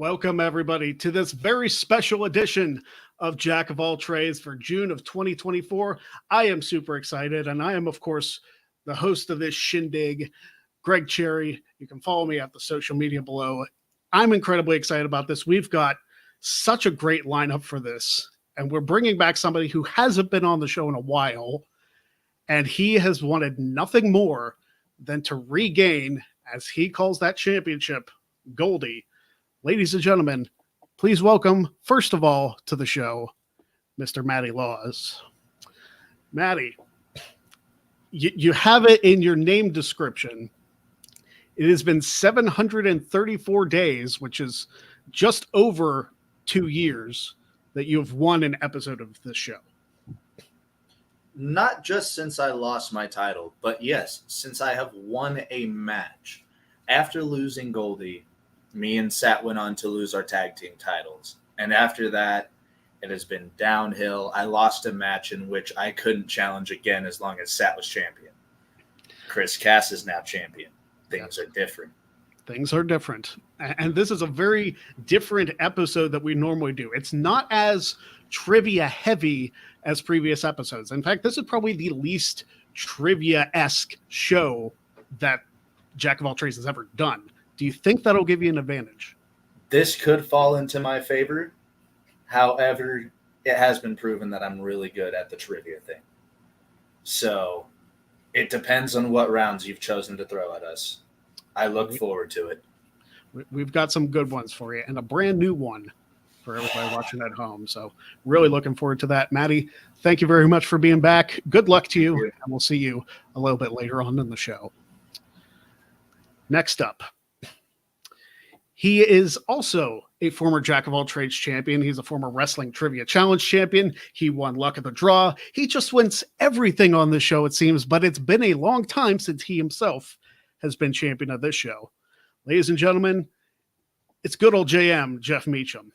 Welcome, everybody, to this very special edition of Jack of All Trades for June of 2024. I am super excited, and I am, of course, the host of this shindig, Greg Cherry. You can follow me at the social media below. I'm incredibly excited about this. We've got such a great lineup for this, and we're bringing back somebody who hasn't been on the show in a while, and he has wanted nothing more than to regain, as he calls that championship, Goldie. Ladies and gentlemen, please welcome, first of all, to the show, Mr. Matty Laws. Matty, you have it in your name description. It has been 734 days, which is just over 2 years, that you have won an episode of this show. Not just since I lost my title, but yes, since I have won a match. After losing Goldie, me and Sat went on to lose our tag team titles. And after that, it has been downhill. I lost a match in which I couldn't challenge again as long as Sat was champion. Chris Cass is now champion. Things are different. Things are different. And this is a very different episode that we normally do. It's not as trivia heavy as previous episodes. In fact, this is probably the least trivia-esque show that Jack of All Trades has ever done. Do you think that'll give you an advantage? This could fall into my favor. However, it has been proven that I'm really good at the trivia thing. So it depends on what rounds you've chosen to throw at us. I look forward to it. We've got some good ones for you and a brand new one for everybody watching at home. So really looking forward to that. Matty, thank you very much for being back. Good luck to you, and we'll see you a little bit later on in the show. Next up, he is also a former Jack of All Trades champion. He's a former Wrestling Trivia Challenge champion. He won Luck of the Draw. He just wins everything on this show, it seems, but it's been a long time since he himself has been champion of this show. Ladies and gentlemen, it's good old JM, Jeff Meacham.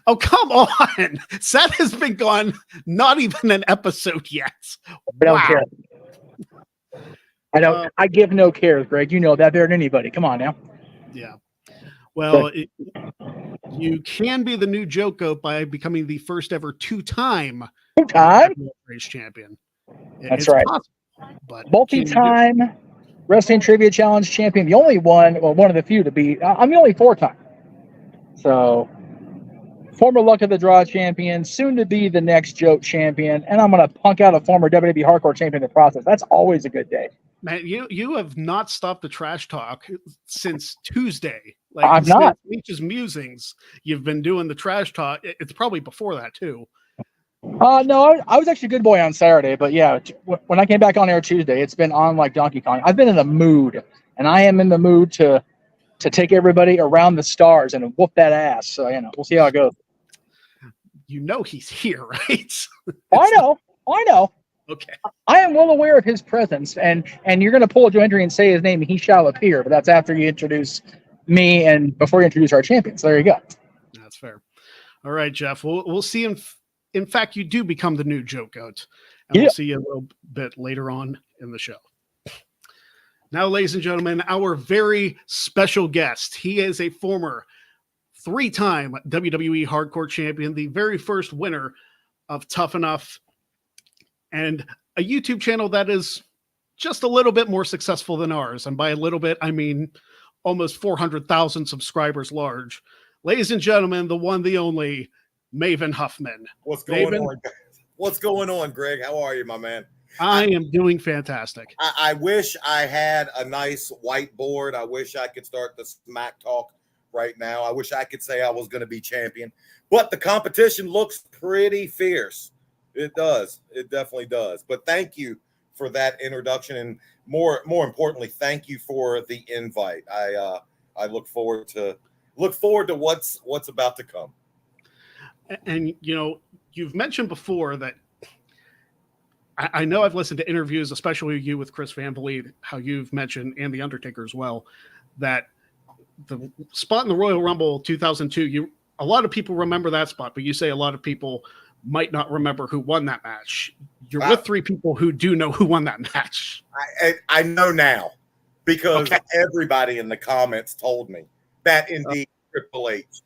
Oh, come on. Seth has been gone not even an episode yet. I don't care. I give no cares, Greg. You know that better than anybody. Come on now. Yeah. Well, you can be the new joke goat by becoming the first ever two-time race champion. That's right. Possible, but multi-time Wrestling Trivia Challenge champion. The only one, well, one of the few to be. I'm the only four-time. So, former Luck of the Draw champion, soon to be the next joke champion, and I'm going to punk out a former WWE Hardcore champion in the process. That's always a good day. Man, you have not stopped the trash talk since Tuesday. I've not. Meech's musings. You've been doing the trash talk. It's probably before that too. No, I was actually a good boy on Saturday, but yeah, when I came back on air Tuesday, it's been on like Donkey Kong. I've been in the mood, and I am in the mood to take everybody around the stars and whoop that ass. So we'll see how it goes. You know he's here, right? I know. Okay. I am well aware of his presence, and you're going to pull a Joe Hendry and say his name, and he shall appear. But that's after you introduce me and before you introduce our champions. So there you go. That's fair. All right, Jeff. We'll see. In fact, you do become the new joke goat, and we'll see you a little bit later on in the show. Now, ladies and gentlemen, our very special guest. He is a former three-time WWE Hardcore champion, the very first winner of Tough Enough, and a YouTube channel that is just a little bit more successful than ours. And by a little bit, I mean almost 400,000 subscribers large. Ladies and gentlemen, the one, the only, Maven Huffman. What's going on? What's going on, Greg? How are you, my man? I am doing fantastic. I wish I had a nice whiteboard. I wish I could start the smack talk right now. I wish I could say I was going to be champion. But the competition looks pretty fierce. It does. It definitely does. But thank you for that introduction, and more importantly, thank you for the invite. I look forward to what's about to come. And you've mentioned before that I know I've listened to interviews, especially you with Chris Van Vliet, how you've mentioned, and The Undertaker as well, that the spot in the Royal Rumble 2002, a lot of people remember that spot, but you say a lot of people might not remember who won that match. You're with three people who do know who won that match. I know now because everybody in the comments told me that indeed Triple H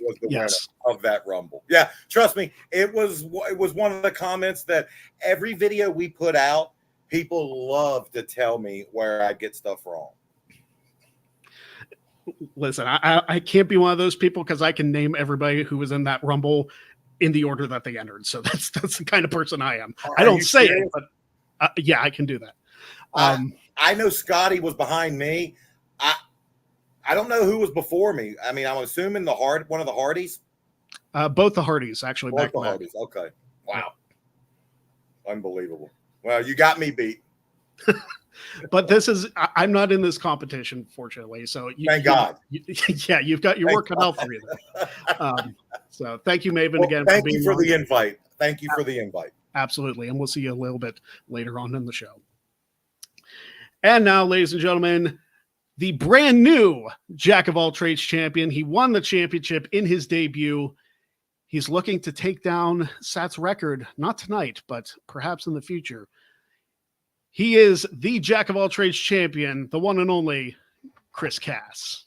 was the Yes. winner of that Rumble. Yeah, trust me, it was one of the comments that every video we put out, people love to tell me where I get stuff wrong. Listen, I can't be one of those people because I can name everybody who was in that Rumble in the order that they entered. So that's the kind of person I am. I don't say it, but yeah, I can do that. I know Scotty was behind me. I don't know who was before me. I mean, I'm assuming one of the Hardys. Both the Hardys, actually. Both back the Hardys. Okay. Wow. Unbelievable. Well, you got me beat. But I'm not in this competition, fortunately. So thank God. Yeah, you've got your work cut out for you there. So thank you, Maven, Well, again. Thank you for the invite. Thank you for the invite. Absolutely. And we'll see you a little bit later on in the show. And now, ladies and gentlemen, the brand new Jack of all trades champion. He won the championship in his debut. He's looking to take down Sat's record, not tonight, but perhaps in the future. He is the Jack of all trades champion, the one and only Chris Cass.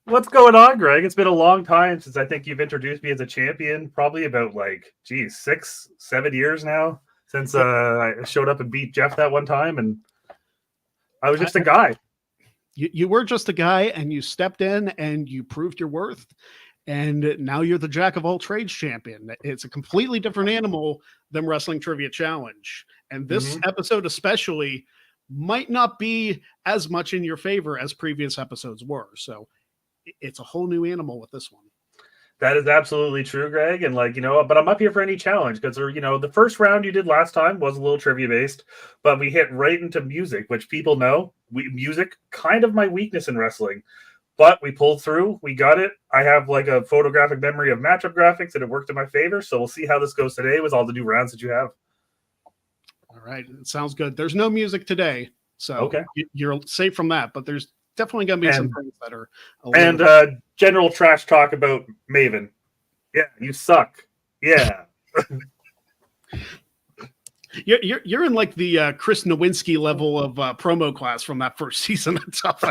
What's going on, Greg? It's been a long time since I think you've introduced me as a champion. Probably about 6-7 years now since I showed up and beat Jeff that one time, and I was just a guy. You were just a guy, and you stepped in and you proved your worth. And now you're the Jack of all trades champion. It's a completely different animal than Wrestling Trivia Challenge. And this episode especially might not be as much in your favor as previous episodes were. So it's a whole new animal with this one. That is absolutely true, Greg. And but I'm up here for any challenge because, the first round you did last time was a little trivia based, but we hit right into music, which people know. Music, kind of my weakness in wrestling. But we pulled through. We got it. I have a photographic memory of matchup graphics, and it worked in my favor. So we'll see how this goes today with all the new rounds that you have. All right. It sounds good. There's no music today. So okay. You're safe from that. But there's definitely going to be some things that are. General trash talk about Maven. Yeah, you suck. Yeah. You're in the Chris Nowinski level of promo class from that first season and stuff.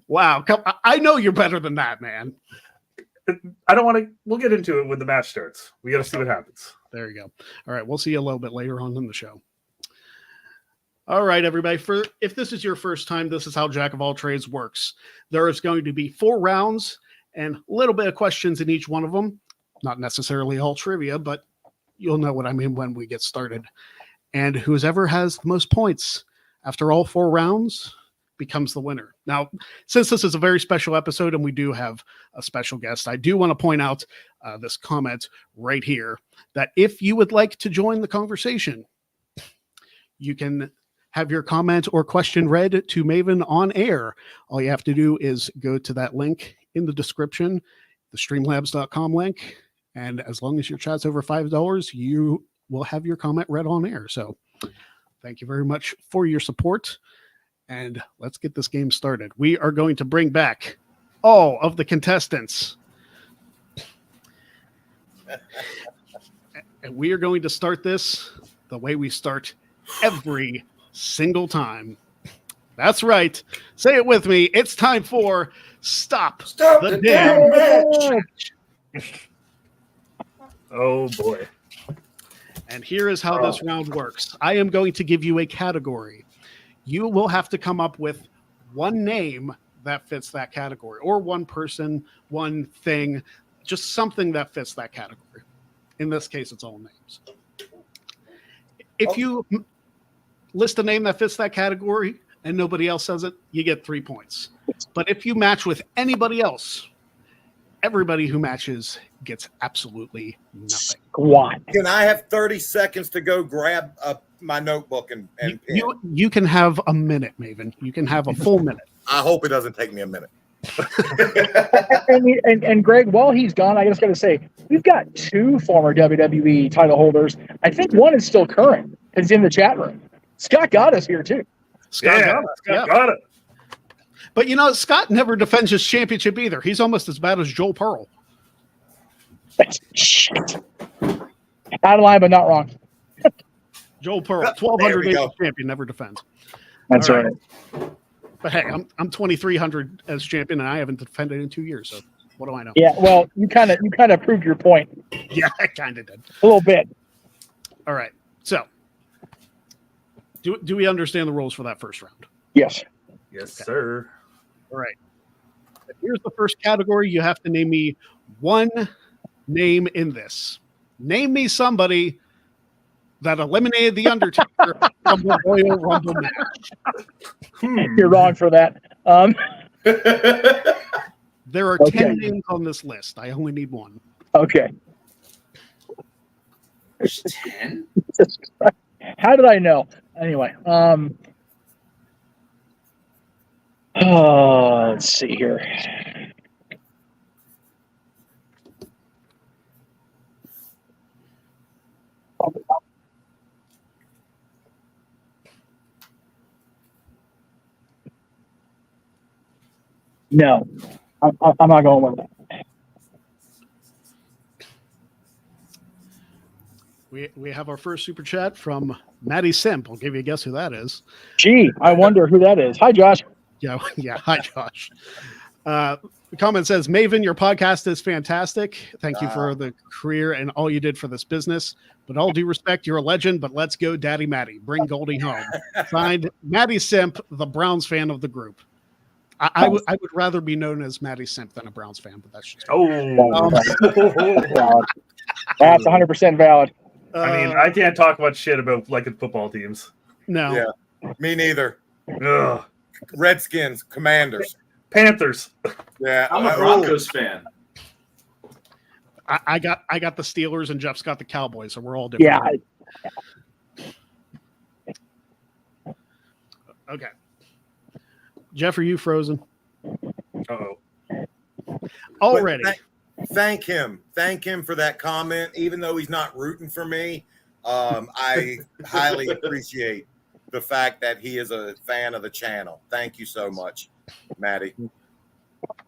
Wow. I know you're better than that, man. I don't want to. We'll get into it when the match starts. We got to see what happens. There you go. All right. We'll see you a little bit later on in the show. All right, everybody. If this is your first time, this is how Jack of all trades works. There is going to be 4 rounds and a little bit of questions in each one of them. Not necessarily all trivia, but you'll know what I mean when we get started. And whoever has the most points after all 4 rounds becomes the winner. Now, since this is a very special episode and we do have a special guest, I do want to point out this comment right here that if you would like to join the conversation, you can have your comment or question read to Maven on air. All you have to do is go to that link in the description, the streamlabs.com link, and as long as your chat's over $5, you will have your comment read on air. So thank you very much for your support. And let's get this game started. We are going to bring back all of the contestants. And we are going to start this the way we start every single time. That's right. Say it with me. It's time for Stop the Damn Match. Oh, boy. And here is how this round works. I am going to give you a category. You will have to come up with one name that fits that category, or one person, one thing, just something that fits that category. In this case, it's all names. If you list a name that fits that category and nobody else says it, you get 3 points. But if you match with anybody else, everybody who matches gets absolutely nothing. Squat. Can I have 30 seconds to go grab my notebook and pen? You can have a minute, Maven. You can have a full minute. I hope it doesn't take me a minute. and Greg, while he's gone, I just got to say, we've got 2 former WWE title holders. I think one is still current. It's in the chat room. Scott got us here, too. Scott got it. But, Scott never defends his championship either. He's almost as bad as Joel Pearl. Shit. Out of line, but not wrong. Joel Pearl, 1,200 champion, never defends. That's right. But hey, I'm 2,300 as champion, and I haven't defended in 2 years. So What do I know? Yeah, well, you kind of proved your point Yeah, I kind of did. a little bit. All right. So, do we understand the rules for that first round? Yes. Yes, sir. All right. Here's the first category. You have to name me one name in this. Name me somebody that eliminated the Undertaker from the Royal Rumble match. You're wrong for that. There are Okay. 10 names on this list. I only need one. Okay. There's 10? How did I know? Anyway, let's see here. No, I'm not going with that. We have our first super chat from Maddie Simp. I'll give you a guess who that is. Gee, I wonder who that is. Hi, Josh. Yeah. Hi, Josh. The comment says, Maven, your podcast is fantastic. Thank you for the career and all you did for this business. But all due respect, you're a legend, but let's go, Daddy Matty. Bring Goldie home. Signed, Maddie Simp, the Browns fan of the group. I would rather be known as Maddie Simp than a Browns fan, but that's just That's 100% valid. I mean, I can't talk much shit about like football teams. No. Yeah, me neither. Ugh. Redskins, Commanders. Panthers. Yeah, I'm a Broncos fan. I got the Steelers and Jeff's got the Cowboys, so we're all different. Yeah. Okay. Jeff, are you frozen? Uh-oh. Already. Thank him for that comment. Even though he's not rooting for me, I highly appreciate the fact that he is a fan of the channel. Thank you so much, Maddie.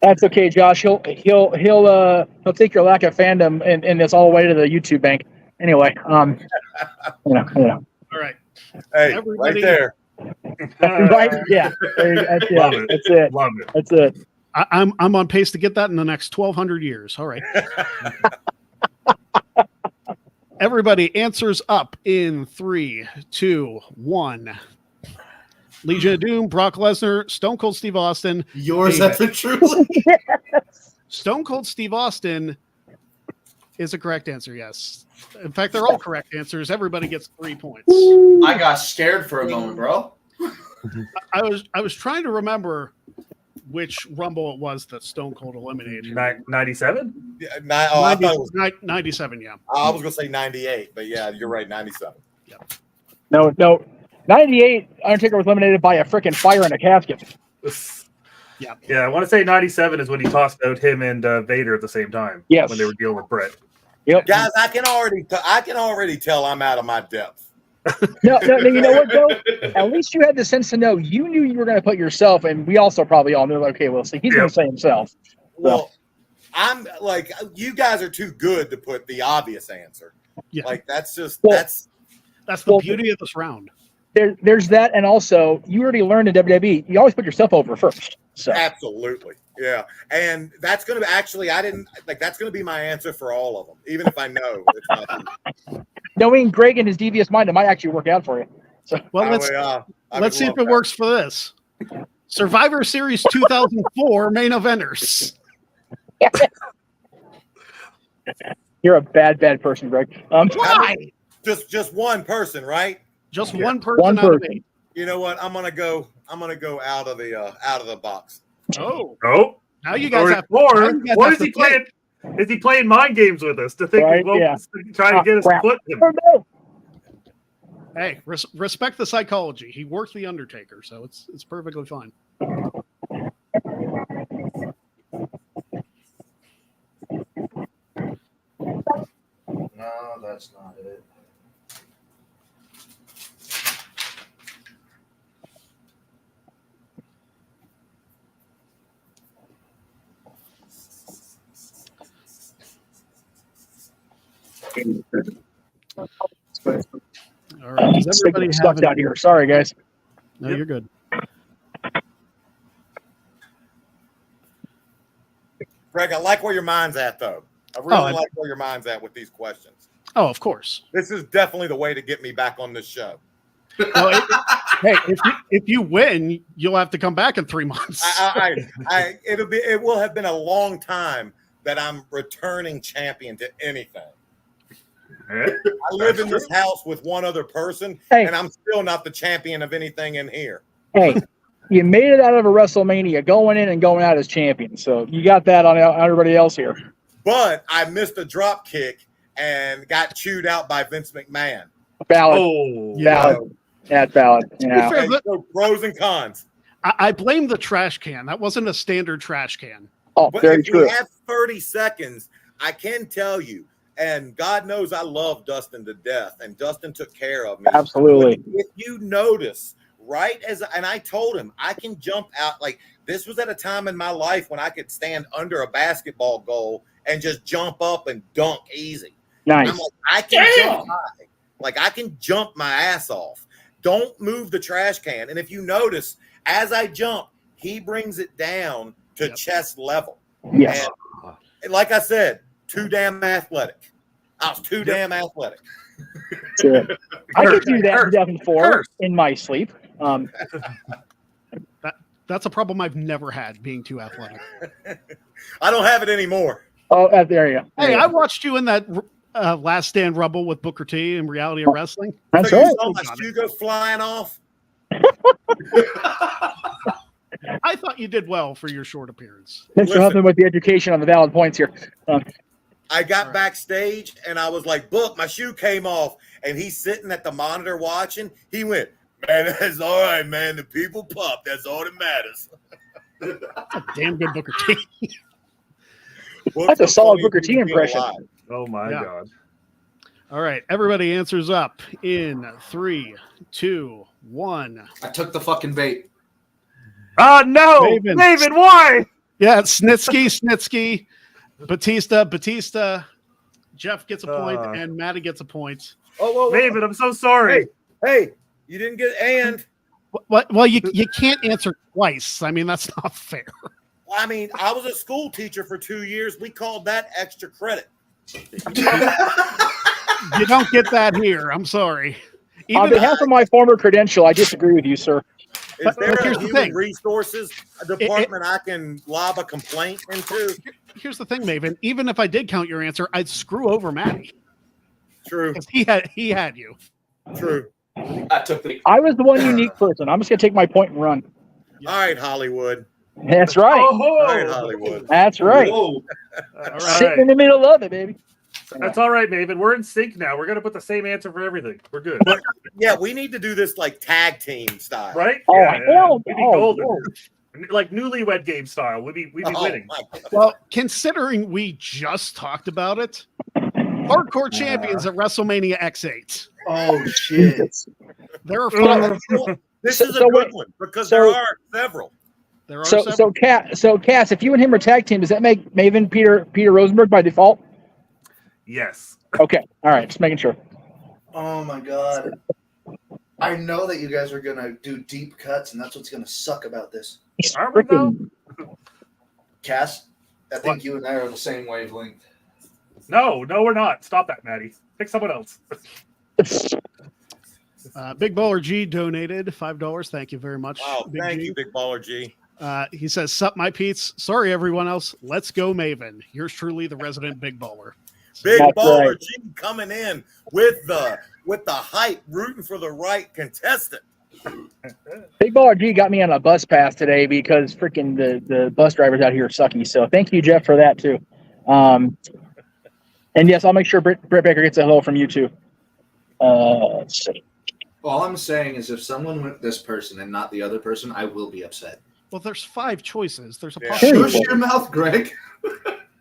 That's okay, Josh. He'll take your lack of fandom and it's all the way to the YouTube bank. Anyway, All right. Hey, Everybody- right there. right? Yeah. That's Love it. That's it. Love it. That's it. I'm on pace to get that in the next 1,200 years. All right. Everybody, answers up in 3, 2, 1. Legion of Doom, Brock Lesnar, Stone Cold Steve Austin. Yours David. ever truly? Stone Cold Steve Austin is a correct answer, yes. In fact, they're all correct answers. Everybody gets 3 points. I got scared for a moment, bro. I was trying to remember which Rumble it was that Stone Cold eliminated. 97? Yeah, I thought it was. 97, yeah. I was gonna say 98, but yeah, you're right, 97. No. 98, Undertaker was eliminated by a freaking fire in a casket. Yeah. Yeah, I want to say 97 is when he tossed out him and Vader at the same time. Yes. When they were dealing with Brett. Yep. Guys, I can already tell I'm out of my depth. No, you know what, Joe? At least you had the sense to know you knew you were going to put yourself, and we also probably all knew, okay, well, see, he's going to say himself. Well, I'm like, you guys are too good to put the obvious answer. Yeah. Like that's just Well, That's the beauty of this round. There's that, and also you already learned in WWE, you always put yourself over first. So absolutely, yeah. And that's gonna be that's gonna be my answer for all of them, even if I know it's not. knowing Greg and his devious mind, it might actually work out for you. So Well, let's see if it works for this. Survivor Series 2004 main eventers. you're a bad person, Greg. Why? Just one person, right? Just one person One out of person. 8. You know what? I'm gonna go out of the box. Oh, Oh. now you guys have. Or to is he playing? Is he playing mind games with us to think Right, we won't yeah. trying to get us to Crap. put him? Oh, no. Hey, respect the psychology. He worked the Undertaker, so it's perfectly fine. No, that's not it. All right. Does everybody stuck have out here? Sorry, guys. No, you're good. Greg, I like where your mind's at, though. I really like where your mind's at with these questions. Oh, of course. This is definitely the way to get me back on this show. Well, hey, if you win, you'll have to come back in 3 months. It will have been a long time that I'm returning champion to anything. I live in this house with one other person, and I'm still not the champion of anything in here. Hey, you made it out of a WrestleMania going in and going out as champion. So you got that on everybody else here. But I missed a drop kick and got chewed out by Vince McMahon. Valid. Oh, valid. That's valid. Yeah. Fair, so pros and cons. I blame the trash can. That wasn't a standard trash can. Oh, but very if true. you have 30 seconds, I can tell you, and God knows I love Dustin to death, and Dustin took care of me. Absolutely. But if you notice, and I told him I can jump out, like this was at a time in my life when I could stand under a basketball goal and just jump up and dunk easy. Nice. I'm like, I can jump high. Like I can jump my ass off. Don't move the trash can. And if you notice, as I jump, he brings it down to chest level. Yes. And like I said, too damn athletic. I was too damn athletic. I could do that in Devon 4 in my sleep. That's a problem I've never had, being too athletic. I don't have it anymore. Oh, there you go. Hey, I watched you in that Last Stand Rumble with Booker T in Reality of Wrestling. That's so right. You saw my shoe go flying off? I thought you did well for your short appearance. Thanks for helping with the education on the valid points here. I got backstage and I was like, Book, my shoe came off. And he's sitting at the monitor watching. He went, man, that's all right, man. The people pop. That's all that matters. That's a damn good Booker T. That's a solid Booker T impression. Oh, my God. All right. Everybody answers up in 3, 2, 1. I took the fucking bait. Oh, no. Maven, why? Yeah, Snitsky, Batista. Jeff gets a point, and Matty gets a point. Oh, Maven, I'm so sorry. Hey, you didn't get and. Well, you can't answer twice. I mean, that's not fair. Well, I mean, I was a school teacher for 2 years. We called that extra credit. You don't get that here. I'm sorry. On behalf of my former credential, I disagree with you, sir. Is there a human resources department I can lob a complaint into? Here's the thing, Maven. Even if I did count your answer, I'd screw over Matty. True. Because he had you. True. I was the one unique person. I'm just gonna take my point and run. All right, Hollywood. That's right. All right, Hollywood. That's right. All right. Sitting in the middle of it, baby. That's all right, Maven. We're in sync now. We're gonna put the same answer for everything. We're good. Yeah, we need to do this like tag team style, right? Oh, hell, we'd be golden. Like newlywed game style. We'd be winning. Well, considering we just talked about it, hardcore champions at WrestleMania X8. Oh shit! There are 5. This is a good one because there are several. There are several. So Cass, if you and him are tag team, does that make Maven Peter Rosenberg by default? Yes. Okay. All right. Just making sure. Oh my god! I know that you guys are gonna do deep cuts, and that's what's gonna suck about this. Are we though? Cass, I think you and I are the same wavelength. No, we're not. Stop that, Maddie. Pick someone else. Big Baller G donated $5. Thank you very much. Wow, thank you, Big Baller G. He says, "Sup, my Pete's. Sorry, everyone else. Let's go, Maven. Yours truly, the resident Big Baller." Big Baller G coming in with the hype, rooting for the right contestant. Big Baller G got me on a bus pass today because freaking the bus drivers out here are sucky. So thank you, Jeff, for that too. And yes, I'll make sure Britt Baker gets a hello from you too. Let's see. All I'm saying is if someone went this person and not the other person, I will be upset. Well, there's 5 choices. There's a Shush your mouth, Greg.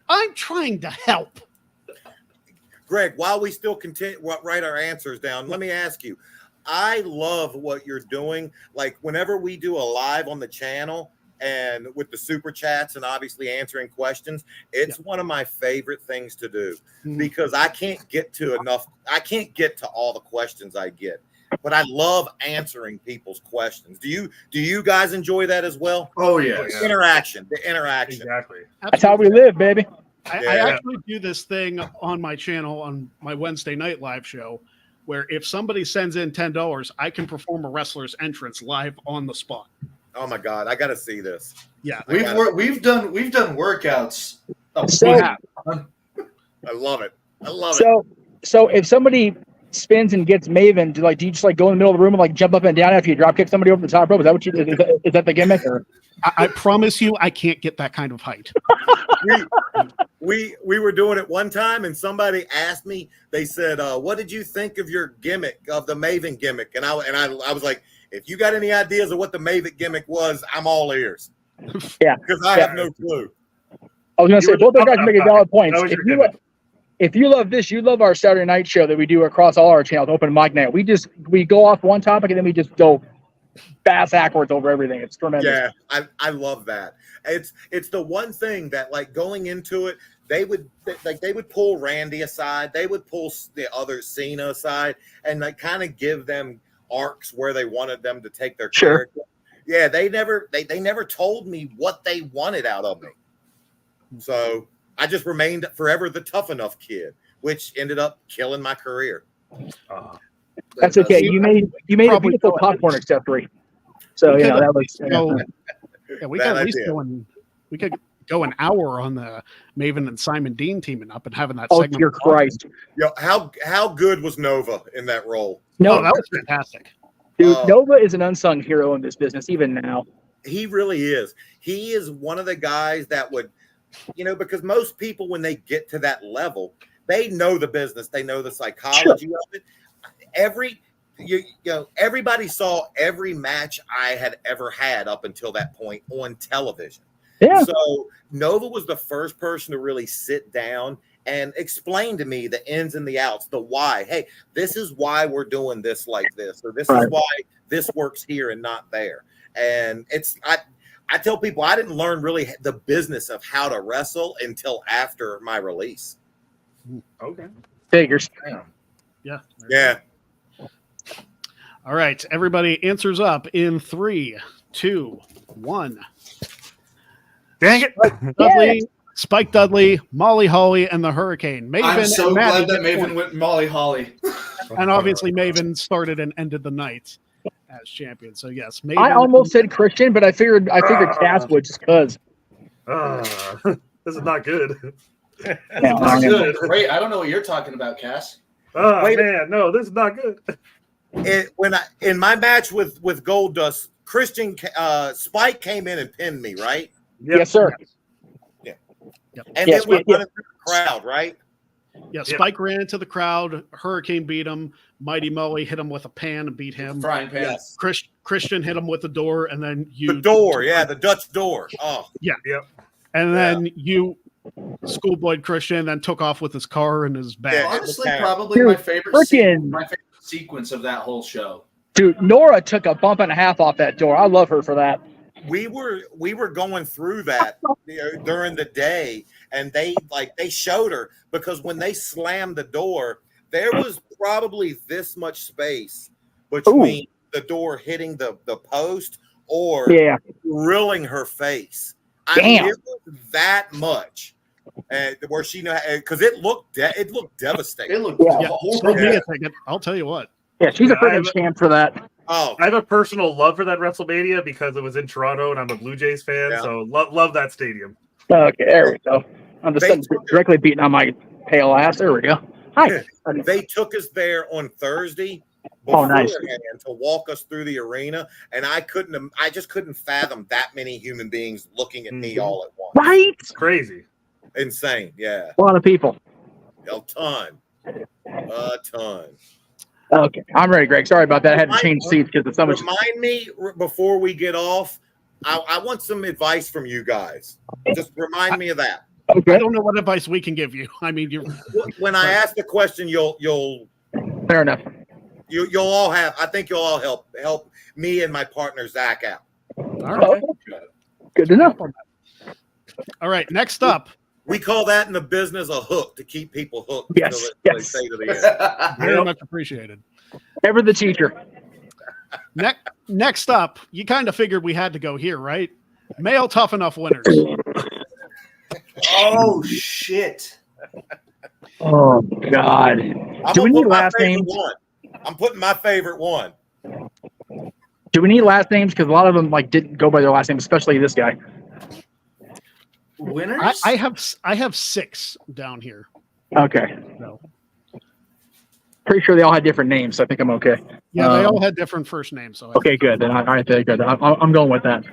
I'm trying to help. Greg, while we still continue write our answers down, let me ask you. I love what you're doing. Like whenever we do a live on the channel and with the super chats and obviously answering questions, it's one of my favorite things to do because I can't get to all the questions I get. but I love answering people's questions. Do you guys enjoy that as well? Oh yeah. The interaction. Exactly. That's how we live, baby. I Yeah. actually do this thing on my channel on my Wednesday night live show where if somebody sends in $10, I can perform a wrestler's entrance live on the spot. Oh my God, I got to see this. Yeah. We've done workouts. Oh, So- we have. I love it. I love it. So if somebody spins and gets Maven, do you just like go in the middle of the room and like jump up and down after you drop kick somebody over the top rope? Is that what you is that the gimmick? Or? I promise you, I can't get that kind of height. We were doing it one time, and somebody asked me. They said, "What did you think of your gimmick, of the Maven gimmick?" And I was like, "If you got any ideas of what the Maven gimmick was, I'm all ears." Yeah, because I have no clue. I was going to say both those guys make valid points. That was your If you gimmick. if you love this, you love our Saturday night show that we do across all our channels, open mic night. We go off one topic and then we just go fast backwards over everything. It's tremendous. Yeah, I love that. It's the one thing that, like, going into it, they would pull Randy aside, they would pull the other Cena aside, and like kind of give them arcs where they wanted them to take their Sure. character. Yeah, they never told me what they wanted out of me. So I just remained forever the tough enough kid, which ended up killing my career. That's okay. You made a Probably beautiful go ahead. popcorn accessory. So We could, that was we Bad could at least idea. we could go an hour on the Maven and Simon Dean teaming up and having that oh segment. dear Christ. Yo, how good was Nova in that role? No, Oh, that was fantastic. dude, Oh. Nova is an unsung hero in this business, even now. He really is. He is one of the guys that would, because most people, when they get to that level, they know the business, they know the psychology of it. Everybody saw every match I had ever had up until that point on television. Yeah. So Nova was the first person to really sit down and explain to me the ins and the outs, the why. Hey, this is why we're doing this like this, or this is why this works here and not there. And I tell people I didn't learn really the business of how to wrestle until after my release. Okay. Figures. Yeah. Yeah. All right. Everybody answers up in 3, 2, 1. Dang it. Dudley, Spike Dudley, Molly Holly, and the Hurricane. Maven I'm so and Maddie glad that get Maven points. went Molly Holly. And obviously Maven started and ended the night as champion. So yes, Maven. I almost said Christian, but I figured Cass would just because. This is not good. Yeah, good. Wait, I don't know what you're talking about, Cass. Oh Wait. man, no, this is not good. In my match with Goldust, Spike came in and pinned me, right? Yep. Yes, sir. And Yes, then we yeah. running through the crowd, right? Yeah, Spike ran into the crowd. Hurricane beat him. Mighty Molly hit him with a pan and beat him. Frying pan. Yes. Christian hit him with the door, and then The door, the Dutch door. Oh, and then you schoolboyed Christian, then took off with his car and his bag. Yeah. Honestly, Okay. probably Dude, my favorite frickin' sequence of that whole show. Dude, Nora took a bump and a half off that door. I love her for that. we were going through that during the day, and they showed her, because when they slammed the door, there was probably this much space between the door hitting the post or Yeah. grilling her face. I Damn. mean, it was that much, where she because it looked devastating. It looked Yeah, horrible. send me a ticket. I'll tell you what. Yeah, she's a Yeah, I freaking have- champ for that. Oh, I have a personal love for that WrestleMania because it was in Toronto and I'm a Blue Jays fan, Yeah. so love that stadium. Okay, there we go. I'm just directly beating on my pale ass. There we go. Hi. they took us there on Thursday Oh, nice. beforehand to walk us through the arena, and I just couldn't fathom that many human beings looking at me Mhm. all at once. Right? It's crazy. Insane, yeah, A lot of people. a ton. Okay, I'm ready, Greg. Sorry about that. I had to change seats because of so much. Remind me before we get off. I want some advice from you guys. Just remind me of that. I Okay, don't know what advice we can give you. I mean, When I ask the question, you'll fair enough. all have. I think you'll all help me and my partner Zach out. all right. Good to know. All right. Next up, We call that in the business a hook, to keep people hooked. Yes, until they yes. say to the end. very Yep. much appreciated. Ever the teacher. Next up, you kind of figured we had to go here, right? Male Tough Enough winners. Oh shit! Oh God. Do we need last names? I'm putting my favorite one. Do we need last names? Because a lot of them didn't go by their last name, especially this guy. Winners? I have 6 down here. Okay. No. Pretty sure they all had different names, so I think I'm okay. Yeah, they all had different first names. So Okay, good. Then all right, very good. I'm going with that.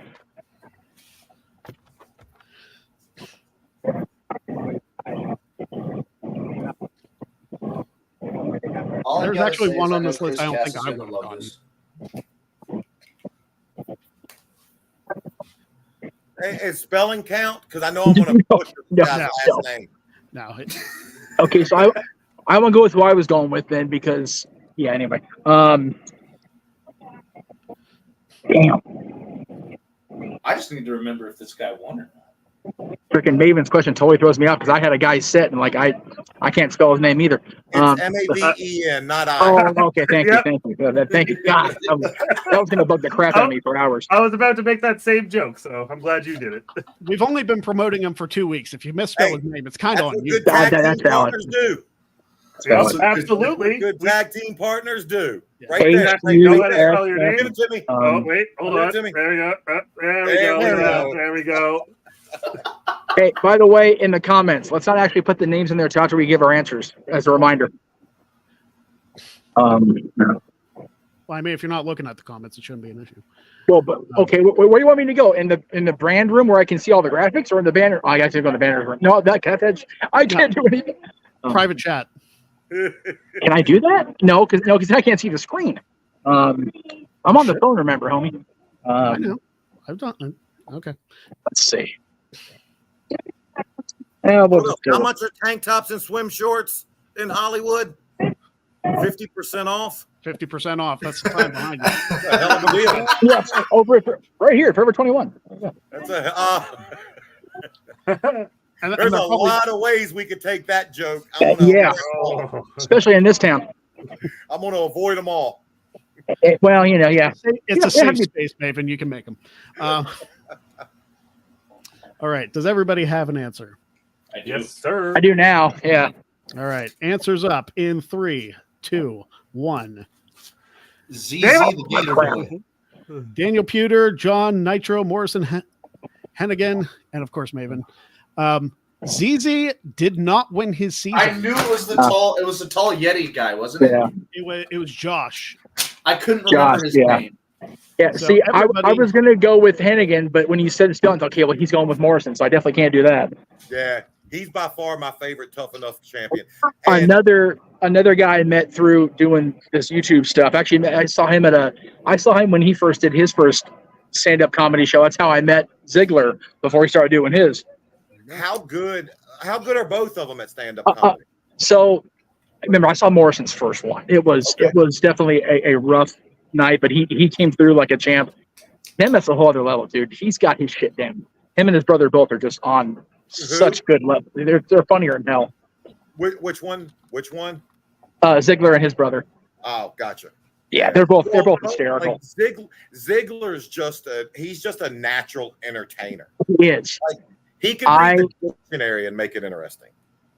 There's actually one on this list I don't think I would have gotten. Is spelling count? Because I know I'm going to push your last name. No. Okay, so I want to go with who I was going with then because anyway. Damn. I just need to remember if this guy won or not. Freaking Maven's question totally throws me off because I had a guy set and I can't spell his name either. It's Maven, not I. Oh, okay. Thank you. Thank you. God, that was going to bug the crap out of me for hours. I was about to make that same joke, so I'm glad you did it. We've only been promoting him for 2 weeks. If you misspell his name, it's kind of on you. Good tag team partners do. Yes, absolutely. Good tag team partners do. Yeah. Right Hey, there. Exactly. Know how to spell your Give name. it to me. Oh, wait, hold Give it on. to me. There we go. There we There we go. go. There we go. Hey, by the way, in the comments, let's not actually put the names in there until after we give our answers as a reminder. Well, I mean, if you're not looking at the comments, it shouldn't be an issue. Well, but okay, where do you want me to go? In the brand room where I can see all the graphics, or in the banner? Oh, I got to go in the banner room. No, I can't do anything. Private chat. Can I do that? No, because I can't see the screen. I'm on the phone. Remember, homie. I know. I've done. Okay. Let's see. Yeah, we'll just How go. much are tank tops and swim shorts in Hollywood? 50% off. 50% off. That's the time behind you. That's a hell of a deal. Yes, right here, Forever 21. That's And there's they're a probably- lot of ways we could take that joke. Yeah. Oh. Especially in this town. I'm going to avoid them all. Well, yeah. It's a safe space, Maven. You can make them. All right. Does everybody have an answer? I do. Yes, sir. I do now. Yeah. All right. Answers up in 3, 2, 1. ZZ the Gator Boy. Daniel Pewter, John Nitro, Morrison, Hennigan, and of course Maven. ZZ did not win his season. I knew it was the tall. It was the tall Yeti guy, wasn't it? Yeah. It was Josh. I couldn't remember his name. Yeah. So See, I everybody- was going to go with Hennigan, but when you said spelling, okay, well, he's going with Morrison, so I definitely can't do that. Yeah, he's by far my favorite Tough Enough champion. And Another guy I met through doing this YouTube stuff. Actually, I saw him when he first did his first stand-up comedy show. That's how I met Ziggler before he started doing his. how good are both of them at stand-up comedy? So, remember, I saw Morrison's first one. It was definitely a rough night, but he came through like a champ. Him, that's a whole other level, dude. He's got his shit down. Him and his brother both are just on such good level. They're funnier than hell. Which one? Ziggler and his brother. Oh, gotcha. Yeah, they're both hysterical. Like Ziggler's just a natural entertainer. He is. He can read the dictionary and make it interesting.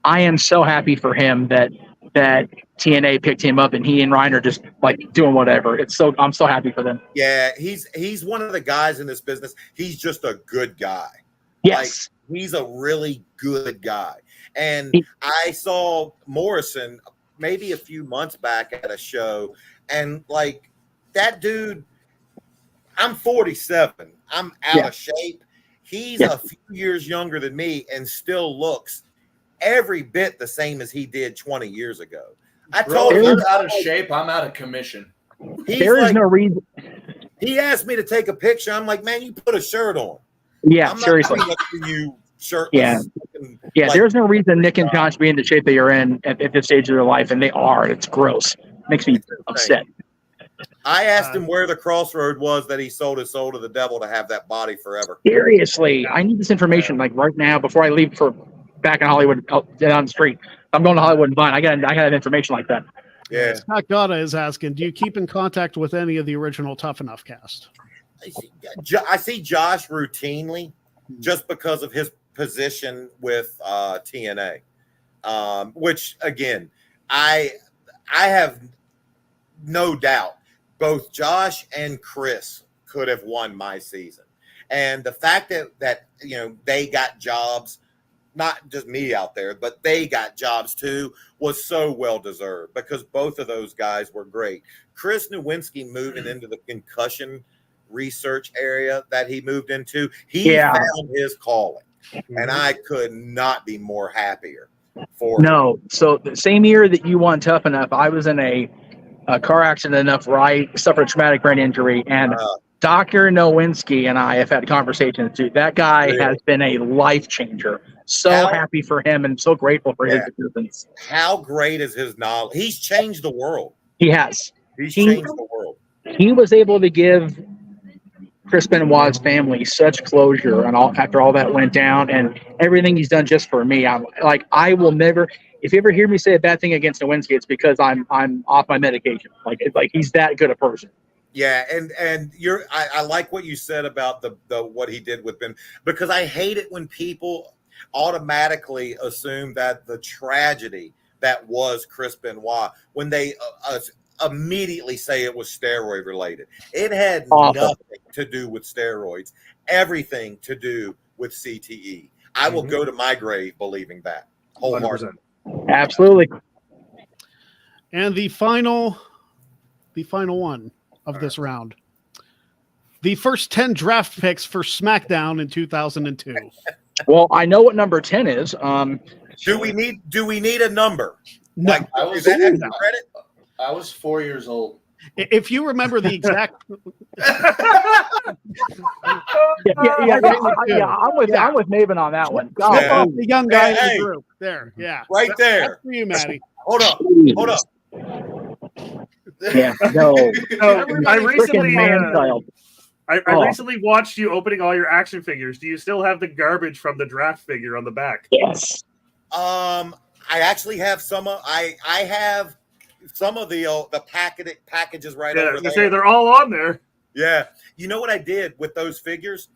I am so happy for him that TNA picked him up and he and Ryan are just like doing whatever. I'm so happy for them. Yeah, he's one of the guys in this business. He's just a good guy. Yes. Like, he's a really good guy. And I saw Morrison maybe a few months back at a show, and like that dude, I'm 47. I'm out of shape. He's a few years younger than me and still looks every bit the same as he did 20 years ago. I told him, You're out of shape. I'm out of commission. There is no reason. He asked me to take a picture. I'm like, man, you put a shirt on. Yeah, I'm seriously. not coming up to you shirtless. Yeah, Like, there's no reason Nick and John should be in the shape that you're in at this stage of their life, and they are. It's gross. Makes me upset. I asked him where the crossroad was that he sold his soul to the devil to have that body forever. Seriously, I need this information like right now before I leave for back in Hollywood down the street. I'm going to Hollywood and Vine. I got information like that. Yeah. Scott Gata is asking, do you keep in contact with any of the original Tough Enough cast? I see Josh routinely just because of his position with TNA, which again, I have no doubt both Josh and Chris could have won my season, and the fact that they got jobs, not just me out there, but they got jobs too, was so well deserved because both of those guys were great. Chris Nowinski moving into the concussion research area that he moved into, he found his calling, and I could not be more happier for him. So the same year that you won Tough Enough, I was in a car accident enough where I suffered a traumatic brain injury, and Dr. Nowinski and I have had conversations too. That guy has been a life changer. So happy for him and so grateful for his assistance. How great is his knowledge? He's changed the world. He has. He's changed the world. He was able to give Chris Benoit's family such closure and after all that went down, and everything he's done just for me. I will never. If you ever hear me say a bad thing against Nowinski, it's because I'm off my medication. Like he's that good a person. Yeah, and I like what you said about the what he did with Ben, because I hate it when people automatically assume that the tragedy that was Chris Benoit, when they immediately say it was steroid related. It had nothing to do with steroids, everything to do with CTE. I will go to my grave believing that wholeheartedly. Absolutely. And the final one of this round. The first 10 draft picks for SmackDown in 2002. Well, I know what number 10 is. Do we need a number? No. Like, is that extra credit? I was 4 years old. If you remember the exact, I'm with Maven on that one. the young guy in the group. There, right there. That's for you, Maddie. Hold up. Yeah, no. I recently, I Oh. recently watched you opening all your action figures. Do you still have the garbage from the draft figure on the back? Yes. I actually have some. I have some of the packages right over there. Say they're all on there. Yeah. You know what I did with those figures?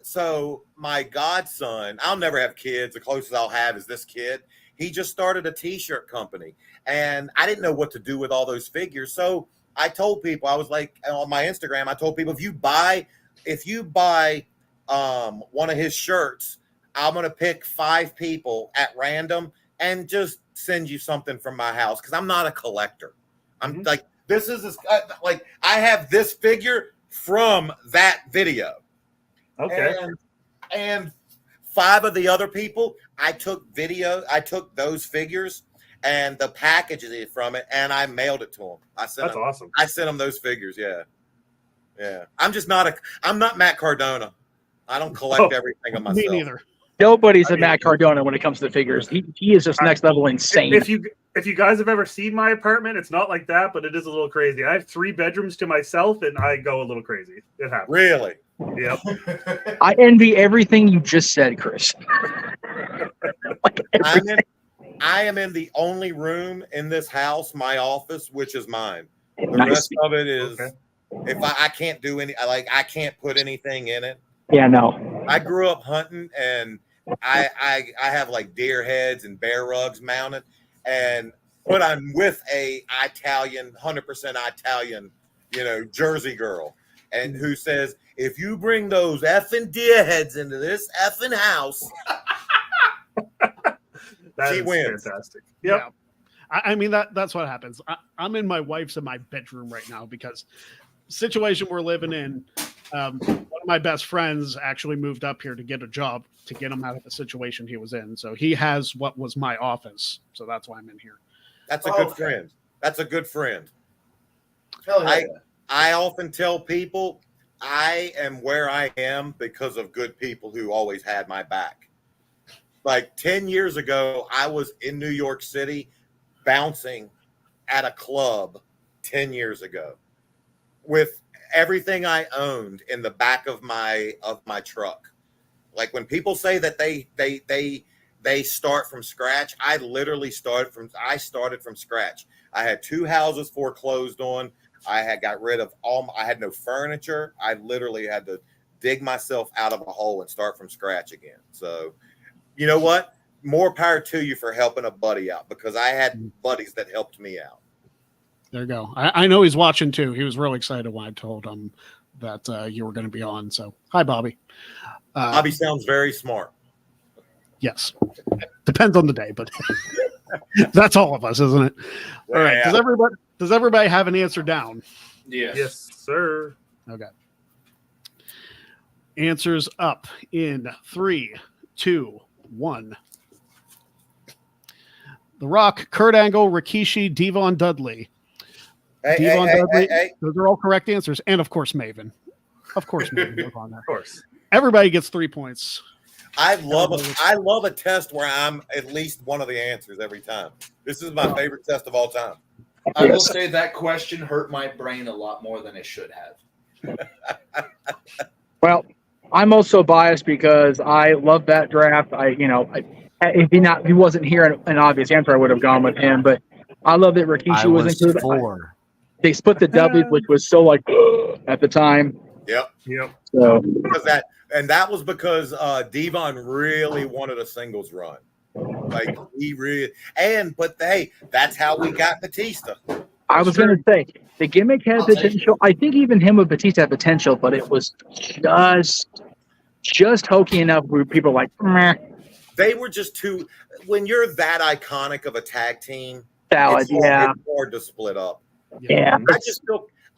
So my godson, I'll never have kids. The closest I'll have is this kid. He just started a t-shirt company, and I didn't know what to do with all those figures. So I told people, I was like, on my Instagram, I told people, if you buy one of his shirts, I'm going to pick 5 people at random and just send you something from my house. Cause I'm not a collector. I'm like, I have this figure from that video. Okay. And 5 of the other people, I took those figures and the packages from it, and I mailed it to them. That's awesome. I sent them those figures. Yeah. I'm not Matt Cardona. I don't collect everything on myself. Me neither. Nobody's a Matt Cardona when it comes to figures. He is just next level insane. If you guys have ever seen my apartment, it's not like that, but it is a little crazy. I have 3 bedrooms to myself, and I go a little crazy. It happens. Really? Yep. I envy everything you just said, Chris. I am in the only room in this house, my office, which is mine. The rest of it is if I can't do I can't put anything in it. Yeah, no. I grew up hunting, and I have like deer heads and bear rugs mounted, but I'm with a Italian, 100% Italian, Jersey girl, and who says, if you bring those effing deer heads into this effing house, That she is wins. Fantastic. Yep. Yeah. I mean, that's what happens. I'm in my bedroom right now because situation we're living in. One of my best friends actually moved up here to get a job to get him out of the situation he was in. So he has what was my office. So that's why I'm in here. That's a good friend. That's a good friend. Hell yeah. I often tell people I am where I am because of good people who always had my back. Like 10 years ago, I was in New York City bouncing at a club 10 years ago with everything I owned in the back of my truck. Like when people say that they they start from scratch. I started from scratch. I had 2 houses foreclosed on. I had got rid of I had no furniture. I literally had to dig myself out of a hole and start from scratch again. So, you know what? More power to you for helping a buddy out, because I had buddies that helped me out. There you go. I know he's watching too. He was really excited when I told him that you were going to be on. So, hi, Bobby. Bobby sounds very smart. Yes. Depends on the day, but that's all of us, isn't it? All right. Yeah. Does everybody have an answer down? Yes, sir. Okay. Answers up in 3, 2, 1. The Rock, Kurt Angle, Rikishi, Devon Dudley. Hey. Those are all correct answers. And of course, Maven. Of course, Maven was on there. Of course. Everybody gets 3 points. I love a test where I'm at least one of the answers every time. This is my favorite test of all time. I will say that question hurt my brain a lot more than it should have. Well, I'm also biased because I love that draft. If he wasn't here, an obvious answer, I would have gone with him. But I love that Rikishi was included. 4. They split the W, which was so like at the time. Yep. So that was because Devon really wanted a singles run. Like that's how we got Batista. I was going to say the gimmick had potential. I think even him with Batista had potential, but it was just hokey enough where people were like, meh. They were just too. When you're that iconic of a tag team, Salad, it's hard to split up. Yeah.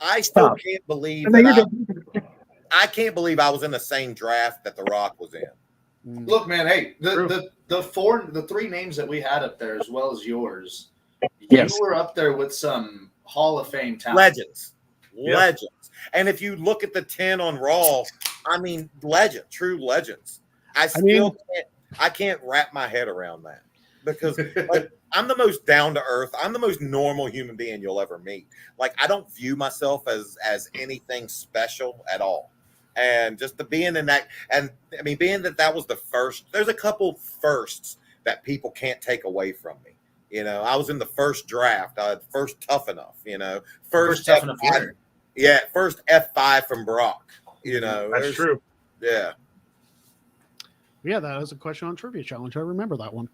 I still can't believe I can't believe I was in the same draft that The Rock was in. Look, man, hey, the 3 names that we had up there, as well as yours, you were up there with some Hall of Fame talent. Legends. And if you look at the 10 on Raw, I mean, true legends. I can't wrap my head around that, because I'm the most down to earth. I'm the most normal human being you'll ever meet. Like, I don't view myself as anything special at all. And just being in that, and I mean, being that was the first, there's a couple firsts that people can't take away from me. You know, I was in the first draft, first Tough Enough, first Tough Enough winner. Yeah, first F5 from Brock. That's true. Yeah. Yeah, that was a question on Trivia Challenge. I remember that one.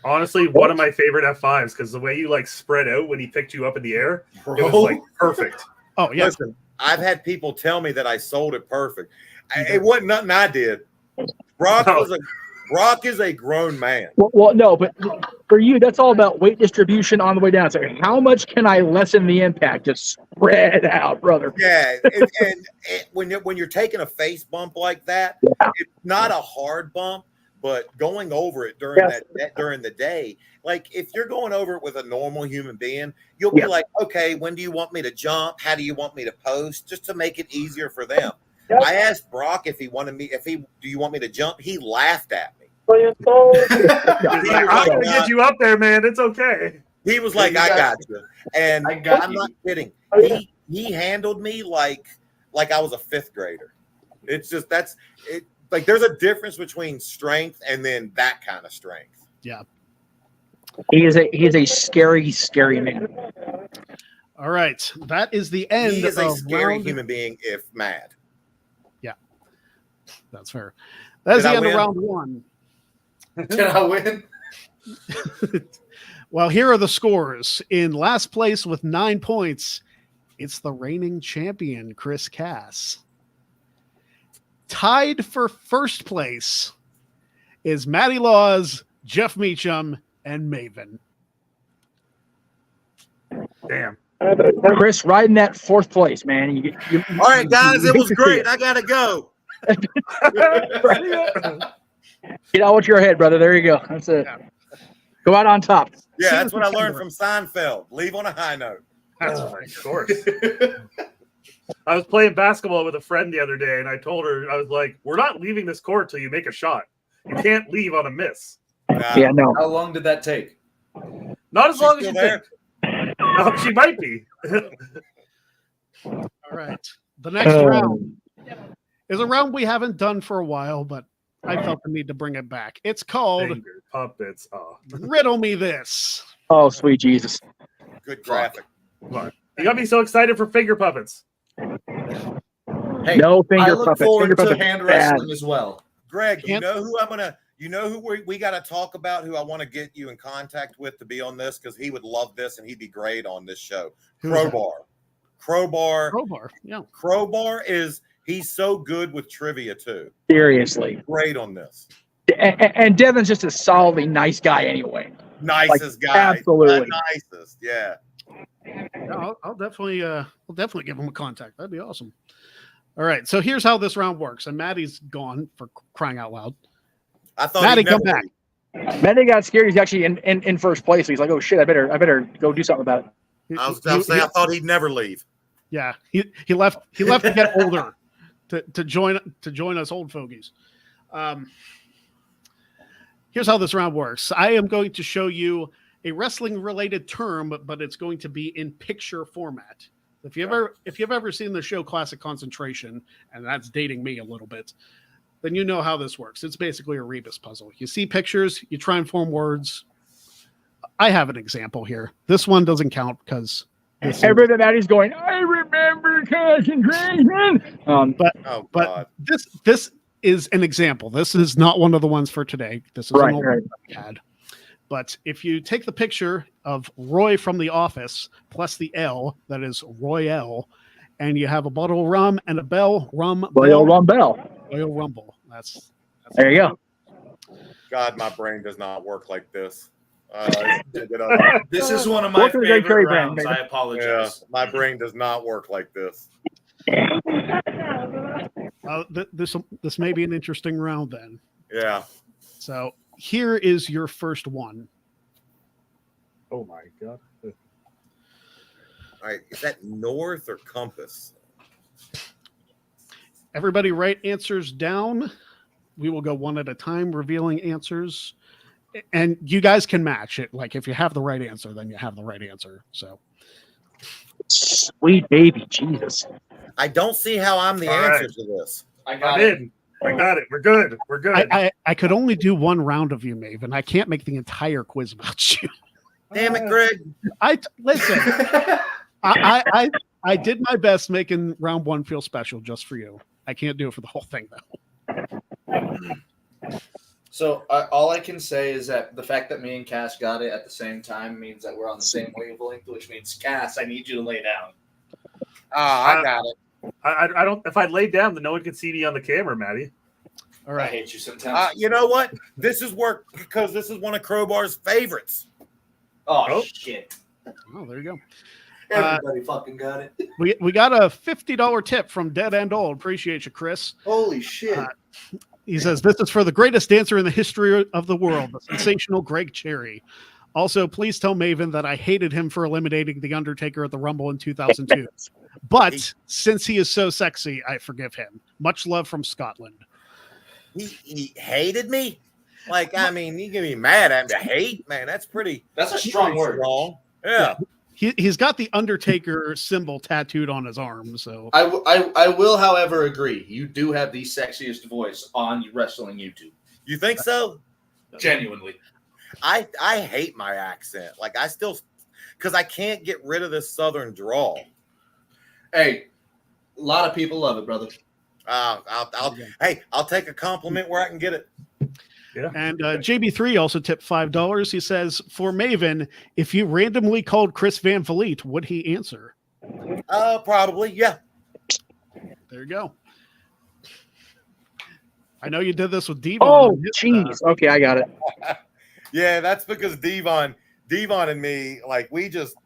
Honestly, one of my favorite F5s, because the way you spread out when he picked you up in the air, it was perfect. Oh, yeah. Listen, I've had people tell me that I sold it perfect. It wasn't nothing I did. Brock is a grown man. Well, no, but for you, that's all about weight distribution on the way down. So how much can I lessen the impact? Just spread out, brother. Yeah, when you're taking a face bump like that, it's not a hard bump, but going over it during the day, like if you're going over it with a normal human being, you'll be like, okay, when do you want me to jump? How do you want me to post? Just to make it easier for them. I asked Brock do you want me to jump? He laughed at me. I'm gonna get you up there, man. It's okay. He was like, I got you. And I'm not kidding. He handled me like I was a 5th grader. It's just like there's a difference between strength and then that kind of strength. Yeah. He is a scary, scary man. All right. That is the end. He is a scary human being if mad. Yeah. That's fair. That is the end of round 1. Did I win? Well, here are the scores. In last place with 9 points, it's the reigning champion, Chris Cass. Tied for first place is Matty Laws, Jeff Meacham, and Maven. Damn. Chris, riding that 4th place, man. All right, guys, it was great. I gotta go. Get out with your head, brother. There you go. That's it. Yeah. Go out on top. Yeah, that's what I learned from Seinfeld. Leave on a high note. Of course. I was playing basketball with a friend the other day, and I told her, I was like, we're not leaving this court till you make a shot. You can't leave on a miss. Yeah, no. How long did that take? Not as long as still you there? think. She might be. All right. The next round is a round we haven't done for a while, but I felt the need to bring it back. It's called Finger puppets. Oh, Riddle Me This. Oh, sweet Jesus. Good graphic. come on. You got me so excited for finger puppets. Hey, No I finger look puppets. forward Finger to puppets hand are bad. wrestling as well. Greg, you Can't- know who we got to talk about, who I want to get you in contact with to be on this, because he would love this and he'd be great on this show. Who is that? Crowbar. Yeah. Crowbar he's so good with trivia too. Seriously. Great on this. And Devin's just a solidly nice guy anyway. Nicest guy. absolutely. The nicest. Yeah. Yeah, I'll definitely give him a contact. That'd be awesome. All right, so here's how this round works. And Maddie's gone, for crying out loud. I thought Maddie, he'd come never back. leave. Manny got scared. He's actually in first place. He's like, oh shit, I better go do something about it. I was saying I thought he'd never leave. Yeah, he left to get older to join us old fogies. Here's how this round works. I am going to show you a wrestling related term, but it's going to be in picture format. If you've ever seen the show Classic Concentration, and that's dating me a little bit, then you know how this works. It's basically a Rebus puzzle. You see pictures, you try and form words. I have an example here. This one doesn't count because Everybody that Maddie's going, I remember concentration. Oh but God. this is an example. This is not one of the ones for today. This is Right, an old right. one that we had. But if you take the picture of Roy from The Office plus the L, that is Royale, and you have a bottle of rum and a bell, Royal Rumble. Royal Rumble. That's There you go. God, my brain does not work like this. This is one of my Welcome to Great favorite Cherry Brand, rounds. baby. I Yeah, apologize. my brain does not work like this. this may be an interesting round then. Yeah. So here is your first one. Oh my god. All right. Is that north or compass? Everybody write answers down. We will go one at a time, revealing answers. And you guys can match it. Like if you have the right answer, then you have the right answer. So Sweet baby Jesus. I don't see how I'm the All answer right. to this. I got I'm it. in. I got it. We're good. We're good. I could only do one round of you, Maven. I can't make the entire quiz about you. Damn it, Greg. Listen. I did my best making round one feel special just for you. I can't do it for the whole thing though. So all I can say is that the fact that me and Cass got it at the same time means that we're on the same wavelength, which means Cass, I need you to lay down. I got it. I don't. If I laid down, then no one could see me on the camera, Maddie. All I right. hate you sometimes. You know what? This is work because this is one of Crowbar's favorites. Oh shit! Oh, there you go. Everybody fucking got it. We got a $50 tip from Dead End Old. Appreciate you, Chris. Holy shit! He says, this is for the greatest dancer in the history of the world, the sensational Greg Cherry. Also, please tell Maven that I hated him for eliminating The Undertaker at the Rumble in 2002. But since he is so sexy, I forgive him. Much love from Scotland. He hated me? Like, I mean, you can be mad at him to hate, man. That's pretty. That's a strong word. Strong. Yeah. He's got the Undertaker symbol tattooed on his arm. So I will, however, agree. You do have the sexiest voice on wrestling YouTube. You think so? Genuinely. I hate my accent. Like, I still, because I can't get rid of this southern drawl. Hey, a lot of people love it, brother. I'll take a compliment where I can get it. Yeah. And JB3 also tipped $5. He says, for Maven, if you randomly called Chris Van Vliet, would he answer? Probably, yeah. There you go. I know you did this with Devon. Oh, jeez. Okay, I got it. Yeah, that's because Devon and me, like, we just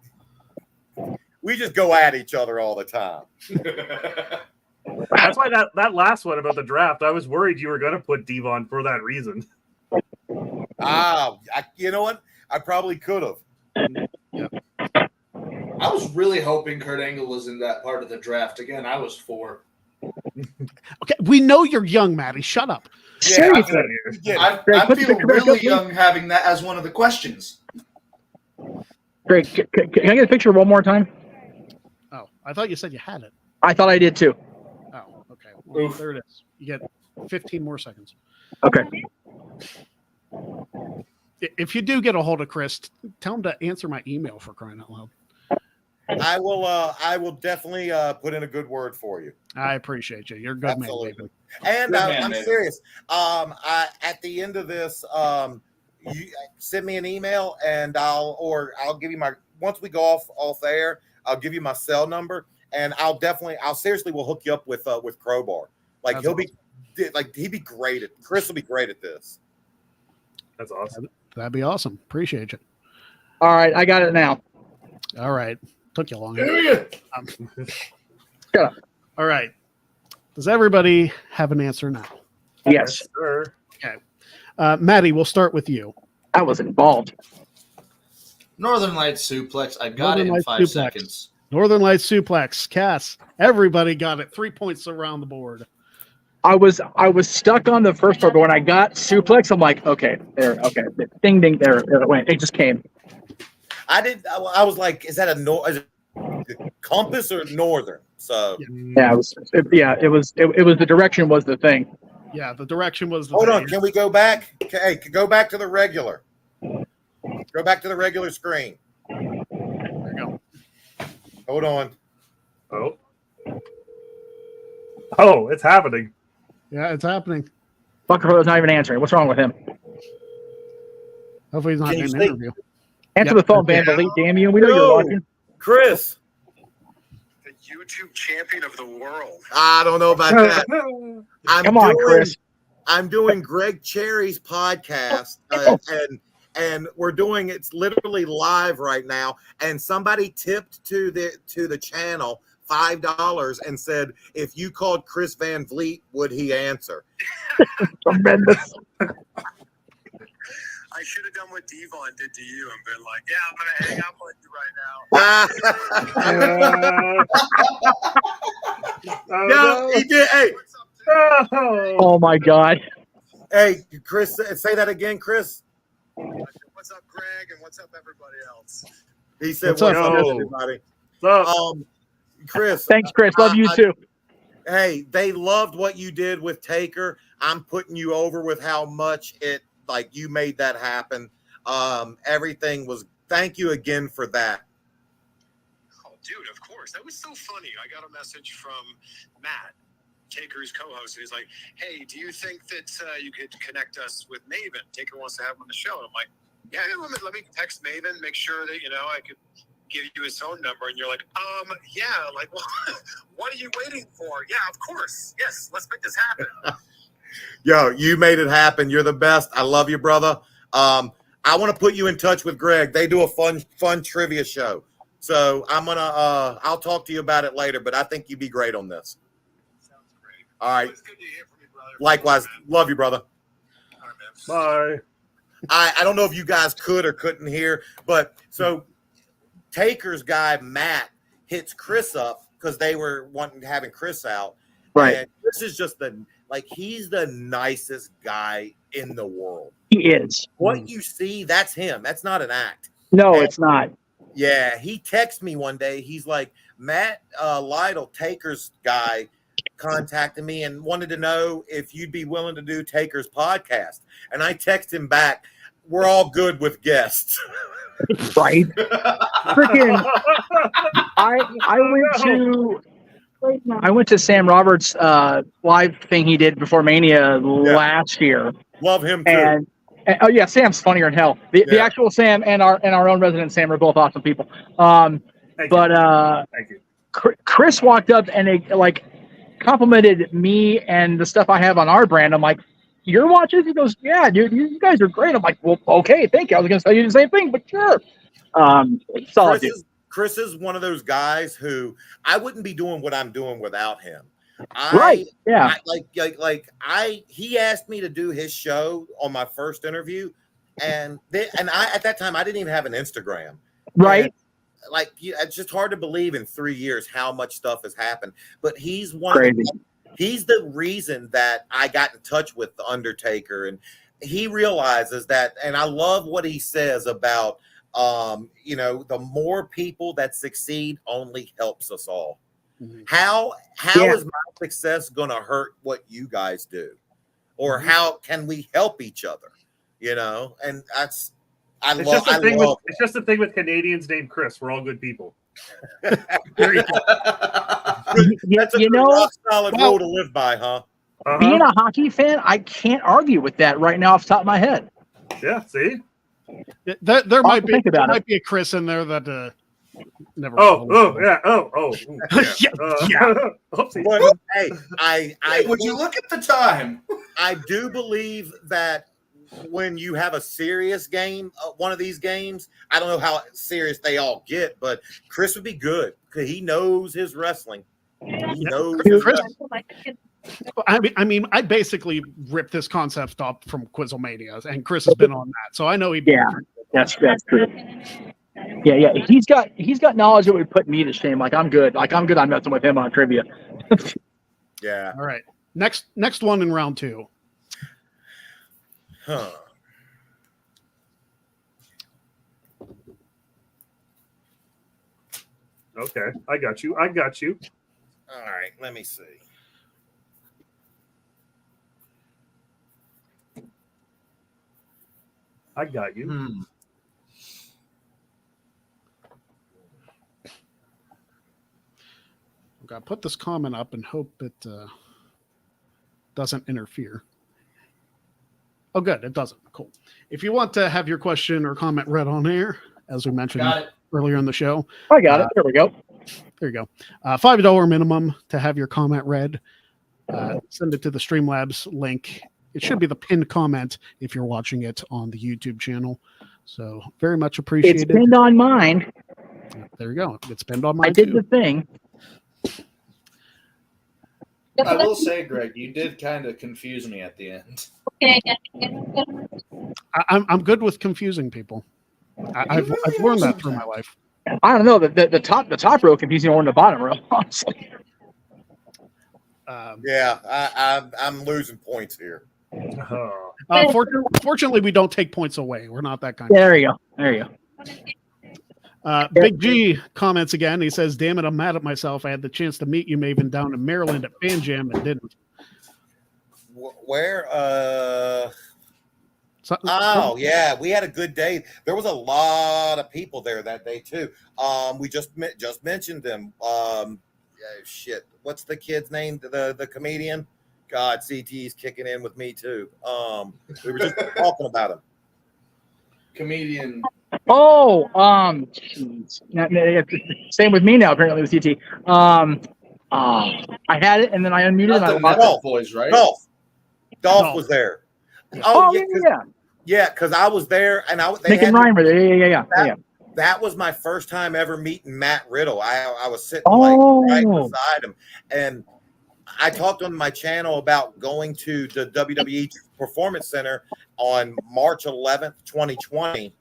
go at each other all the time. That's why that last one about the draft, I was worried you were going to put Devon for that reason. You know what? I probably could have. I was really hoping Kurt Angle was in that part of the draft. Again, I was for. Okay, we know you're young, Maddie. Shut up. Yeah, Seriously. I Greg, feel really young having that as one of the questions. Greg, can I get a picture one more time? Oh, I thought you said you had it. I thought I did too. Oh, okay. Well, Oof. there it is. You get 15 more seconds. Okay. If you do get a hold of Chris, tell him to answer my email for crying out loud. I will definitely put in a good word for you. I appreciate you. You're a good Absolutely. man. And Good man, I'm Maven. serious. At the end of this, you send me an email and I'll give you my, once we go off air, I'll give you my cell number and I'll seriously will hook you up with Crowbar. Like That's he'd be great at, Chris will be great at this. That's awesome. That'd be awesome. Appreciate you. All right, I got it now. All right. Took you long. Shut up. All right. Does everybody have an answer now? Yes, Sir. Maddie, we'll start with you. I was involved. Northern Lights suplex. I got Northern it in Lights 5 suplex. seconds. Northern Lights suplex. Cass. Everybody got it. 3 points around the board. I was stuck on the first part, but when I got suplex, I'm like, okay, there, okay, ding, ding, there it went. It just came. I was like, is that is it compass or northern? So Yeah, it was the direction was the thing. Yeah, the direction was the hold thing. on, can we go back? Hey, go back to the regular. Go back to the regular screen. There you go. Hold on. Oh, it's happening. Yeah, it's happening. Bucker's not even answering. What's wrong with him? Hopefully he's not Can you in an see? interview. Answer Yep. the phone, Van Vliet, damn you. We know you're watching. Chris. The YouTube champion of the world. I don't know about that. Come on, Chris. I'm doing Greg Cherry's podcast, and we're doing it's literally live right now. And somebody tipped to the channel $5 and said, if you called Chris Van Vliet, would he answer? Tremendous. I should have done what Devon did to you and been like, yeah, I'm going to hang up on you right now. No, he did. Hey, What's up, dude? Oh. Oh my God. hey, Chris, say that again, Chris. What's up, Greg? And what's up, everybody else? He said, What's up, "What's up, Chris? everybody?" So, Chris. Thanks, Chris. Love you too. Hey, they loved what you did with Taker. I'm putting you over with how much you made that happen. Everything was. Thank you again for that. Oh, dude, of course. That was so funny. I got a message from Matt, Taker's co-host, and he's like, hey, do you think that you could connect us with Maven? Taker wants to have him on the show. And I'm like, yeah, let me text Maven, make sure that, I could give you his phone number. And you're like, yeah, like, what are you waiting for? Yeah, of course. Yes, let's make this happen. Yo, you made it happen. You're the best. I love you, brother. I want to put you in touch with Greg. They do a fun trivia show. So I'll talk to you about it later, but I think you'd be great on this. Sounds great. All right. It's good to hear from you, brother. Likewise. Love you, brother. All right, man. bye. I don't know if you guys could or couldn't hear, but so Taker's guy, Matt, hits Chris up because they were having Chris out. Right. And Chris is just he's the nicest guy in the world. He is. What you see, that's him. That's not an act. No, And- it's not. Yeah, he texted me one day. He's like, Matt Lytle, Taker's guy, contacted me and wanted to know if you'd be willing to do Taker's podcast. And I texted him back, we're all good with guests. Right. Freaking. I went to Sam Roberts' live thing he did before Mania last year, Love him too. and oh yeah, Sam's funnier than hell. The Yeah. actual Sam and our own resident Sam are both awesome people. Thank But you. Thank you. Chris walked up and complimented me and the stuff I have on our brand. I'm like, your watches? He goes, yeah, dude, you guys are great. I'm like, well, okay, thank you. I was going to tell you the same thing, but sure. Solid dude. Chris is one of those guys who I wouldn't be doing what I'm doing without him. Right. Yeah. He asked me to do his show on my first interview, and I at that time I didn't even have an Instagram. Right. And, it's just hard to believe in 3 years how much stuff has happened. But he's he's the reason that I got in touch with the Undertaker, and he realizes that. And I love what he says about the more people that succeed only helps us all. Mhm. How is my success going to hurt what you guys do? or how can we help each other? You know, and that's It's just the thing with Canadians named Chris. We're all good people. There you go. That's a rock solid rule to live by, huh? Being a hockey fan, I can't argue with that right now off the top of my head. Yeah, see? There might be a Chris in there that never. Yeah. But, hey, would you look at the time? I do believe that when you have a serious game, one of these games, I don't know how serious they all get, but Chris would be good because he knows his wrestling. He knows his wrestling. I mean, I basically ripped this concept up from Quizlemania, and Chris has been on that, so I know he. Yeah, that's true. Yeah. He's got knowledge that would put me to shame. Like I'm good. I'm messing with him on trivia. Yeah. All right. Next one in round 2. Huh. Okay, I got you. All right, let me see. I got you. Okay, I'll put this comment up and hope it doesn't interfere. Oh, good. It doesn't. Cool. If you want to have your question or comment read on air, as we mentioned earlier in the show. I got it. There we go. There you go. $5 minimum to have your comment read. Send it to the Streamlabs link. It should be the pinned comment if you're watching it on the YouTube channel. So very much appreciated. It's pinned on mine. There you go. It's pinned on mine. I did the thing. I will say, Greg, you did kind of confuse me at the end. I'm good with confusing people. I've learned that through my life. I don't know. The top row confusing more than the bottom row. Honestly. I'm losing points here. Fortunately, we don't take points away. We're not that kind. There you go. Big G comments again. He says, "Damn it, I'm mad at myself. I had the chance to meet you, Maven, down in Maryland at Fan Jam and didn't." Where? Oh yeah, we had a good day. There was a lot of people there that day too. We just mentioned them. Shit, what's the kid's name? The comedian. God, CT's kicking in with me too. We were just talking about him. Comedian. Oh, same with me now. Apparently with CT. I had it and then I unmuted. Not the Muppet Boys, right? Dolph was there. Yeah, because I was there and Nick and Ryan were there. Yeah. That was my first time ever meeting Matt Riddle. I was sitting right beside him, and I talked on my channel about going to the WWE Performance Center on March 11th, 2020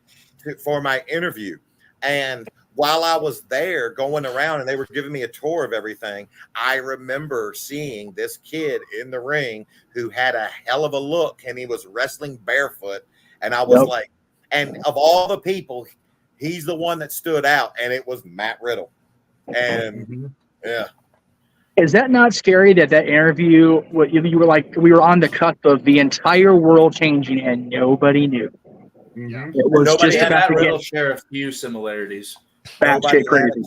for my interview. And while I was there going around and they were giving me a tour of everything, I remember seeing this kid in the ring who had a hell of a look and he was wrestling barefoot. And I was like, and of all the people, he's the one that stood out, and it was Matt Riddle. And yeah. Is that not scary that interview, you were like, we were on the cusp of the entire world changing and nobody knew? Yeah. It was Nobody just had about Matt to Riddle get share a few similarities. batshit crazy.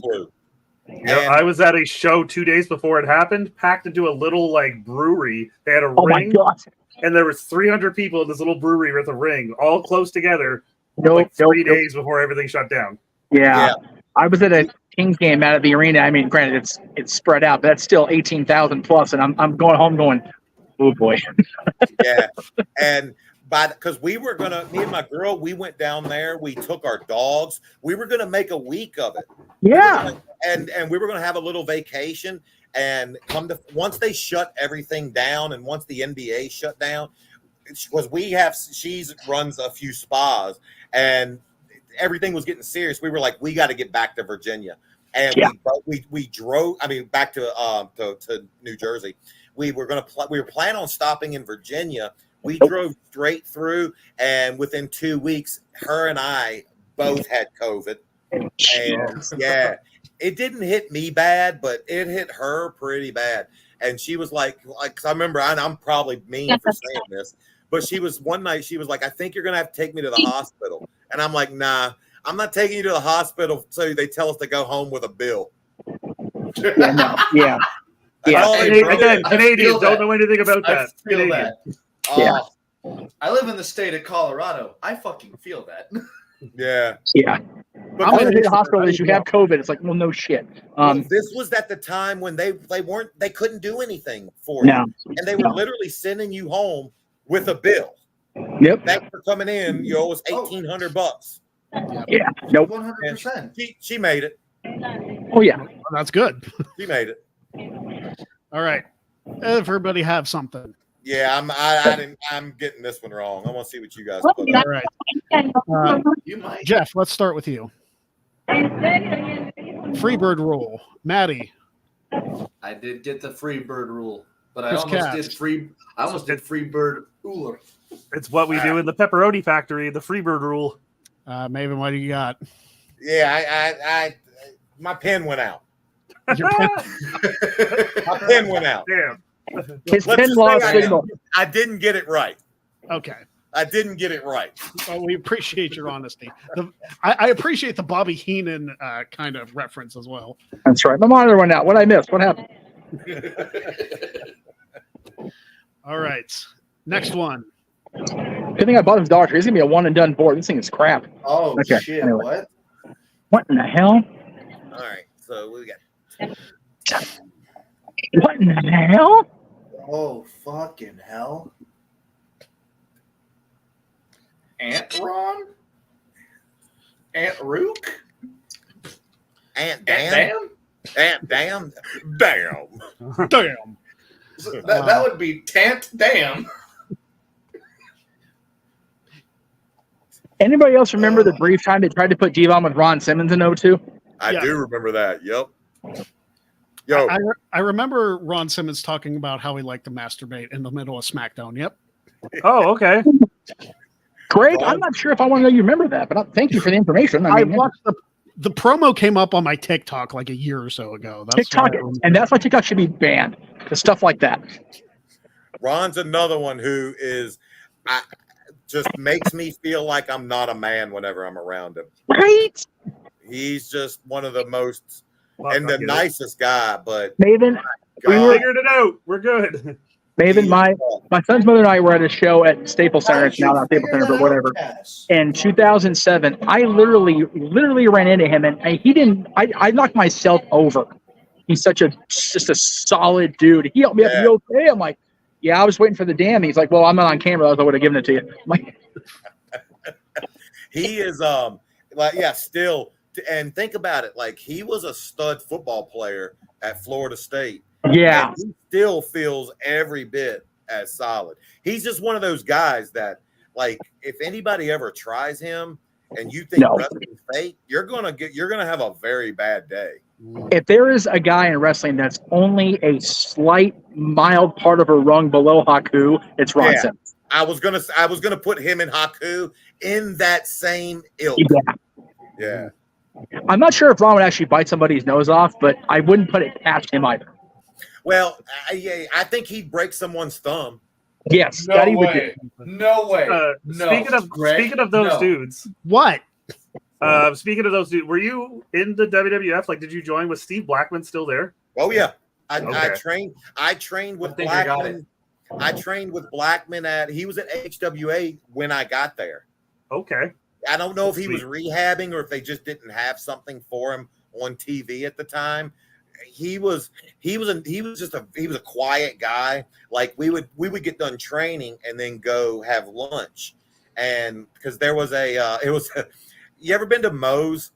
I was at a show 2 days before it happened, packed into a little brewery. They had a Oh my ring, God. and there was 300 people in this little brewery with a ring, all close together. 3 days before everything shut down. Yeah. I was at a Kings game out at the arena. I mean, granted, it's spread out, but that's still 18,000 plus, and I'm going home going, oh boy. Yeah, and because we were gonna, me and my girl, we went down there. We took our dogs. We were gonna make a week of it. Yeah, and we were gonna have a little vacation. And once they shut everything down, and once the NBA shut down, because she runs a few spas, and everything was getting serious. We were like, we got to get back to Virginia, and we drove. I mean, back to New Jersey. We were planning on stopping in Virginia. We drove straight through, and within 2 weeks, her and I both had COVID. And yeah, it didn't hit me bad, but it hit her pretty bad. and she was like, 'cause I remember I'm probably mean for saying this, but one night she was like, I think you're gonna have to take me to the hospital, and I'm like, nah, I'm not taking you to the hospital. So they tell us to go home with a bill. Yeah, no, yeah. Yeah. Again, Canadians feel don't that. know anything about I that. feel Canadian. that. Yeah. I live in the state of Colorado. I fucking feel that. Yeah. Yeah. But I'm gonna then- say the hospital is you have COVID. It's like, well, no shit. this was at the time when they couldn't do anything for No. you, and they were literally sending you home with a bill. Yep. Thanks for coming in. You owe us $1,800. Yeah. Nope. 100%. She made it. Oh yeah. That's good. She made it. All right. Everybody have something. Yeah, I'm getting this one wrong. I want to see what you guys put All up. right. You might. Jeff, let's start with you. Freebird rule. Maddie. I did get the free bird rule, but I Chris almost Katz. did free. I almost did free bird Uller. It's what we do in the pepperoni factory, the Freebird rule. Maven, what do you got? Yeah, I my pen went out. Your pen- My pen went out. Damn. His Let's pin just lost say signal. I didn't get it right. Okay. I didn't get it right. Well, we appreciate your honesty. I appreciate the Bobby Heenan kind of reference as well. That's right. My monitor went out. What I missed? What happened? All right. Next one. Good thing I bought this Dollar Tree. It's gonna be a one and done board. This thing is crap. Oh Okay, shit! anyway. What? What in the hell? All right, so we got What in the hell? Oh fucking hell! Aunt Ron? Aunt Rook? Aunt Aunt Damn. Dam? Aunt Damn. Damn. Damn. That would be Tant Dam. Anybody else remember the brief time they tried to put Devon with Ron Simmons in 02? I Yeah. do remember that. Yep. Yo, I remember Ron Simmons talking about how he liked to masturbate in the middle of SmackDown. Yep. Oh, okay. Greg, I'm not sure if I want to know you remember that, but thank you for the information. I I mean, watched the promo came up on my TikTok like a year or so ago. That's TikTok, why I remember. and that's why TikTok should be banned. The stuff like that. Ron's another one who is just makes me feel like I'm not a man whenever I'm around him. Right? He's just one of the most Well, and the fuck it. nicest guy, but Maven, We God, figured it out. We're good. Maven, my son's mother and I were at a show at Staples Center. It's now not Staples Center, but whatever. In 2007, I literally ran into him, and he didn't. I knocked myself over. He's just a solid dude. He helped me up. Yeah. You okay? I'm like, yeah, I was waiting for the damn. He's like, well, I'm not on camera. Else I would have given it to you. I'm like, he is still. And think about it, like he was a stud football player at Florida State. yeah, And he still feels every bit as solid. He's just one of those guys that, like, if anybody ever tries him and you think No. wrestling's fake, you're gonna have a very bad day. if there is a guy in wrestling that's only a slight, mild part of a rung below Haku, it's Ron Yeah. Simmons. I was gonna put him and Haku in that same ilk. Yeah. Yeah. I'm not sure if Ron would actually bite somebody's nose off, but I wouldn't put it past him either. Well, I think he'd break someone's thumb. Yes, No that he would do. way. No way. No. Speaking of those no. dudes, What? speaking of those dudes, were you in the WWF? Like, did you join? Was Steve Blackman still there? Oh yeah. I Okay. trained with I think I got Blackman. I trained with Blackman he was at HWA when I got there. Okay. I don't know if he was Sweet. rehabbing or if they just didn't have something for him on TV at the time. He was a quiet guy. Like we would get done training and then go have lunch. And because there was you ever been to Moe's?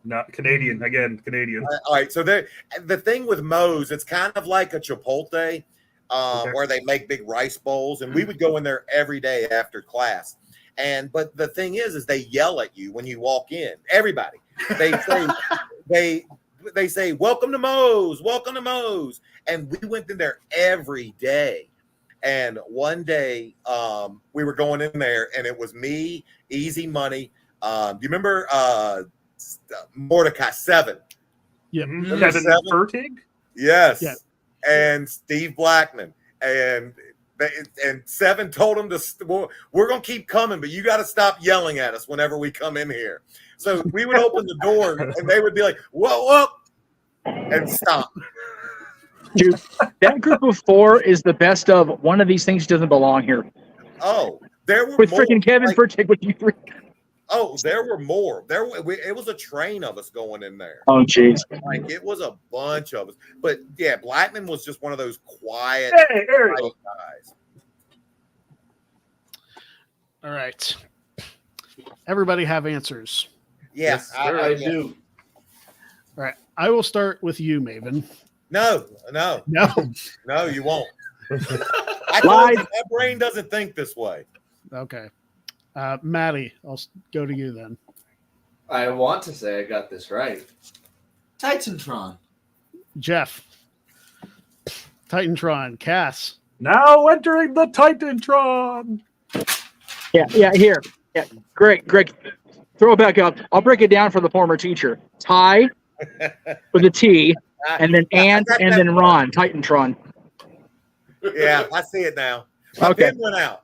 Not Canadian again. Canadian. All right, so the thing with Moe's, it's kind of like a Chipotle, Okay. where they make big rice bowls, and we would go in there every day after class. But the thing is they yell at you when you walk in. Everybody, they say, "Welcome to Moe's, welcome to Moe's," and we went in there every day. And one day, we were going in there, and it was me, Easy Money. Do you remember Mordecai 7? Yeah. Mhm. Number Kevin 7? Furtig? Yes. Yeah. and Steve Blackman, and Seven told him we're going to keep coming, but you got to stop yelling at us whenever we come in here. So we would open the door, and they would be like, whoa, and stop. Dude, that group of 4 is the best of one of these things doesn't belong here. Oh, there were With more, freaking Kevin Furtick with you 3. Oh, there were more. It was a train of us going in there. Oh, jeez. Like it was a bunch of us. But yeah, Blackman was just one of those quiet guys. All right. Everybody have answers. Yeah, Yes, sir, I do. All right. I will start with you, Maven. No, you won't. I told you, my brain doesn't think this way. Okay. Maddie, I'll go to you then. I want to say I got this right. Titantron. Jeff. Titantron. Cass. Now entering the Titantron. Yeah, here. Yeah, Greg, throw it back up. I'll break it down for the former teacher. Ty with a T, and then and then Ron. Titantron. Yeah, I see it now. My pen went out.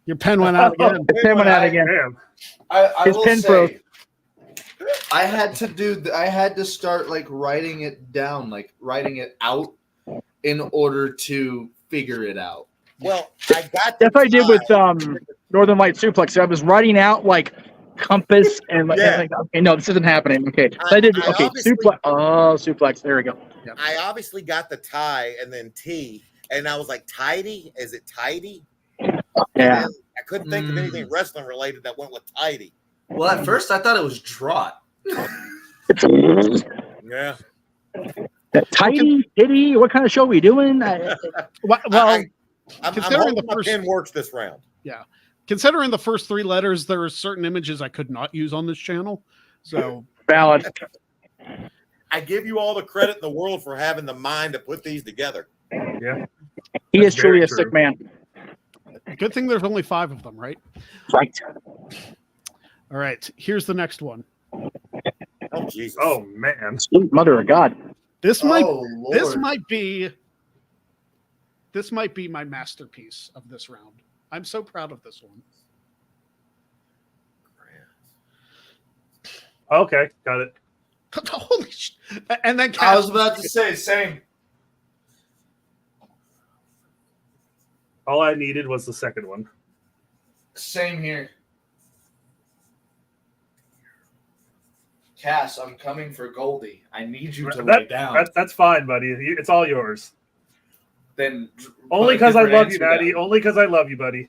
Your pen went out again. His pen went out again. I will pen say, froze. I had to start like writing it down, like writing it out in order to figure it out. Well, I got that's what I did with Northern Light Suplex. I was writing out like compass and like, okay, no, this isn't happening. Okay, so I did suplex. Oh, suplex. There we go. Yep. I obviously got the tie and then T, and I was like, tidy? Is it tidy? Yeah. I couldn't think of anything wrestling related that went with tidy. Well, at first I thought it was trot. Yeah. Tidy, titty. What kind of show are we doing? Well, I'm considering hoping my pen works this round. Yeah. Considering the first 3 letters, there are certain images I could not use on this channel. So valid. I give you all the credit in the world for having the mind to put these together. Yeah. He is truly a sick man. Good thing there's only 5 of them, right? Right. All right. Here's the next one. Oh, Jesus. Oh, man. Sweet mother of God. This might be my masterpiece of this round. I'm so proud of this one. Okay, got it. Holy shit. And then I was about to say same. All I needed was the second one. Same here. Cass, I'm coming for Goldie. I need you to lay down. That's fine, buddy. It's all yours. Then only because I love you, Maddie. Only because I love you, buddy.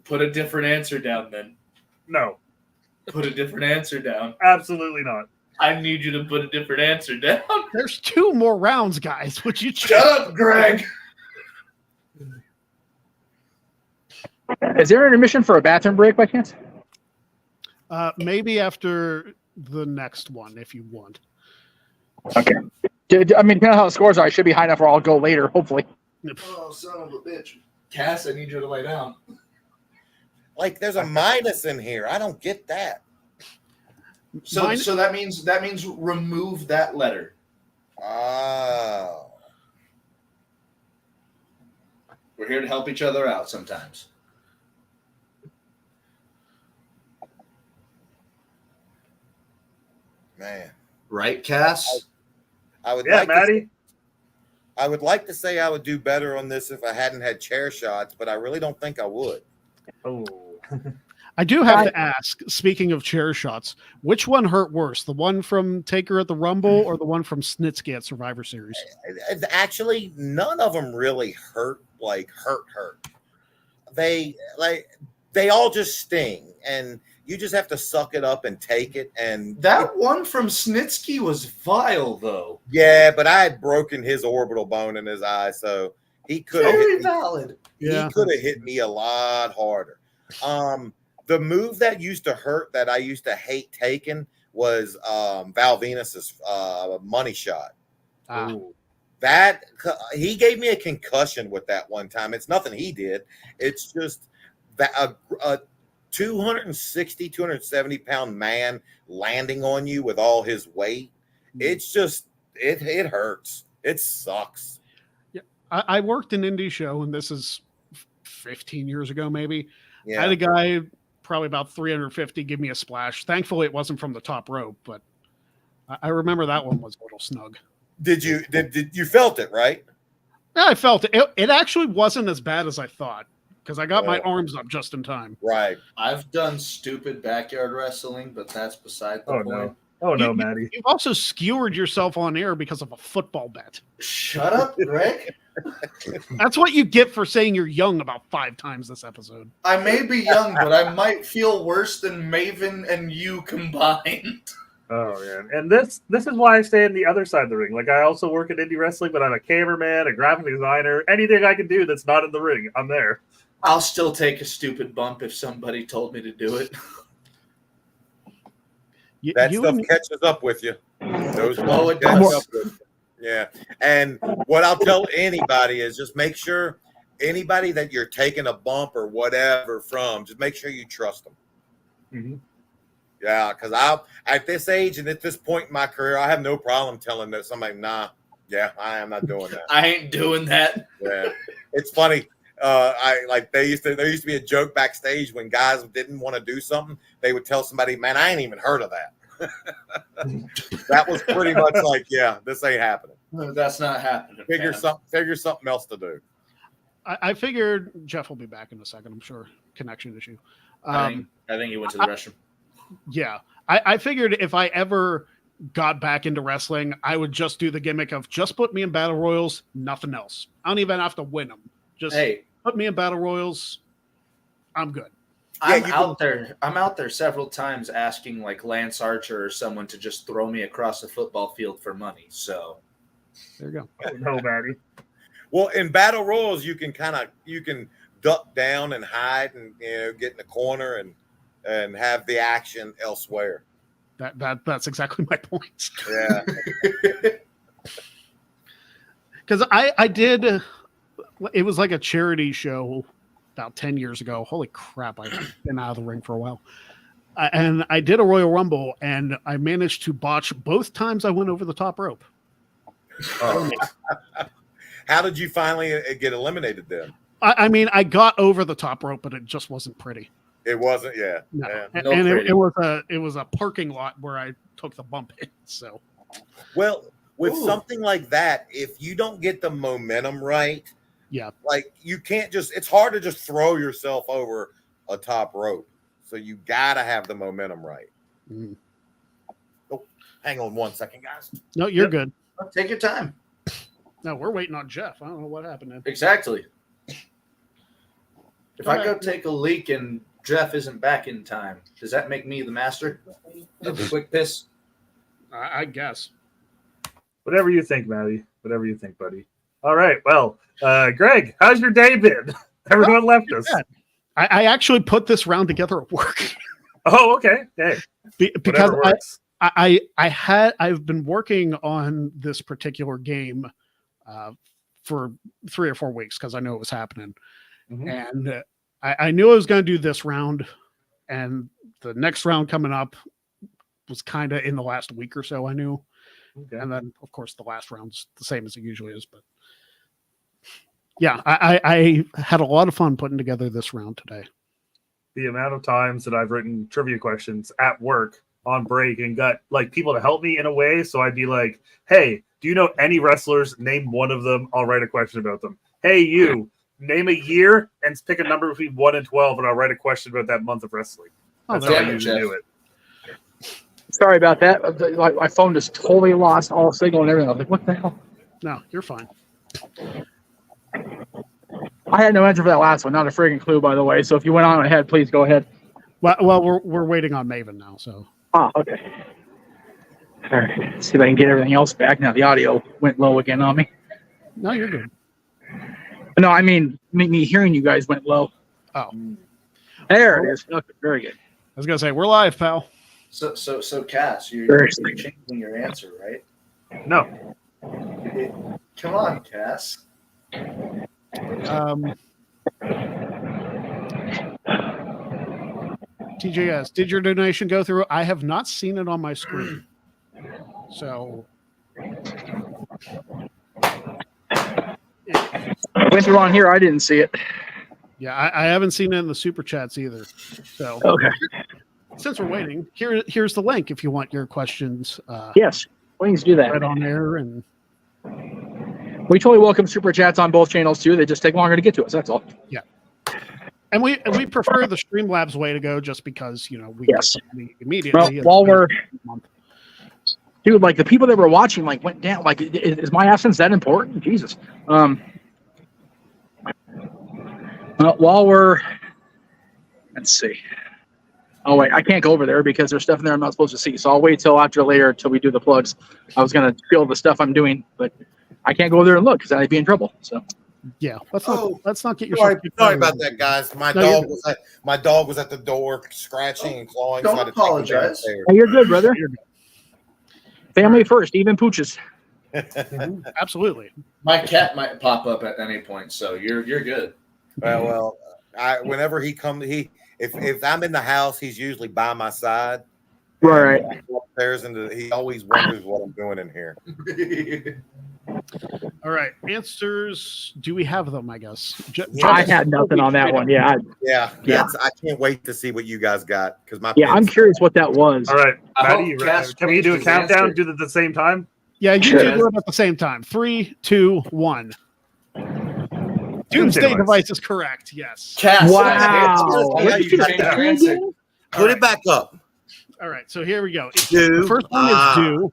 Put a different answer down, then. No. Put a different answer down. Absolutely not. I need you to put a different answer down. There's 2 more rounds, guys. Would you shut up, Greg? Is there an intermission for a bathroom break by chance? Maybe after the next one, if you want. Okay. I mean, depending on how the scores are, I should be high enough where I'll go later, hopefully. Oh, son of a bitch. Cass, I need you to lay down. Like, there's a minus in here. I don't get that. So that means remove that letter. Oh. We're here to help each other out sometimes. Man. Right, Cass? I would Maddie. I would like to say I would do better on this if I hadn't had chair shots, but I really don't think I would. Oh. I do have to ask, speaking of chair shots, which one hurt worse? The one from Taker at the Rumble or the one from Snitsky at Survivor Series? Actually, none of them really hurt, hurt. They all just sting, and you just have to suck it up and take it. And that one from Snitsky was vile, though. Yeah, but I had broken his orbital bone in his eye, so he could have hit me. Valid. Yeah. He could have hit me a lot harder. The move that used to hurt that I used to hate taking was Val Venus's money shot. That he gave me a concussion with that one time. It's nothing he did. It's just that a 260, 270 pound man landing on you with all his weight. It's just it hurts. It sucks. I worked an indie show, and this is 15 years ago, maybe. I Yeah. had a guy probably about 350 give me a splash. Thankfully, it wasn't from the top rope, but I remember that one was a little snug. Did you felt it, right? Yeah, I felt it. It actually wasn't as bad as I thought because I got my Yeah. arms up just in time. Right. I've done stupid backyard wrestling, but that's beside the Oh, point. no. Oh, no, You- Maddie. You've also skewered yourself on air because of a football bet. Shut up, Greg. That's what you get for saying you're young about 5 times this episode. I may be young, but I might feel worse than Maven and you combined. Oh, man. And this is why I stay on the other side of the ring. Like, I also work at indie wrestling, but I'm a cameraman, a graphic designer. Anything I can do that's not in the ring, I'm there. I'll still take a stupid bump if somebody told me to do it. That You stuff and- catches up with you. Those Oh, bumps it catch does. up with you. Yeah. And what I'll tell anybody is just make sure anybody that you're taking a bump or whatever from, just make sure you trust them. Mm-hmm. Yeah, because I at this age and at this point in my career, I have no problem telling that somebody, nah, yeah, I am not doing that. I ain't doing that. Yeah, it's funny. There used to be a joke backstage when guys didn't want to do something, they would tell somebody, man, I ain't even heard of that. That was pretty much like, yeah, this ain't happening. That's not happening. Figure man. something else to do. I figured Jeff will be back in a second, I'm sure. Connection issue. I think he went to the restroom. Yeah. I figured if I ever got back into wrestling, I would just do the gimmick of just put me in battle royals, nothing else. I don't even have to win them. Just put me in battle royals. I'm good. I'm out there several times asking like Lance Archer or someone to just throw me across the football field for money. So there you go. Oh, no, Maddie. Well, in battle royals, you can duck down and hide and get in the corner and have the action elsewhere. That's exactly my point. Yeah. Because I did, it was like a charity show about 10 years ago. Holy crap, I've been out of the ring for a while. And I did a Royal Rumble, and I managed to botch both times I went over the top rope. Oh. How did you finally get eliminated then? I mean, I got over the top rope, but it just wasn't pretty. It wasn't, yeah. No. Yeah. And it was a parking lot where I took the bump in. So, well, with something like that, if you don't get the momentum right, yeah, like you can't it's hard to just throw yourself over a top rope. So you gotta have the momentum right. Mm. Oh, hang on one second, guys. No, you're good. take your time. No, we're waiting on Jeff. I don't know what happened then. Exactly. If All I go right. take a leak and Jeff isn't back in time, does that make me the master of the quick piss? I guess. Whatever you think, Maddie. Whatever you think, buddy. All right. Well, Greg, how's your day been? Everyone left us. Yeah. I actually put this round together at work. Oh, okay. Hey, Because whatever works. I've been working on this particular game for 3 or 4 weeks because I knew it was happening. Mhm. And I knew I was going to do this round, and the next round coming up was kind of in the last week or so. I knew, Okay. and then of course the last round's the same as it usually is. But yeah, I had a lot of fun putting together this round today. The amount of times that I've written trivia questions at work on break and got like people to help me in a way. So I'd be like, "Hey, do you know any wrestlers? Name one of them. I'll write a question about them. Hey, you." Name a year and pick a number between 1 and 12, and I'll write a question about that month of wrestling. Oh, That's there how you I go. usually do it. Sorry about that. My phone just totally lost all signal and everything. I was like, what the hell? No, you're fine. I had no answer for that last one. Not a friggin' clue, by the way. So if you went on ahead, please go ahead. Well, we're waiting on Maven now. So Ah, okay. All right. Let's see if I can get everything else back. Now the audio went low again on me. no, you're good. No, I mean, me hearing you guys went low. Oh, There it is. Okay, very good. I was gonna say we're live, pal. So Cass, you're Seriously. changing your answer, right? No. Come on, Cass. TJS, did your donation go through? I have not seen it on my screen. So Winter on here, I didn't see it. Yeah, I haven't seen it in the super chats either. So Okay. since we're waiting, here's the link if you want your questions. Yes, please do that. Right on there, and we totally welcome super chats on both channels too. They just take longer to get to us. That's all. yeah. And we prefer the Streamlabs way to go, just because we Yes. get the money immediately. Well, while we're dude, like the people that were watching, like went down. Like, is my absence that important? Jesus. While we're, let's see. Oh wait, I can't go over there because there's stuff in there I'm not supposed to see. So I'll wait till after later till we do the plugs. I was gonna feel the stuff I'm doing, but I can't go over there and look because I'd be in trouble. So yeah, let's not get yourself. Sorry about that, guys. My dog was at the door scratching and clawing. Don't so I had to take him apologize. downstairs. hey, you're good, brother. Family first, even pooches. Absolutely. My cat might pop up at any point, so you're good. Well, whenever he comes, if I'm in the house, he's usually by my side. Right. Upstairs, and he always wonders what I'm doing in here. All right, answers. Do we have them? I guess. I had nothing on that one. Yeah. Yeah. I can't wait to see what you guys got because my I'm curious what that was. All right, I Maddie, hope Cass can we do a changed his countdown? answer. Do it at the same time? Yeah, you Sure. two do it at the same time. 3, 2, 1. Doomsday device is correct. Yes. Cass, Wow. Yeah, you change your answer. Put it back up. All right, so here we go. Do. The first one is do.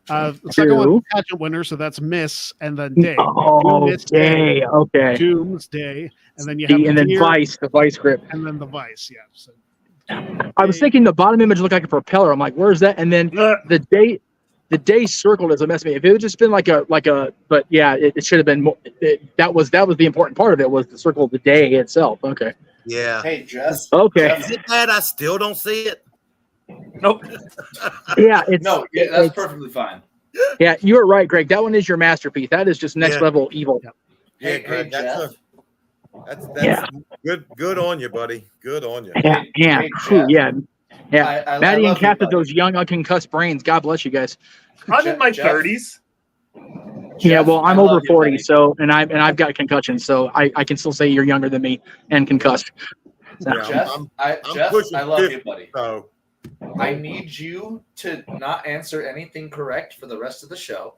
The second one is pageant winner, so that's miss, and then day. Oh, day. Okay. Doomsday, and then you have And then deer, vice, the vice grip. and then the vice. Yeah. So, I was thinking the bottom image looked like a propeller. I'm like, where's that? And then the day circle doesn't mess me. If it had just been like a, but yeah, it should have been more. That was the important part of it, was the circle of the day itself. Okay. Yeah. Hey, Jess. Okay. Is it bad? I still don't see it. Nope. Yeah. It's That's perfectly fine. Yeah, you were right, Greg. That one is your masterpiece. That is just next level evil. Yeah, Hey, Greg, Jeff. that's Yeah. good on you, buddy. Good on you. Yeah. Hey, Phew, Jeff. yeah. I Maddie and love you, Kath with buddy. those young unconcussed brains. God bless you guys. I'm in my Jeff. 30s. Yeah, well, I'm I over love you, 40, buddy. so and I've got concussions, so I can still say you're younger than me and concussed. So, Yeah, Jeff, I'm Jeff, pushing I love 50, you, buddy. So I need you to not answer anything correct for the rest of the show,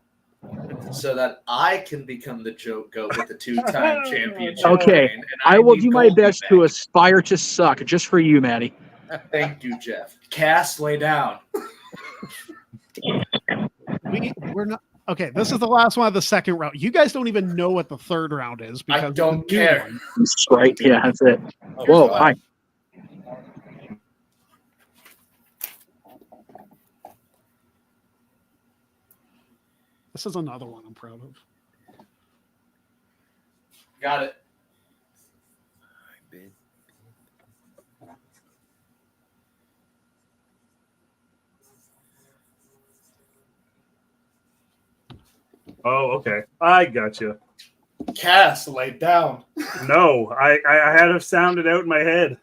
so that I can become the joke goat with the 2-time championship. Okay, reign, and I will need do my Goldie best back. to aspire to suck just for you, Maddie. Thank you, Jeff. Cass, lay down. we're not. Okay, this is the last one of the second round. You guys don't even know what the third round is because I it's don't a new care. one. That's right. Yeah, that's it. oh, Whoa, God. hi. This is another one I'm proud of. Got it. Oh, okay. I got you. Cass, lay down. No, I had to sound it out in my head.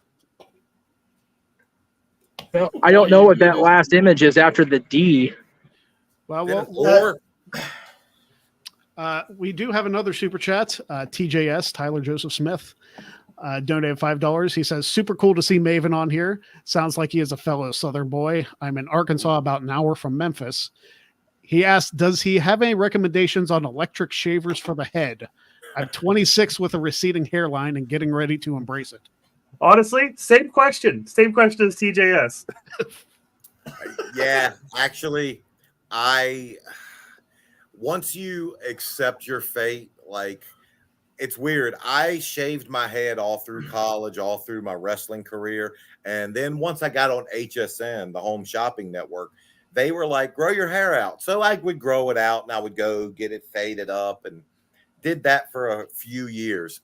Well, I don't know what that last image is after the D. Well, Did it well, four? we do have another super chat. TJS, Tyler Joseph Smith, donated $5. He says, super cool to see Maven on here. Sounds like he is a fellow Southern boy. I'm in Arkansas, about an hour from Memphis. He asked, does he have any recommendations on electric shavers for the head? I'm 26 with a receding hairline and getting ready to embrace it. Honestly, same question. Same question as TJS. Yeah, actually, once you accept your fate, like, it's weird. I shaved my head all through college, all through my wrestling career. And then once I got on HSN, the home shopping network, they were like, grow your hair out. So I would grow it out and I would go get it faded up and did that for a few years.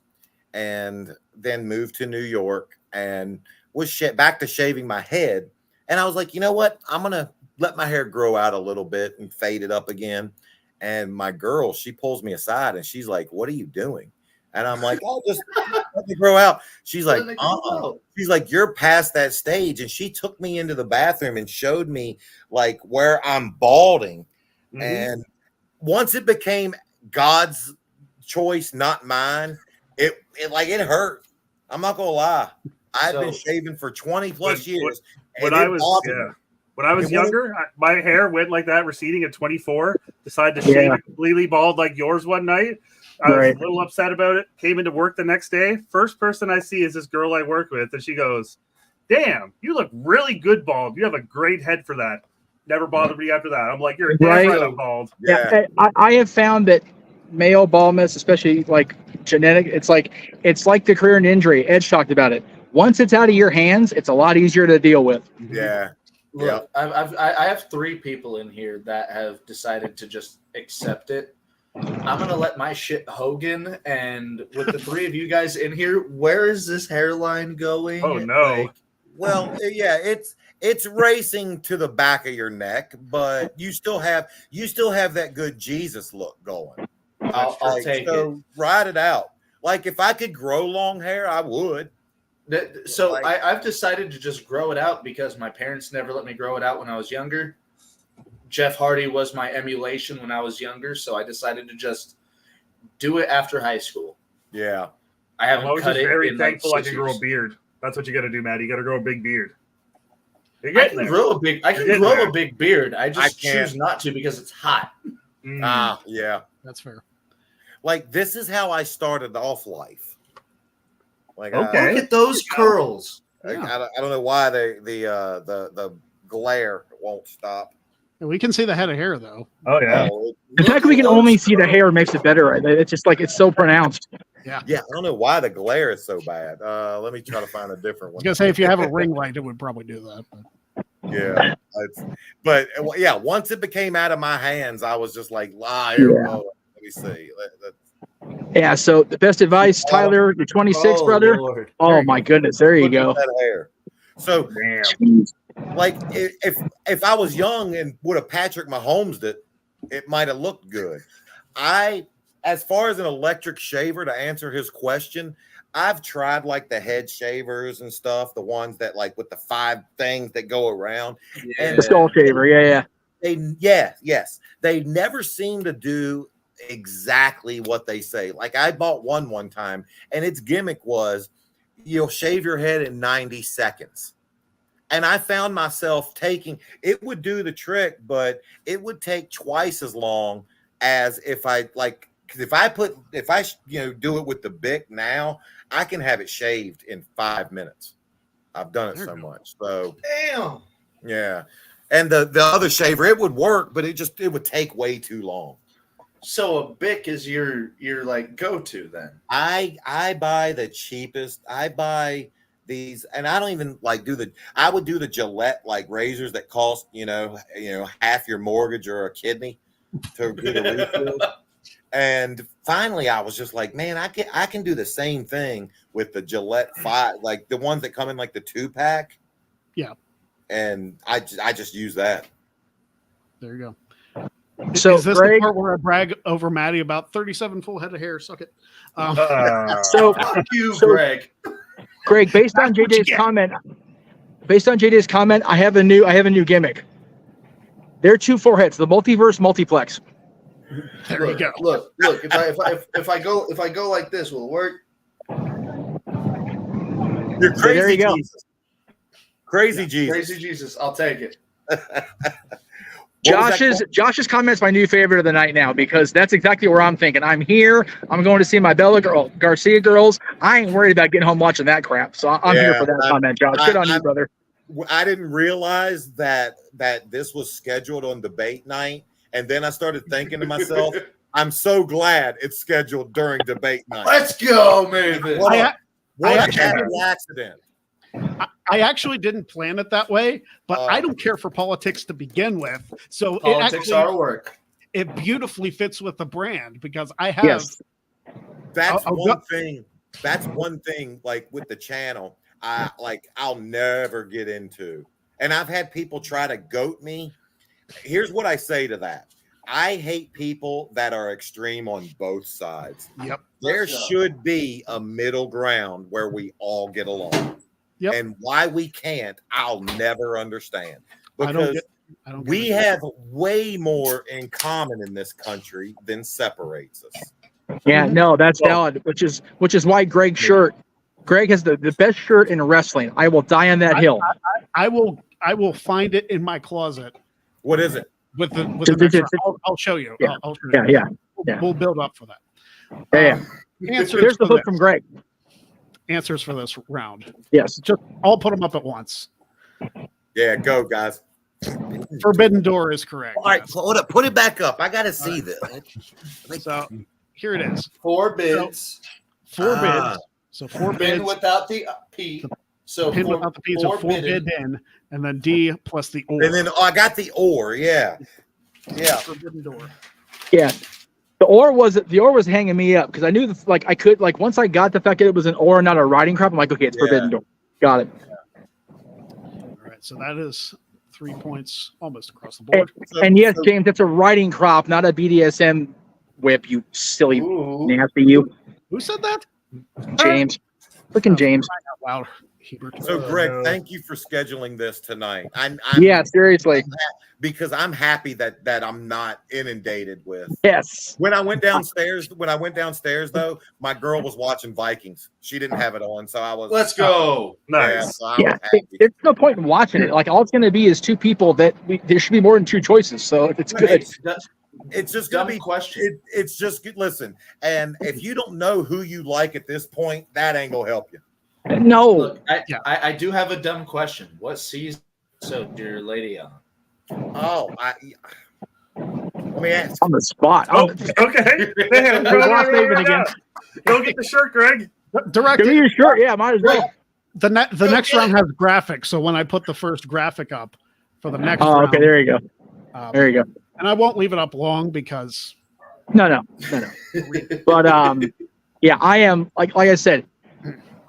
And then moved to New York and was back to shaving my head. And I was like, you know what? I'm going to let my hair grow out a little bit and fade it up again. And my girl, she pulls me aside and she's like, what are you doing? And I'm like, oh, just let me grow out. She's like, she's like, you're past that stage. And she took me into the bathroom and showed me like where I'm balding. Mm-hmm. And once it became God's choice, not mine, it hurt. I'm not gonna lie. I've been shaving for 20 plus years. When I was younger, my hair went like that, receding at 24. Decided to shave it completely bald like yours one night. I was a little upset about it. Came into work the next day. First person I see is this girl I work with, and she goes, "Damn, you look really good bald. You have a great head for that." Never bothered me after that. I'm like, "You're damn right I'm bald." Yeah, I have found that male baldness, especially like genetic, it's like the career and injury. Edge talked about it. Once it's out of your hands, it's a lot easier to deal with. Yeah. Look, I have 3 people in here that have decided to just accept it. I'm gonna let my shit Hogan, and with the 3 of you guys in here, where is this hairline going? Oh no! Well, yeah, it's racing to the back of your neck, but you still have that good Jesus look going. I'll take it. Ride it out. Like if I could grow long hair, I would. So I've decided to just grow it out because my parents never let me grow it out when I was younger. Jeff Hardy was my emulation when I was younger, so I decided to just do it after high school. Yeah. I haven't I'm always cut just it very in thankful like I 6 can grow a years. beard. That's what you got to do, Matt. You got to grow a big beard. I can grow a big beard. I just choose not to because it's hot. Yeah. That's fair. Like this is how I started off life. Like okay. Look at those curls. I don't know why the glare won't stop. We can see the head of hair though. Oh yeah. The fact we can only see the hair makes it better. It's just like it's so pronounced. Yeah. I don't know why the glare is so bad. Let me try to find a different one. I was gonna say if you have a ring light, it would probably do that. Yeah. But once it became out of my hands, I was just like, here we go. Let me see. Yeah, so the best advice, Tyler, you're 26, brother. Lord. Oh my goodness, there you go. That hair. So like if I was young and would have Patrick Mahomes it might have looked good. As far as an electric shaver, to answer his question, I've tried like the head shavers and stuff, the ones that like with the 5 things that go around. And the skull shaver, yes. They never seem to do exactly what they say. Like I bought one time, and its gimmick was you'll shave your head in 90 seconds. And I found myself it would do the trick, but it would take twice as long as if I do it with the Bic now, I can have it shaved in 5 minutes. I've done it so much. So damn. Yeah. And the other shaver, it would work, but it would take way too long. So a Bic is your like go-to then? I buy the cheapest. I buy these, and I don't even I would do the Gillette like razors that cost, half your mortgage or a kidney to do the refill. And finally I was just like, man, I can do the same thing with the Gillette 5, like the ones that come in like the 2-pack. Yeah. And I just use that. There you go. So is this Greg, the part where I brag over Maddie about 37 full head of hair? Suck it. Fuck you, Greg. Greg, based on JJ's comment, I have a new gimmick. There are 2 foreheads, the multiverse multiplex. There you go. Look. If I go like this, will it work? You're crazy. There you go. Jesus. Crazy Jesus. Crazy Jesus. I'll take it. Josh's comment's my new favorite of the night now, because that's exactly where I'm thinking. I'm here. I'm going to see my Garcia girls. I ain't worried about getting home watching that crap. So I'm here for that comment, Josh. Good on you, brother. I didn't realize that this was scheduled on debate night, and then I started thinking to myself, I'm so glad it's scheduled during debate night. Let's go, Maven. What a happy accident. I actually didn't plan it that way, but I don't care for politics to begin with. So politics are work. It beautifully fits with the brand because I have. That's one thing. That's one thing. Like with the channel, I'll never get into. And I've had people try to goat me. Here's what I say to that. I hate people that are extreme on both sides. Yep. There should be a middle ground where we all get along. Yep. And why we can't, I'll never understand. Because we have way more in common in this country than separates us. Yeah, no, that's valid. Which is why Greg's shirt. Greg has the best shirt in wrestling. I will die on that hill. I will find it in my closet What is it? with the next round. I'll show you. Yeah. I'll show you. Yeah. We'll build up for that. Yeah. Answers Here's the for hook this. from Greg. Answers for this round. Yes. Just I'll put them up at once. Yeah, go guys. Forbidden Door is correct. All right, yes. hold up. Put it back up. I gotta see this. So here it is. 4 bids. 4 Ah. bids. So 4 Pin bids. without the P. So Pin four, without the P. So 4 bidded. bid in, and then D plus the or. And then I got the or. Yeah. Yeah. Forbidden Door. Yeah. The or was hanging me up because I knew I could once I got the fact that it was an or, not a riding crop. I'm like, okay, it's Forbidden Door. Got it. All right. So that is 3 points almost across the board. And yes, James, that's a riding crop, not a BDSM whip. You silly nasty you, Who said that? James. Freaking James. Out loud, Hebert. So Greg, thank you for scheduling this tonight. I'm Seriously. because I'm happy that I'm not inundated with. Yes. When I went downstairs though, my girl was watching Vikings. She didn't have it on, so I was. Let's go. Nice. so I was happy. There's no point in watching it. All it's going to be is two people there should be more than two choices. So it's good. It's just gonna be question. It's just good. Listen, and if you don't know who you like at this point, that ain't gonna help you. No. Look, I do have a dumb question. What season did your lady on? Oh, let me ask. On the spot. Oh, okay. Damn, We lost Maven again. Go get the shirt, Greg. Direct. Give me your shirt. Yeah, might as well. The next round has graphics, so when I put the first graphic up for the next round, Okay, there you go. There you go. and I won't leave it up long because No. But yeah, I am like I said,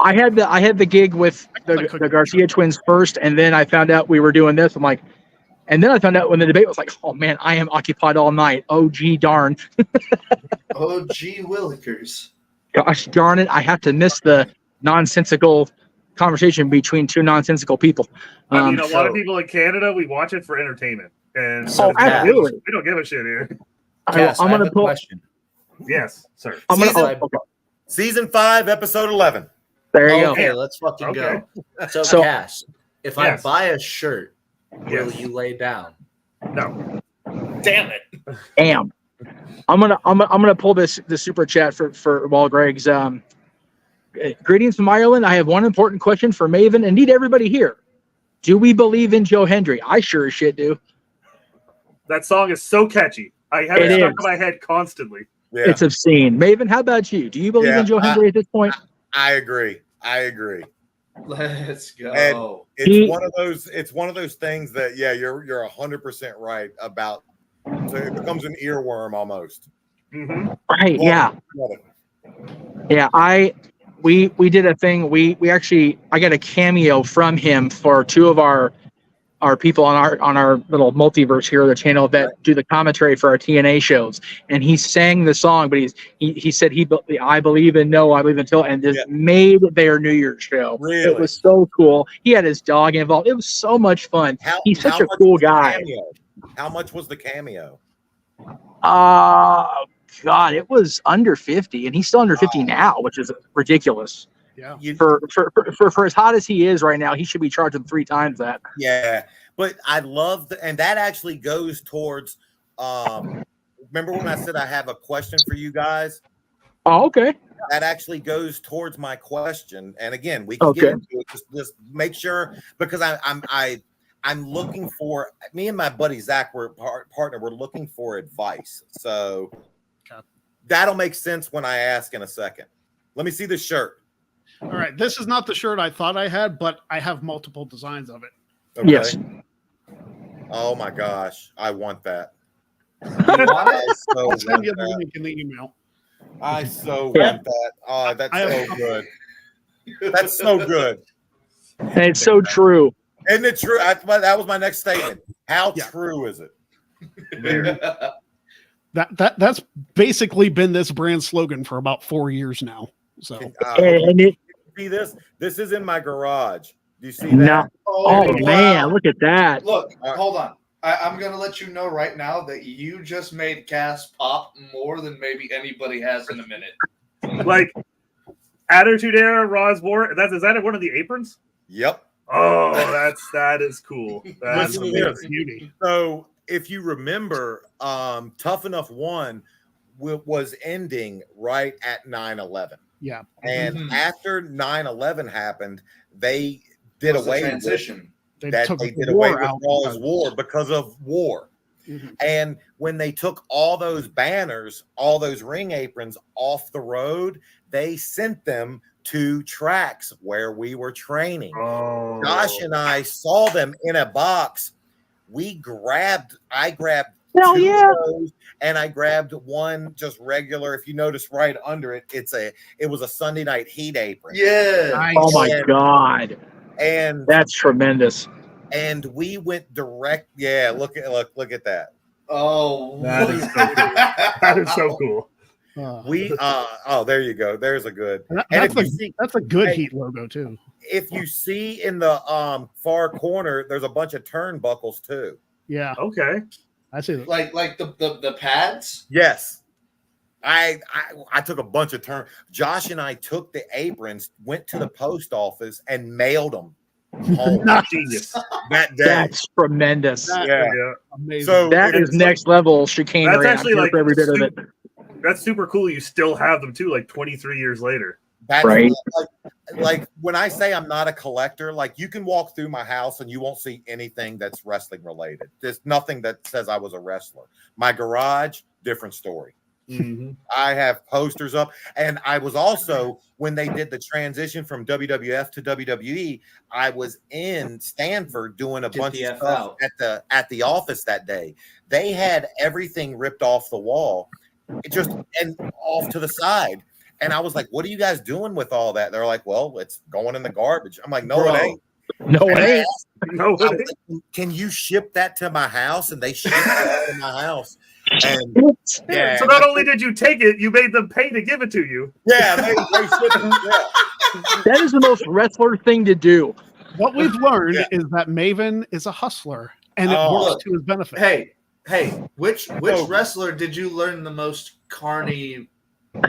I had the gig with the Garcia twins first, and then I found out we were doing this. I'm like, and then I found out when the debate was like, oh man, I am occupied all night. Oh gee darn. Oh gee willikers. Gosh darn it, I have to miss the nonsensical conversation between two nonsensical people. I mean, a lot of people in Canada, we watch it for entertainment. And absolutely. We don't give a shit here. Yes, I'm I gonna have a pull. question. Yes, sir. I'm gonna. Season 5, episode 11. There you Okay, go. let's fucking Okay. go. So- Cass, if Yes. I buy a shirt, will Yes. you lay down? No. Damn it. Damn. I'm gonna pull this super chat for while Greg's greetings from Ireland. I have one important question for Maven and need everybody here. Do we believe in Joe Hendry? I sure as shit do. That song is so catchy. I have it stuck in my head constantly. Yeah, It's obscene. Maven, how about you? Do you believe in Joe Hendry at this point? I agree. Let's go. And it's one of those things that you're 100% right about. So it becomes an earworm almost. Mm-hmm. Right, yeah. Love it. Yeah, we did a thing. I got a cameo from him for two of our people on our little multiverse here, the channel that do the commentary for our TNA shows, and he sang the song, but he said I believe in Till, and just made their New Year's show. Really? It was so cool. He had his dog involved. It was so much fun. He's such a cool guy. How much was the cameo? God, it was under 50, and he's still under 50 now, which is ridiculous. yeah. For as hot as he is right now, he should be charging 3 times that. Yeah, but I love and that actually goes towards. Remember when I said I have a question for you guys? Oh, okay. That actually goes towards my question. And again, we can get into it. Just make sure, because I'm looking for, me and my buddy Zach, we're partner. We're looking for advice. So that'll make sense when I ask in a second. Let me see the shirt. All right. This is not the shirt I thought I had, but I have multiple designs of it. Okay. Yes. Oh my gosh, I want that. I'll send you the link in the email. I so want that. Oh, that's so good. That's so good. And it's so true. Isn't it true? That was my next statement. How true is it? That's basically been this brand slogan for about 4 years now. So And it, see this? This is in my garage. Do you see that? no. Oh man, look at that. Look, hold on. I'm gonna let you know right now that you just made Cass pop more than maybe anybody has in a minute. Like Attitude Era, Raw's War. Is that one of the aprons? Yep. Oh, that is cool. That is Listen to this. amazing. Beauty. So if you remember, Tough Enough 1 was ending right at 9/11. Yeah. And Mhm. after 9/11 happened, they did What's the away with transition. They that. took They the did away war with out Raw's because- War because of war. Mhm. And when they took all those banners, all those ring aprons off the road, they sent them to tracks where we were training. Oh, Josh and I saw them in a box. I grabbed Hell two yeah. of those, and I grabbed one just regular. If you notice right under it, it was a Sunday Night Heat apron. Yeah. Nice. Oh my And- God. And That's tremendous. we went direct. Yeah, look at that. Oh, That is so cool. That is so cool. There you go. There's a good. And And that's, if you see, that's a good Hey. Heat logo too. if you see in the far corner, there's a bunch of turnbuckles too. Yeah, Okay. I see that. like the pads. Yes. I took a bunch of turn. Josh and I took the aprons, went to the post office, and mailed them home Genius. that day. That's tremendous. That- Yeah. Yeah. Amazing. So That if is it's- next level chicanery. That's actually I'm here like for every bit of it. That's super cool. You still have them too, like 23 years later. That's Right. like when I say I'm not a collector, like you can walk through my house and you won't see anything that's wrestling related. There's nothing that says I was a wrestler. My garage, different story. Mm-hmm. I have posters up, and I was also, when they did the transition from WWF to WWE, I was in Stanford doing a Get bunch the of F stuff out. at the office that day. They had everything ripped off the wall, and off to the side. And I was like, "What are you guys doing with all that?" They're like, "Well, it's going in the garbage." I'm like, "No, Bro. it ain't." No, it And I ain't. No, I was like, "Can you ship that to my house?" And they shipped it to my house. And yeah, So not only did you take it, you made them pay to give it to you. yeah, they shipped it. Yeah. That is the most wrestler thing to do. What we've learned Yeah. is that Maven is a hustler, and it Oh. works to his benefit. Hey, which Oh. wrestler did you learn the most carny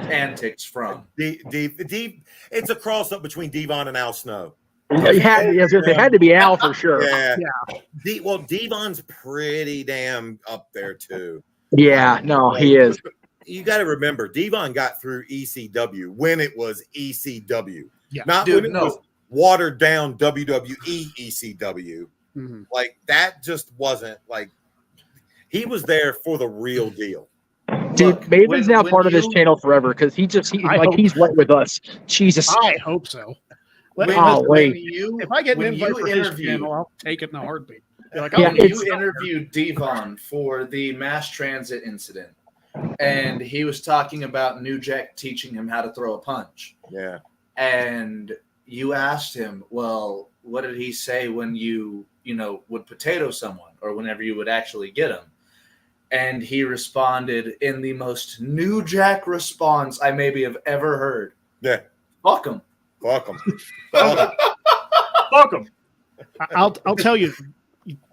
antics from? It's a cross up between Devon and Al Snow. It had to be Al for sure. Yeah. Devon's pretty damn up there too. Yeah, no, he is. You got to remember, Devon got through ECW when it was ECW, Yeah. not Dude, when it no. was watered down WWE ECW. Mhm. Like that just wasn't like he was there for the real deal. Dude, Look, Maven's now when part of this you- channel forever because he's I hope- he's right with us. Jesus. I hope so. When, Oh, wait. when if I get an when invite you for his interviewed- channel, I'll take it in a heartbeat. Be like, Yeah, oh, when it's- you interviewed Devon for the mass transit incident, and he was talking about New Jack teaching him how to throw a punch, Yeah. and you asked him, well, what did he say when you would potato someone or whenever you would actually get him? And he responded in the most New Jack response I maybe have ever heard. Yeah. Fuck him. Fuck him. Fuck them. I'll tell you,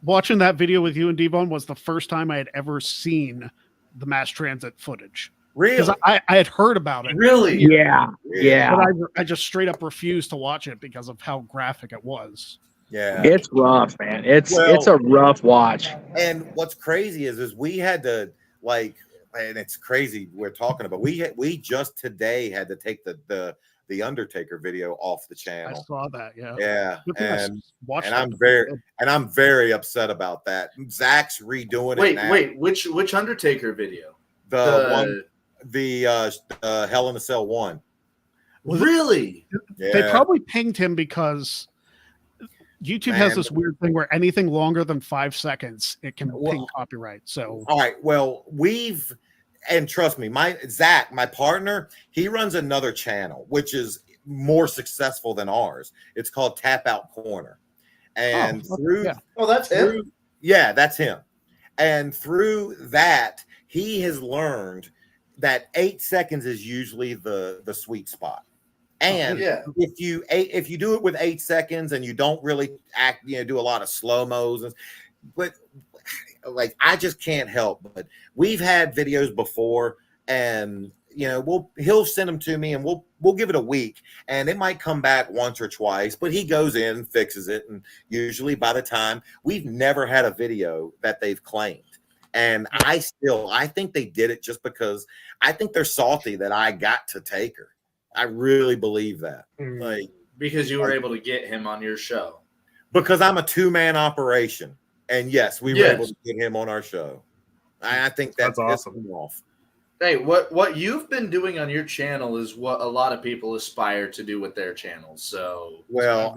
watching that video with you and Devon was the first time I had ever seen the mass transit footage, because Really? I had heard about it, Really? Yeah, yeah. but I just straight up refused to watch it because of how graphic it was. Yeah. It's rough, man. It's Well- a rough watch. And what's crazy is we had to and it's crazy we're talking about. We just today had to take the Undertaker video off the I channel. saw that. Yeah. Yeah, Good thing I and watched and it. I'm very upset about that. Zach's redoing it now. Wait, which Undertaker video? The Hell in a Cell 1. Was it- Really? Yeah. They probably pinged him because YouTube has Man. this weird thing where anything longer than 5 seconds, it can Well- ping copyright. So All right. Well, and trust me, Zach, my partner, he runs another channel which is more successful than ours. It's called Tap Out Corner, and Oh, through yeah. Oh, that's him. yeah, that's him. And through that, he has learned that 8 seconds is usually the sweet spot. And Yeah. if you do it with 8 seconds and you don't really do a lot of slow-mos, but like I just can't help. But we've had videos before, and he'll send them to me, and we'll give it a week, and it might come back once or twice. But he goes in and fixes it, and usually by the time we've never had a video that they've claimed. And I think they did it just because I think they're salty that I got to Taker. I really believe that. Like, because you were able to get him on your show. Because I'm a 2-man operation. And yes, we were able to get him on our show. I think that's awesome. Hey, what you've been doing on your channel is what a lot of people aspire to do with their channels. So, well,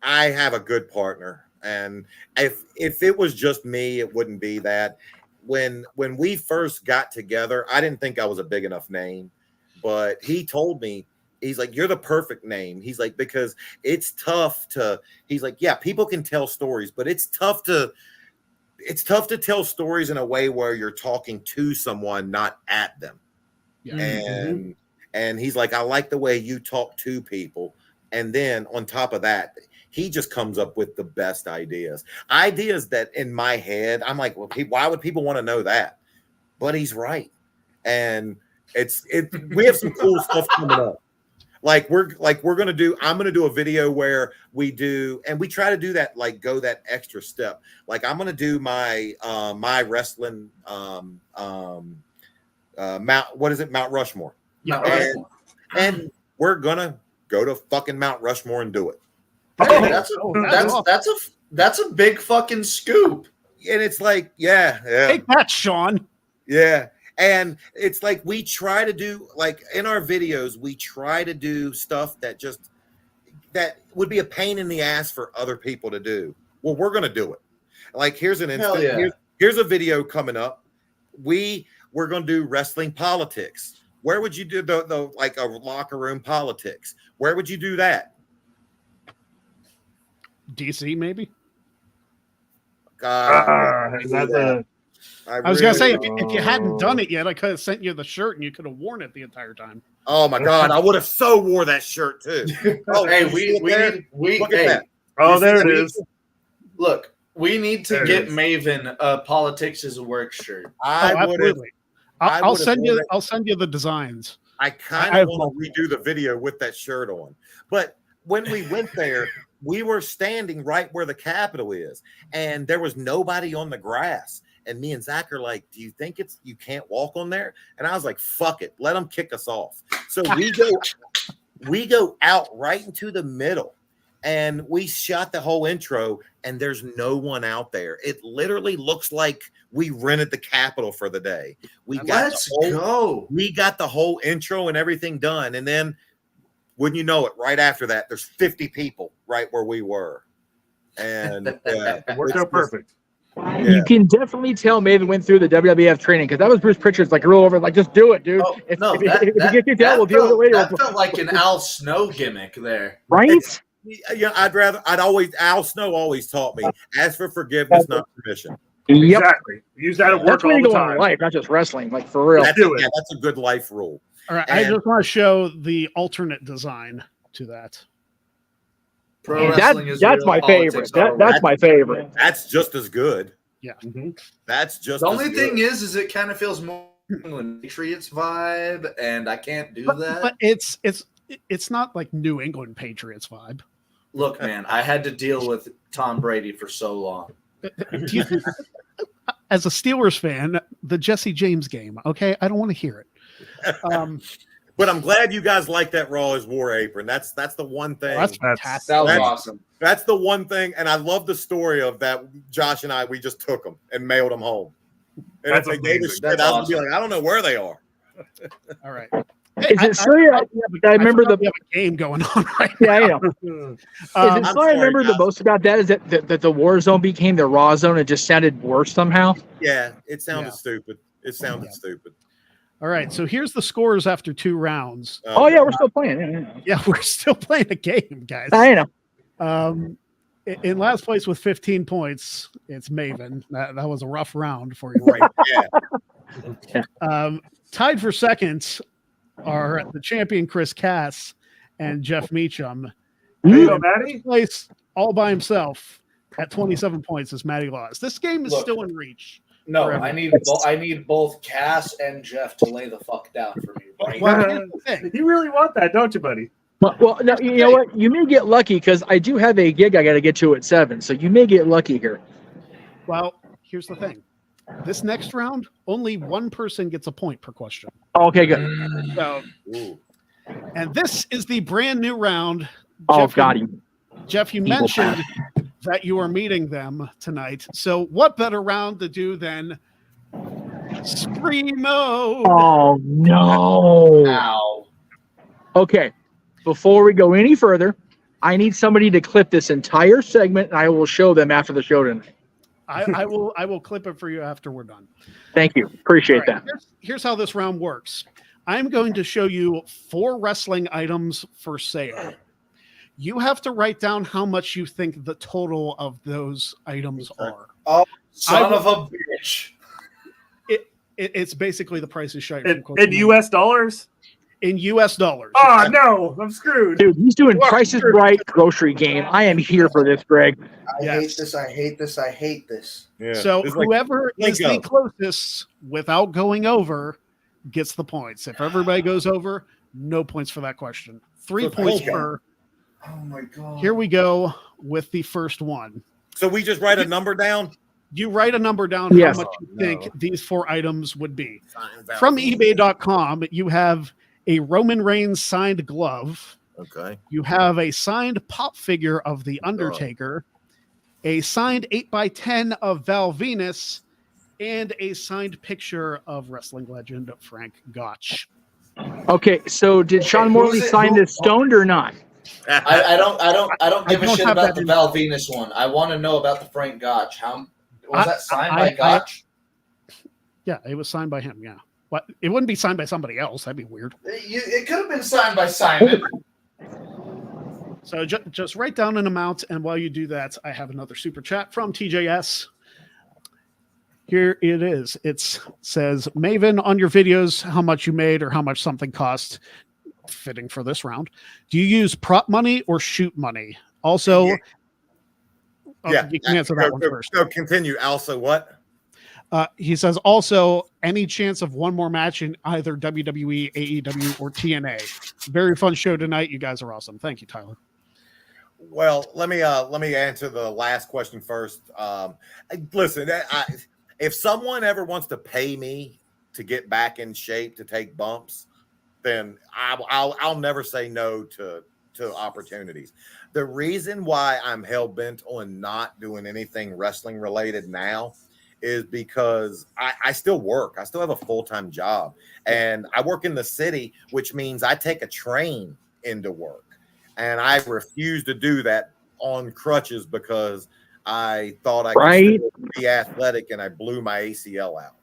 I have a good partner. And if it was just me, it wouldn't be that. When we first got together, I didn't think I was a big enough name, but he told me, he's like, you're the perfect name. He's like, because it's tough to, he's like, yeah, people can tell stories, but it's tough to tell stories in a way where you're talking to someone, not at them. Yeah. And he's like, I like the way you talk to people. And then on top of that, he just comes up with the best ideas that in my head, I'm like, well, why would people want to know that? But he's right. And we have some cool stuff coming up. I'm going to do a video where we do, and we try to do that, like go that extra step. Like I'm going to do my wrestling, Mount Rushmore. Yeah. And we're going to go to fucking Mount Rushmore and do it. Hey, that's a big fucking scoop. And it's like, yeah. Take that, Sean. Yeah. And it's like we try to do, like in our videos, we try to do stuff that would be a pain in the ass for other people to do. Well, we're going to do it. Like here's an instance. Yeah. Here's a video coming up. We're going to do wrestling politics. Where would you do the like a locker room politics? Where would you do that? DC, maybe. Is that the? I was gonna say if you hadn't done it yet, I could have sent you the shirt and you could have worn it the entire time. Oh my God, I would have so wore that shirt too. Oh, hey, we look at that. Oh, there it is. Look, we need to get Maven Politics as a work shirt. Absolutely. I'll send you the designs. I kind of want to redo the video with that shirt on. But when we went there, we were standing right where the Capitol is, and there was nobody on the grass. And me and Zach are like, do you think you can't walk on there? And I was like, fuck it, let them kick us off. So we go out right into the middle, and we shot the whole intro, and there's no one out there. It literally looks like we rented the Capitol for the day. We got the whole intro and everything done, and then wouldn't you know it, right after that, there's 50 people right where we were. And it worked out perfect. Yeah. You can definitely tell Maven went through the WWF training, because that was Bruce Pritchard's like real over, like, just do it, dude. If you get kicked out, we'll deal with it later. That felt like an Al Snow gimmick there. Right? Al Snow always taught me, ask for forgiveness, not permission. Yep. Exactly. Use that at work That's where all you the go in time. life, not just wrestling, like for real. That's a good life rule. All right, I just want to show the alternate design to that. That's my favorite. That's my favorite. That's just as good. Yeah. Mm-hmm. That's just the only thing is it kind of feels more England Patriots vibe, and I can't do that. But it's not like New England Patriots vibe. Look, man, I had to deal with Tom Brady for so long. As a Steelers fan, the Jesse James game, okay? I don't want to hear it. But I'm glad you guys like that Raw as War apron. That's the one thing. That's fantastic. That was awesome. That's the one thing, and I love the story of that. Josh and we just took them and mailed them home. And That's if they gave us shit, I was gonna be like, I don't know where they are. All right. Is it true? I remember we have a game going on right now. Yeah, I know. Is it so I remember the most about that is that the War Zone became the Raw Zone. It just sounded worse somehow. Yeah, it sounded stupid. It sounded stupid. All right, so here's the scores after 2 rounds. Oh yeah, we're still playing. Yeah, we're still playing a game, guys. I know. In last place with 15 points, it's Maven. That was a rough round for you, right? Yeah. Tied for second are the champion Chris Cass and Jeff Meacham. Maddie? Place all by himself at 27 points as Maddie lost. This game is Look. still in reach. No, Forever. I need both Cass and Jeff to lay the fuck down for me right Well, now. here's the thing. You really want that, don't you, buddy? Well, no, you know what? You may get lucky because I do have a gig I got to get to at 7, so you may get lucky here. Well, here's the thing. This next round, only one person gets a point per question. Okay, good. So, Ooh. and this is the brand new round. Oh, Jeff, God. Jeff, you Evil mentioned that you are meeting them tonight. So, what better round to do than Screamo? Oh, no. Ow. Okay, before we go any further, I need somebody to clip this entire segment, and I will show them after the show tonight. I will clip it for you after we're done. Thank you. Appreciate All right, that. here's how this round works. I'm going to show you 4 wrestling items for sale. You have to write down how much you think the total of those items are. Oh, son of a bitch. It's basically the Price is Right. In U.S. dollars? In U.S. dollars. Oh, no. I'm screwed. Dude, he's doing Price is Right grocery game. I am here for this, Greg. I Yes. hate this. I hate this. I hate this. Yeah. So It's like whoever is the Lego. closest without going over gets the points. If everybody goes over, no points for that question. 3 So points Lego. per. Oh my god. Here we go with the first one. So we just write a number down. You write a number down Yes. how much you no. think these 4 items would be. From eBay.com, you have a Roman Reigns signed glove. Okay. You have a signed pop figure of The Undertaker, a signed 8x10 of Val Venus, and a signed picture of wrestling legend Frank Gotch. Okay, so did Sean Morley who's it? sign this stoned or not? I don't give a don't shit have about that the in- Val Venus one. I want to know about the Frank Gotch. How was that signed by I- Gotch? Yeah, it was signed by him. Yeah. What? It wouldn't be signed by somebody else. That'd be weird. It could have been signed by Simon. So just write down an amount, and while you do that, I have another super chat from TJS. Here it is. It says, Maven, on your videos, how much you made or how much something cost, fitting for this round. Do you use prop money or shoot money? Also, Yeah. you can answer that one first. So continue. Also, what? He says, also, any chance of one more match in either WWE, AEW, or TNA? Very fun show tonight. You guys are awesome. Thank you, Tyler. Well, let me answer the last question first. Listen, if someone ever wants to pay me to get back in shape to take bumps, then I'll never say no to opportunities. The reason why I'm hell bent on not doing anything wrestling related now is because I still work. I still have a full-time job, and I work in the city, which means I take a train into work. And I refuse to do that on crutches because I thought I could still be athletic, and I blew my ACL out.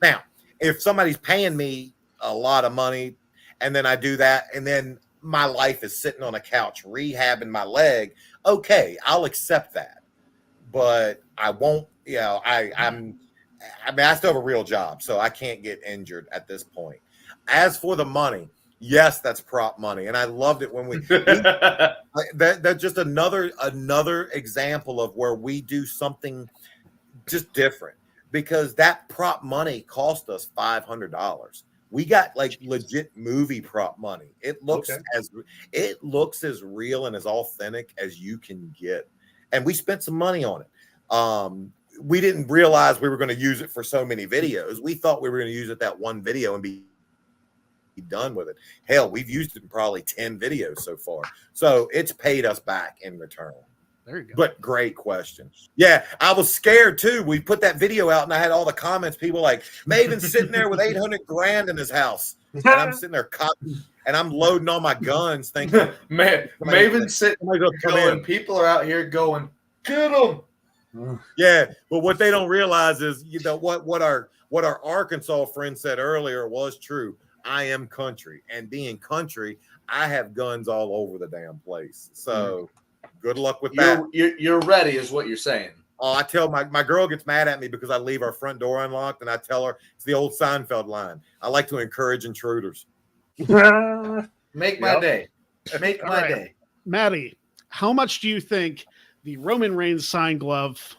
Now, if somebody's paying me a lot of money and then I do that, and then my life is sitting on a couch rehabbing my leg, okay, I'll accept that. But I won't, I mean, I still have a real job, so I can't get injured at this point. As for the money, yes, that's prop money, and I loved it when that's just another example of where we do something just different, because that prop money cost us $500. We got like legit movie prop money. It looks as real and as authentic as you can get, and we spent some money on it. We didn't realize we were going to use it for so many videos. We thought we were going to use it that one video and be done with it. Hell, we've used it in probably 10 videos so far. So it's paid us back in return. There you go. But great question. Yeah, I was scared too. We put that video out and I had all the comments. People like, Maven's sitting there with 800 grand in his house. And I'm sitting there and I'm loading all my guns thinking, Maven's sitting there going, people are out here going, get them. Yeah, but what they don't realize is, what our Arkansas friend said earlier was true. I am country, and being country, I have guns all over the damn place. So good luck with that. You're ready, is what you're saying. Oh, I tell my girl gets mad at me because I leave our front door unlocked, and I tell her it's the old Seinfeld line. I like to encourage intruders. Make my day. Make my day. Maddie, how much do you think the Roman Reigns signed glove,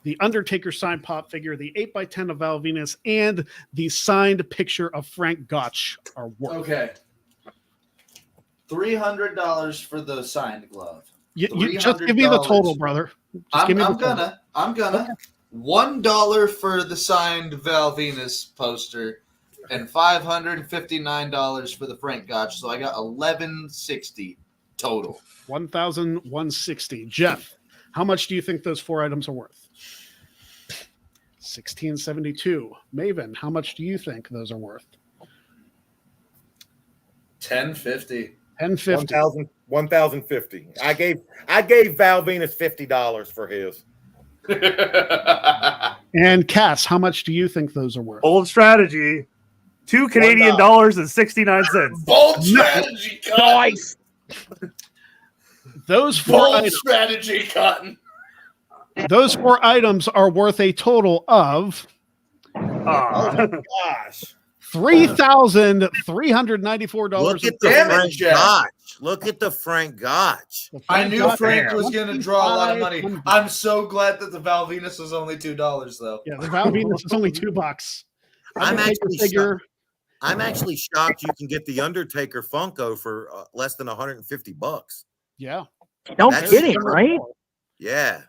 the Undertaker signed pop figure, the 8x10 of Val Venus, and the signed picture of Frank Gotch are worth. Okay. $300 for the signed glove. You just give me the total, brother. I'm gonna. Okay. $1 for the signed Val Venus poster, and $559 for the Frank Gotch. So I got $1,160 total. 1,160. Jeff, how much do you think those 4 items are worth? 1,672. Maven, how much do you think those are worth? $1,050. 1,050. 1,050. I gave Val Venus $50 for his. And Cass, how much do you think those are worth? Bold strategy. $2 Canadian and 69 cents. Bold strategy, Cotton. Nice. Those 4 Bold items, strategy, Cotton. those 4 items are worth a total of Ah. Gosh. $3,394. Look at the Damn it, Frank Jeff. Gotch. Look at the Frank Gotch. I knew Frank Damn. was going to draw a lot of money. I'm so glad that the Val Venus was only $2, though. Yeah, the Val Venus is only $2. I'm Undertaker actually I'm actually shocked you can get the Undertaker Funko for less than $150. Yeah, No That's- kidding, right? Yeah.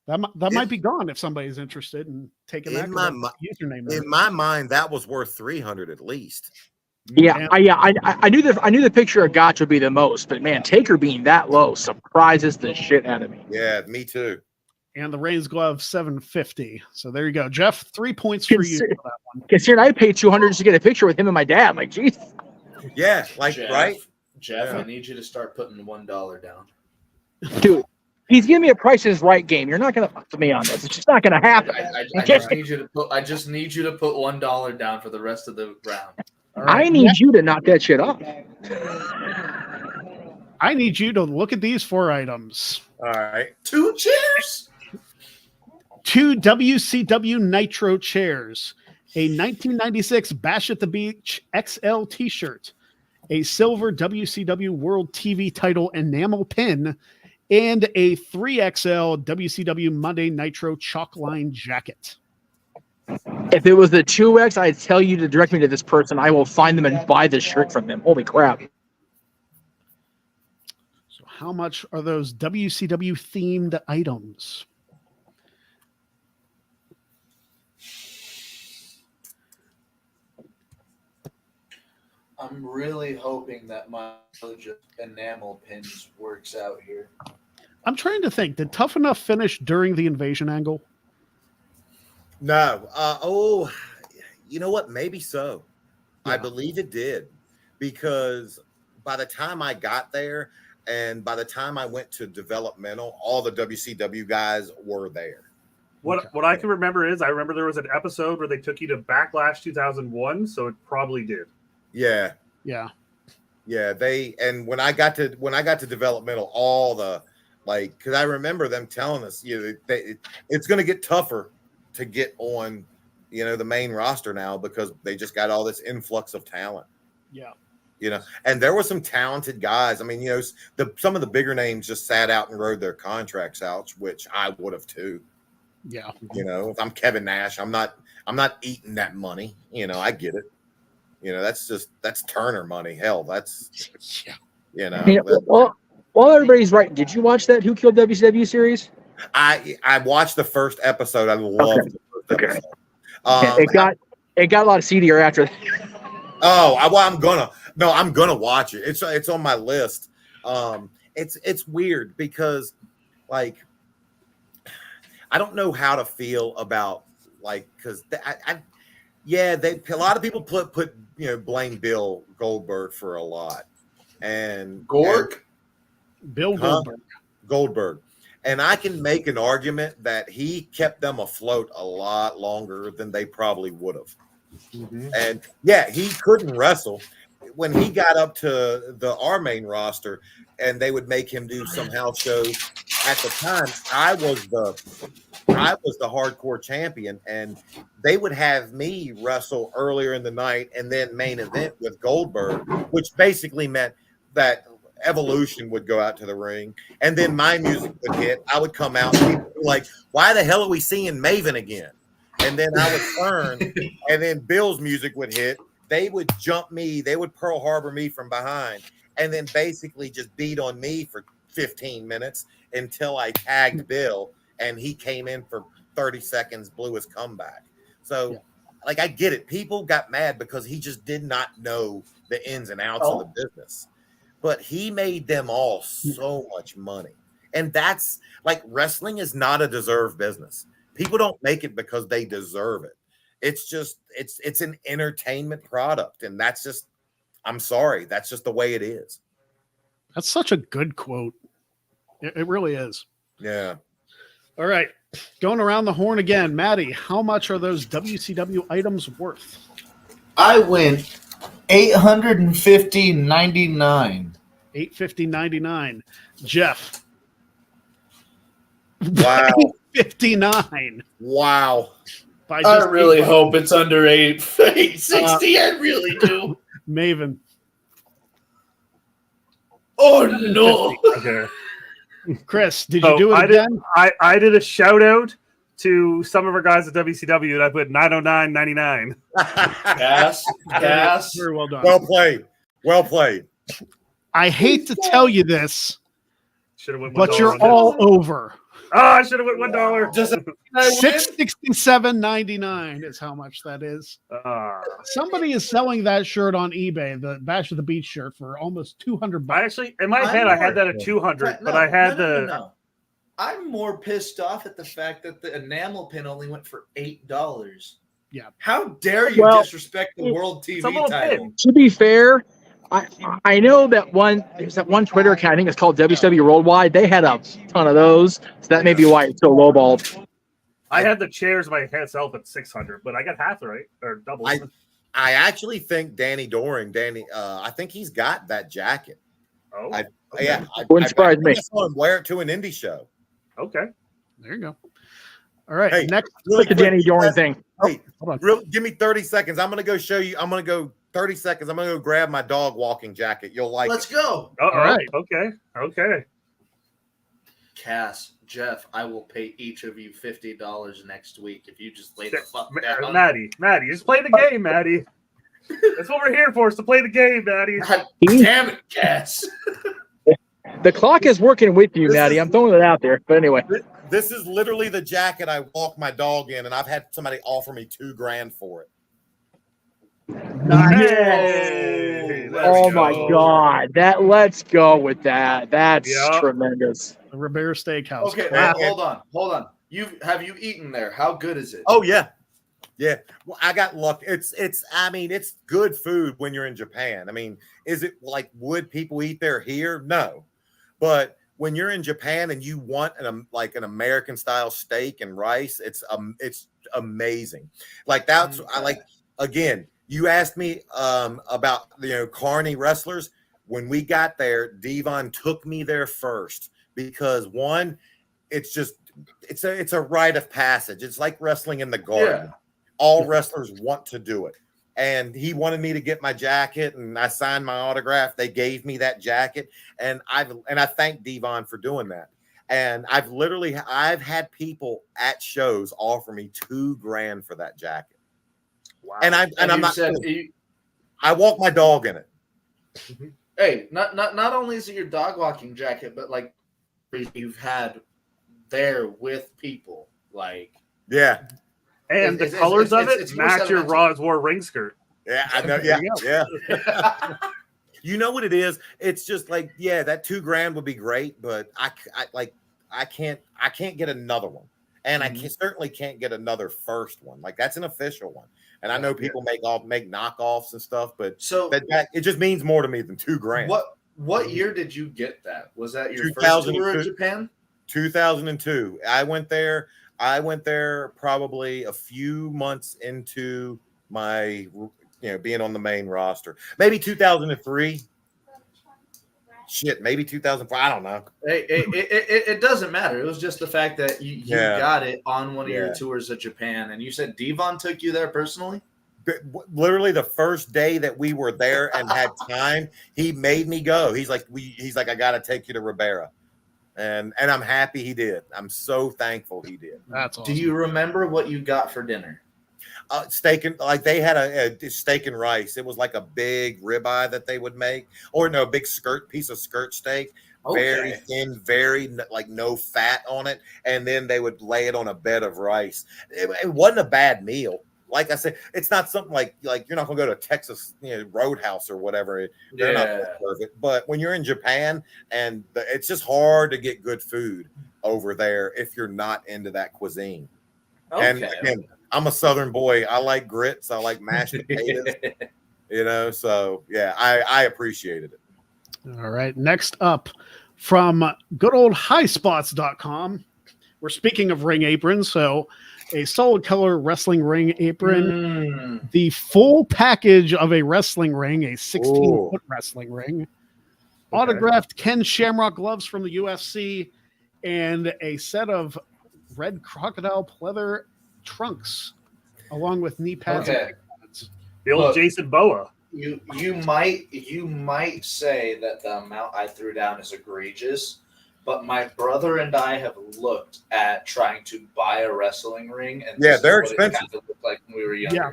that might be gone if somebody's interested in taking that In my username. In my mind, that was worth $300 at least. Yeah, I knew the picture of Gotch would be the most, but man, Taker being that low surprises the shit out of me. Yeah, me too. And the Reigns glove, 750. So there you go, Jeff. 3 points for you for that one. Considering I paid $200 just to get a picture with him and my dad, like, geez. Yeah, like Jeff, right. Jeff, Yeah. I need you to start putting $1 down. Dude, he's giving me a Price is Right game. You're not gonna fuck with me on this. It's just not gonna happen. I just need you to put. I just need you to put $1 down for the rest of the round. All right. I need you to knock that shit off. I need you to look at these 4 items. All right. 2 chairs. 2 WCW Nitro chairs, a 1996 Bash at the Beach XL t-shirt, a silver WCW World TV title enamel pin, and a 3XL WCW Monday Nitro chalk line jacket. If it was the 2X, I'd tell you to direct me to this person. I will find them and buy this shirt from them. Holy crap. So how much are those WCW themed items? I'm really hoping that my enamel pins works out here. I'm trying to think. Did Tough Enough finish during the invasion angle? No. You know what? Maybe so. I believe it did, because by the time I got there and by the time I went to developmental, all the WCW guys were there. What I can remember is I remember there was an episode where they took you to Backlash 2001, so it probably did. Yeah. Yeah. Yeah, when I got to developmental, all the because I remember them telling us, it's going to get tougher to get on, the main roster now because they just got all this influx of talent. Yeah. And there were some talented guys. I mean, some of the bigger names just sat out and rode their contracts out, which I would have too. Yeah. If I'm Kevin Nash, I'm not eating that money. I get it. That's Turner money. Hell, that's While everybody's right, did you watch that Who Killed WCW series? I watched the first episode. I loved the first episode. It got a lot of seedier after that. I'm gonna watch it. It's on my list. It's weird because I don't know how to feel about because a lot of people put blame Bill Goldberg for a lot and Bill Goldberg. And I can make an argument that he kept them afloat a lot longer than they probably would have. Mm-hmm. And he couldn't wrestle. When he got up to our main roster and they would make him do some house shows, at the time I was the hardcore champion, and they would have me wrestle earlier in the night and then main event with Goldberg, which basically meant that Evolution would go out to the ring, and then my music would hit. I would come out, and people were like, "Why the hell are we seeing Maven again?" And then I would turn, and then Bill's music would hit. They would jump me. They would Pearl Harbor me from behind, and then basically just beat on me for 15 minutes until I tagged Bill, and he came in for 30 seconds, blew his comeback. So, like, I get it. People got mad because he just did not know the ins and outs of the business. But he made them all so much money. And that's like, wrestling is not a deserved business. People don't make it because they deserve it. It's just, it's an entertainment product. And that's just, I'm sorry, that's just the way it is. That's such a good quote. It really is. Yeah. All right. Going around the horn again. Maddie, how much are those WCW items worth? I went $850.99. $850.99. Jeff. Wow. $859. Wow. I really hope it's under 860. I really do. Maven. Oh no. Okay. Chris, did you do it again? I did a shout out to some of our guys at WCW, and I put $909.99. Gas. Very well done. Well played. Well played. I hate to tell you this, $1 but you're all over. Oh, I should have went $1. Just $667.99 is how much that is. Somebody is selling that shirt on eBay, the Bash of the Beach shirt, for almost $200. I actually, in my head, I had that at 200, but I had No. I'm more pissed off at the fact that the enamel pin only went for $8. Yeah. How dare you disrespect the World TV title? To be fair, I know that there's that one Twitter account, I think it's called WCW Worldwide. They had a ton of those, so that may be why it's so lowballed. I had the chairs myself at 600, but I got half right, or double. I actually think Danny Doring, I think he's got that jacket. Oh, yeah. Wouldn't surprise me. I saw him wear it to an indie show. Okay. There you go. All right. Hey, next. really The Danny Doring thing. Hey, Hold on. give me 30 seconds. I'm going to go show you. I'm going to go 30 seconds. I'm going to go grab my dog walking jacket. You'll like Let's it. go. All right. Okay. Cass, Jeff, I will pay each of you $50 next week if you just lay the fuck down. Maddie, just play the game, Maddie. That's what we're here for, is to play the game, Maddie. God damn it, Cass. The clock is working with you, Maddie. I'm throwing it out there. But anyway. This is literally the jacket I walk my dog in, and I've had somebody offer me $2,000 for it. Hey, Oh my God. Let's go with that. That's tremendous. The Ribera Steakhouse. Okay, hold on. Have you eaten there? How good is it? Oh yeah. Yeah. Well, I got lucky. It's good food when you're in Japan. I mean, is it like, would people eat there here? No. But when you're in Japan and you want an American style steak and rice, it's amazing. Like that's again, you asked me about carny wrestlers. When we got there, Devon took me there first because one, it's a rite of passage. It's like wrestling in the garden. Yeah. All wrestlers want to do it. And he wanted me to get my jacket, and I signed my autograph. They gave me that jacket, and I thank Devon for doing that. And I've had people at shows offer me $2,000 for that jacket. Wow. And I'm not. I walk my dog in it. Hey, not only is it your dog walking jacket, but like you've had there with people, like and the colors of it match your Raw's War ring skirt. Yeah, I know. Yeah. You know what it is? It's just like, that $2,000 would be great, but I can't get another one, and I certainly can't get another first one. Like that's an official one, and I know people make knockoffs and stuff, but it just means more to me than $2,000. What year did you get that? Was that your first tour of Japan? 2002. I went there probably a few months into my, being on the main roster. Maybe 2003. Shit, maybe 2004. I don't know. It doesn't matter. It was just the fact that you got it on one of your tours of Japan, and you said Devon took you there personally. literally the first day that we were there and had time, he made me go. He's like, I got to take you to Ribera. And I'm happy he did. I'm so thankful he did. That's awesome. Do you remember what you got for dinner? Steak and they had a steak and rice. It was like a big ribeye that they would make, or no, big piece of skirt steak, very thin, very like no fat on it, and then they would lay it on a bed of rice. It wasn't a bad meal. Like I said, it's not something like you're not gonna go to Texas, Roadhouse or whatever. They're not perfect, but when you're in Japan, and it's just hard to get good food over there if you're not into that cuisine. Okay. And again, I'm a Southern boy. I like grits. I like mashed potatoes. So yeah, I appreciated it. All right. Next up, from good old highspots.com. We're speaking of ring aprons. So a solid color wrestling ring apron, the full package of a wrestling ring, a 16-foot wrestling ring, autographed Ken Shamrock gloves from the UFC, and a set of red crocodile pleather trunks, along with knee pads. And leg pads. The old Jason Boa. You might say that the amount I threw down is egregious, but my brother and I have looked at trying to buy a wrestling ring, and they're expensive. It kind of looked like when we were younger. Yeah,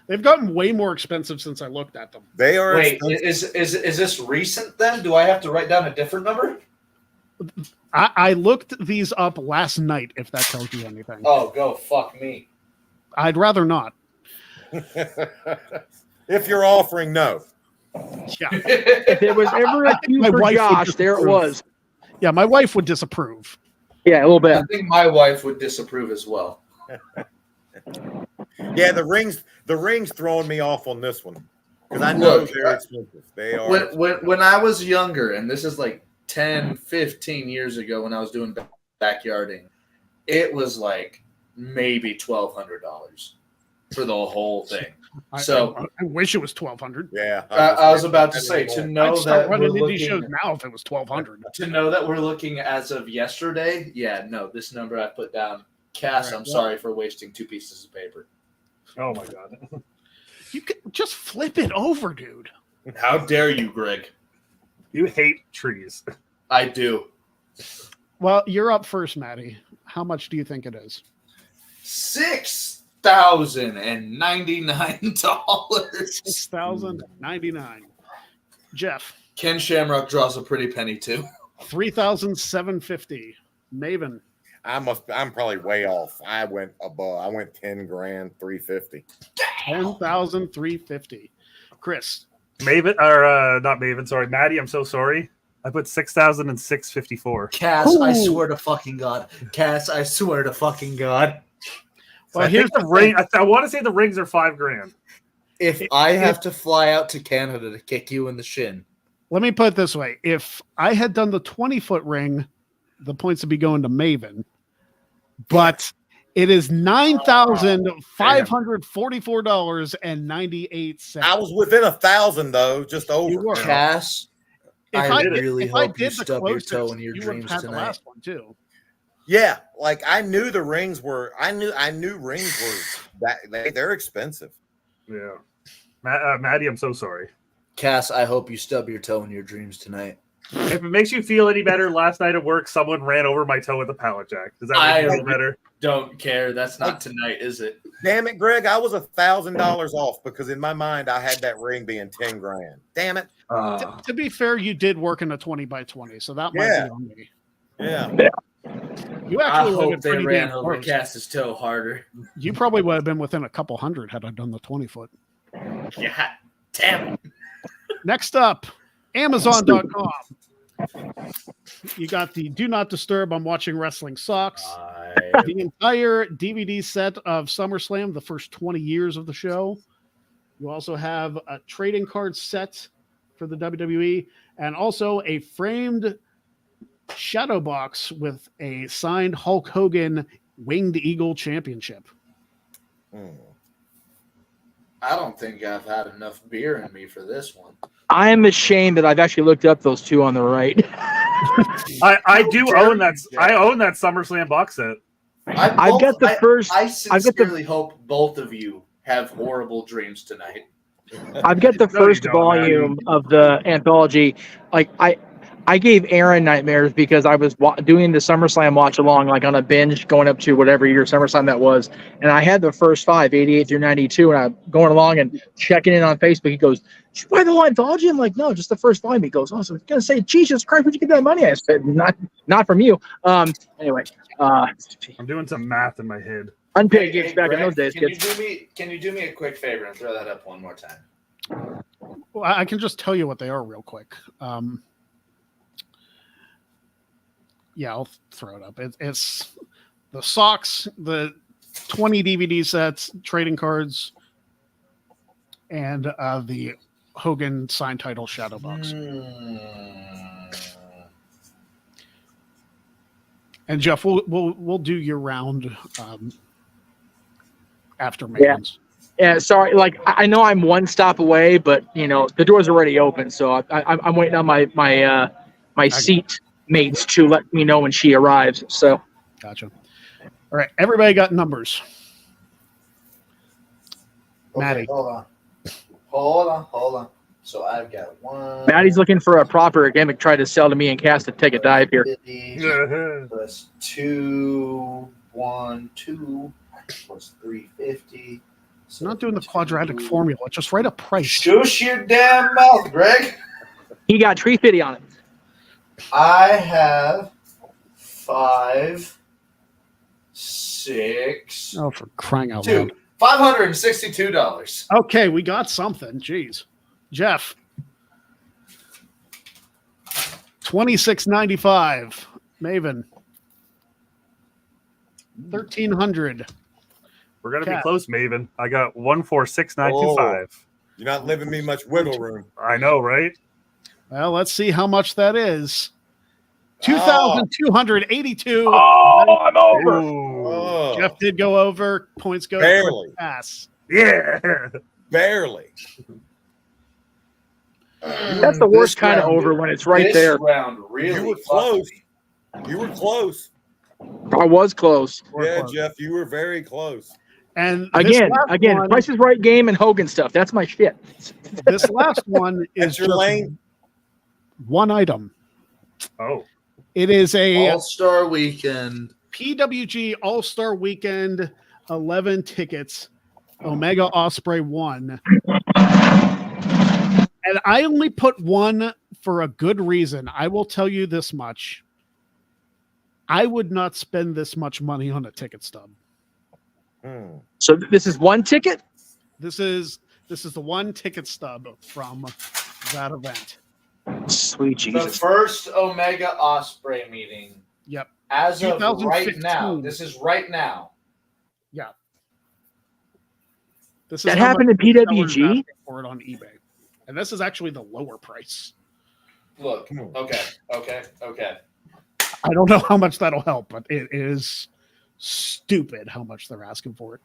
they've gotten way more expensive since I looked at them. They are. Wait, is this recent? Then do I have to write down a different number? I looked these up last night, if that tells you anything. Oh, go fuck me. I'd rather not. If you're offering, no. Yeah. If there was ever a cue My for wife would Josh, there it disapprove. was. Yeah, my wife would disapprove. Yeah, a little bit. I think my wife would disapprove as well. Yeah, the rings throwing me off on this one because I know they're expensive. They are. When I was younger, and this is like 10, 15 years ago when I was doing backyarding, it was like maybe $1,200 for the whole thing. I wish it was $1,200. Yeah, I was about to say, to know I'd start that we're running indie looking, shows now if it was $1,200. to know that we're looking as of yesterday. Yeah, no, this number I put down. Cass, I'm sorry for wasting 2 pieces of paper. Oh my god! You could just flip it over, dude. How dare you, Greg? You hate trees. I do. Well, you're up first, Maddie. How much do you think it is? $6,099. $6,099. Jeff. Ken Shamrock draws a pretty penny too. $3,750. Maven. I'm probably way off. I went above. I went 10 grand, 350. 10,350. Chris. Maven or not Maven? Sorry, Maddie. I'm so sorry. I put 6,654. Cass, Ooh. I swear to fucking God. Cass, I swear to fucking God. Well, I think the ring. I want to say the rings are $5,000. If I have to fly out to Canada to kick you in the shin. Let me put it this way. If I had done the 20-foot ring, the points would be going to Maven. But it is $9,544.98. I was within 1,000 though, just over. You were. Cass, I really hope you the stub your closest, toe in your you would have dreams had the tonight. last one too. Yeah, like I knew the rings were. I knew rings were that they're expensive. Yeah, Maddie, I'm so sorry. Cass, I hope you stub your toe in your dreams tonight. If it makes you feel any better, last night at work, someone ran over my toe with a pallet jack. Does that make you feel better? Don't care. That's not tonight, is it? Damn it, Greg! I was $1,000 off because in my mind I had that ring being 10 grand. Damn it! To be fair, you did work in a 20x20, so that might be on me. Yeah. You I actually would have hope been they pretty ran damn over close. Cass's toe harder. You probably would have been within a couple hundred had I done the 20-foot. Yeah, damn it. Next up, Amazon.com. You got the Do Not Disturb I'm Watching Wrestling socks. The entire DVD set of SummerSlam, the first 20 years of the show. You also have a trading card set for the WWE and also a framed shadow box with a signed Hulk Hogan Winged Eagle Championship. I don't think I've had enough beer in me for this one. I am ashamed that I've actually looked up those two on the right. I do own that. I own that SummerSlam box set. I've got the first. I sincerely hope both of you have horrible dreams tonight. I've got the No, you first don't, volume of the anthology. Like I gave Aaron nightmares because I was doing the SummerSlam watch along, like on a binge, going up to whatever year SummerSlam that was, and I had the first 5, 88 through 92, and I'm going along and checking in on Facebook. He goes, "Did you buy the whole anthology?" I'm like, "No, just the first volume." He goes, "Oh, so I was gonna say, Jesus Christ, where'd you get that money?" I said, "Not from you." Anyway, I'm doing some math in my head. unpaid gigs back in Greg, those days, can kids. you do me a quick favor and throw that up one more time? Well, I can just tell you what they are real quick. Yeah, I'll throw it up. It's the socks, the 20 DVD sets, trading cards, and the Hogan signed title shadow box. And Jeff, we'll do your round after Maven's. Yeah, sorry. Like I know I'm one stop away, but you know the door's already open, so I'm waiting on my seat mates to let me know when she arrives. So Gotcha. All right, everybody got numbers. Maddie. Okay, hold on. So I've got 1. Maddie's looking for a proper gimmick. Tried to sell to me and Cass to take a dive here. 50 plus 2, 1, 2 plus 350. It's not doing the quadratic formula. Just write a price. Shush your damn mouth, Greg. He got tree fitty on it. I have 5, 6, Oh, for crying out 2. loud. $562. Okay, we got something. Jeez. Jeff. $26.95. Maven. $1,300. We're gonna Cat. be close, Maven. I got 146,925. You're not leaving me much wiggle room. I know, right? Well, let's see how much that is. 2,282. Oh, I'm over. Ooh. Oh, Jeff did go over. Points go Barely. to pass. Yeah. barely. That's the worst kind of over when it's right there. Round really You were fucked close. me. You were close. I was close. Yeah, Jeff, you were very close. And this Again, last one, Price is Right game and Hogan stuff. That's my shit. this last one is That's your just lane. one item. Oh. It is a All-Star Weekend. PWG All-Star Weekend 11 tickets, Omega Osprey 1. And I only put one for a good reason. I will tell you this much. I would not spend this much money on a ticket stub. So this is one ticket? This is the one ticket stub from that event. Sweet The Jesus. first Omega Osprey meeting. Yep. As of right 2015. now. This is right now. Yeah. This That how happened much in sellers PWG? asking for it on eBay. And this is actually the lower price. Look. Okay. I don't know how much that'll help, but it is stupid how much they're asking for it.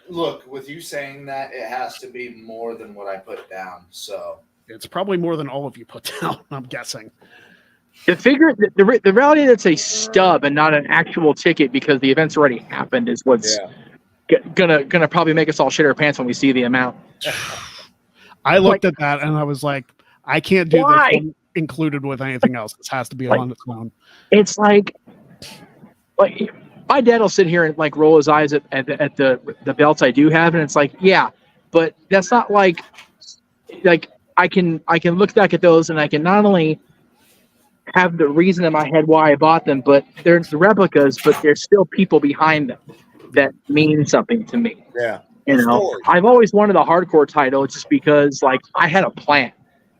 Look, with you saying that, it has to be more than what I put down. So It's probably more than all of you put down, I'm guessing. The reality that's a stub and not an actual ticket because the event's already happened is what's gonna probably make us all shit our pants when we see the amount. I looked at that and I was like, I can't do Why? this one included with anything else. This has to be on its own. It's like my dad will sit here and like roll his eyes at the belts I do have, and it's like, yeah, but that's not like I can look back at those and I can not only have the reason in my head why I bought them, but they're the replicas, but there's still people behind them that mean something to me. Yeah. You know, Story. I've always wanted a hardcore title just because like I had a plan,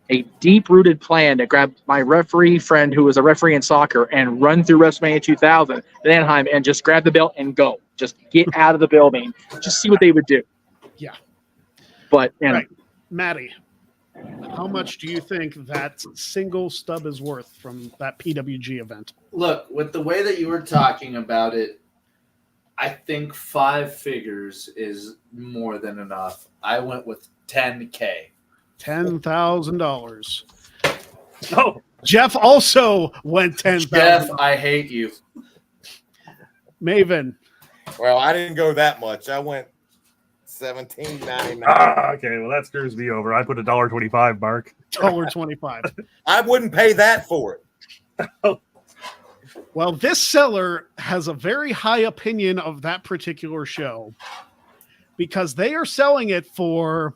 a deep-rooted plan to grab my referee friend who was a referee in soccer and run through WrestleMania 2000 in Anaheim and just grab the belt and go. Just get out of the building. Just see what they would do. Yeah. But, you know, Right. Maddie, how much do you think that single stub is worth from that PWG event? look, with the way that you were talking about it, I think 5 figures is more than enough. I went with 10K. $10,000. Oh, Jeff also went Jeff, $10,000. I hate you. Maven, Well, I didn't go that much. I went $17.99. Okay, well that screws me over. I put $1.25, Mark. $1.25. I wouldn't pay that for it. Well, this seller has a very high opinion of that particular show because they are selling it for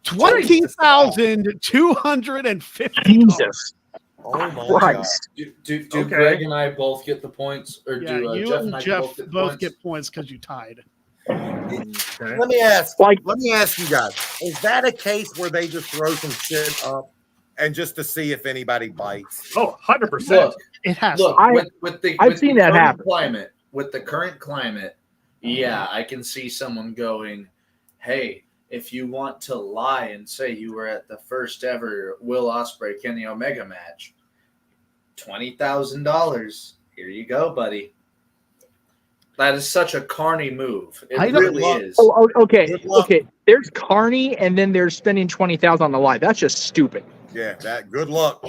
$20,250. Jesus Oh my Christ. Do Okay. Greg and I both get the points, or Yeah, do you Jeff and and I Jeff both both get get points because you tied. Okay. Let me ask. Like- Let me ask you guys: is that a case where they just throw some shit up and just to see if anybody bites? Oh, 100%. Look, It has. look I- with the I've with seen the that current happen. climate. With the current climate, yeah, I can see someone going, "Hey, if you want to lie and say you were at the first ever Will Ospreay Kenny Omega match, $20,000. Here you go, buddy." That is such a carny move. It I don't- really is. Oh, okay. Good luck. Okay. There's Carney, and then there's spending 20,000 on the live. That's just stupid. Yeah, that. Good luck.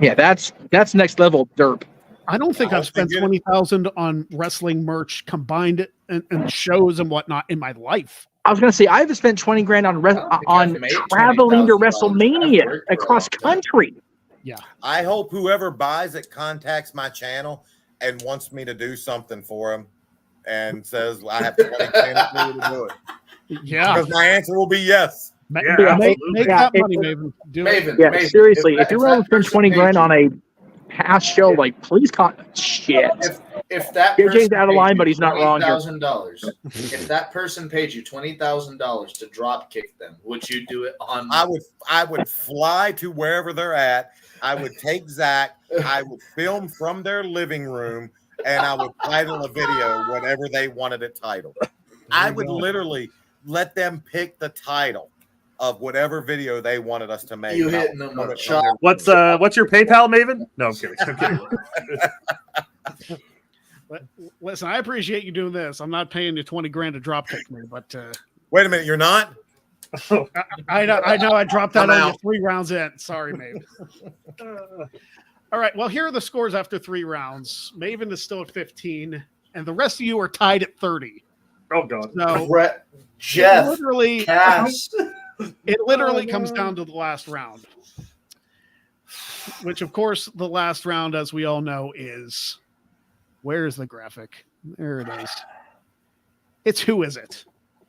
Yeah, that's next level derp. I don't think I I've hope they spent get it. 20,000 on wrestling merch combined and shows and whatnot in my life. I was gonna say I haven't spent 20 grand on I don't think on I've made traveling to $20,000. I've WrestleMania worked for a across long time. country. I hope whoever buys it contacts my channel and wants me to do something for them, and says I have 20 grand to do it. Yeah. Because my answer will be yes. Yeah, Make absolutely. that Yeah, money, Maven. Do it. Maven, Yeah, Maven, seriously. that- If you're that willing to spend person 20 paid grand you- on a past show, like please shit. if that JJ's person out of paid line, you but he's not wrong here. $20,000, if that person paid you $20,000 to drop kick them, would you do it on? I would fly to wherever they're at. I would take Zach. I would film from their living room, and I would title a video whatever they wanted it titled. I would literally let them pick the title of whatever video they wanted us to make. You and I hitting would them put with it on their- What's your PayPal, Maven? No, I'm kidding. I'm kidding. Listen, I appreciate you doing this. I'm not paying you 20 grand to drop kick me, but Wait a minute, you're not? I know I dropped that I'm on you out. 3 rounds in. Sorry, Maven. All right. Well, here are the scores after 3 rounds. Maven is still at 15, and the rest of you are tied at 30. Oh god. So Brett, Jeff, literally, Cass. it literally comes down to the last round, which, of course, the last round, as we all know, is where's the graphic? There it is. It's who is it?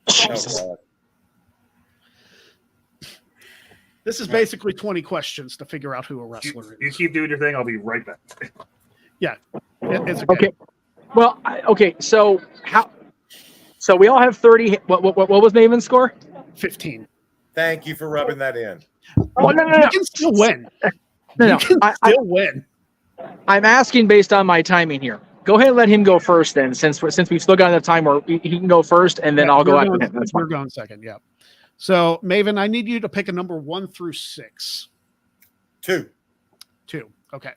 Oh, God. This is basically 20 questions to figure out who a wrestler You is. keep doing your thing. I'll be right back. It's a Okay. Well, okay. So we all have 30. What was Maven's score? 15. Thank you for rubbing that in. Oh, no. You can still win. No. You can still win. I'm asking based on my timing here. Go ahead and let him go first, then, since we've still got enough time where he can go first, and then Yeah, I'll go you're after going- him. That's You're fine. going second. Yeah. So, Maven, I need you to pick a number 1 through 6. 2. 2. Okay.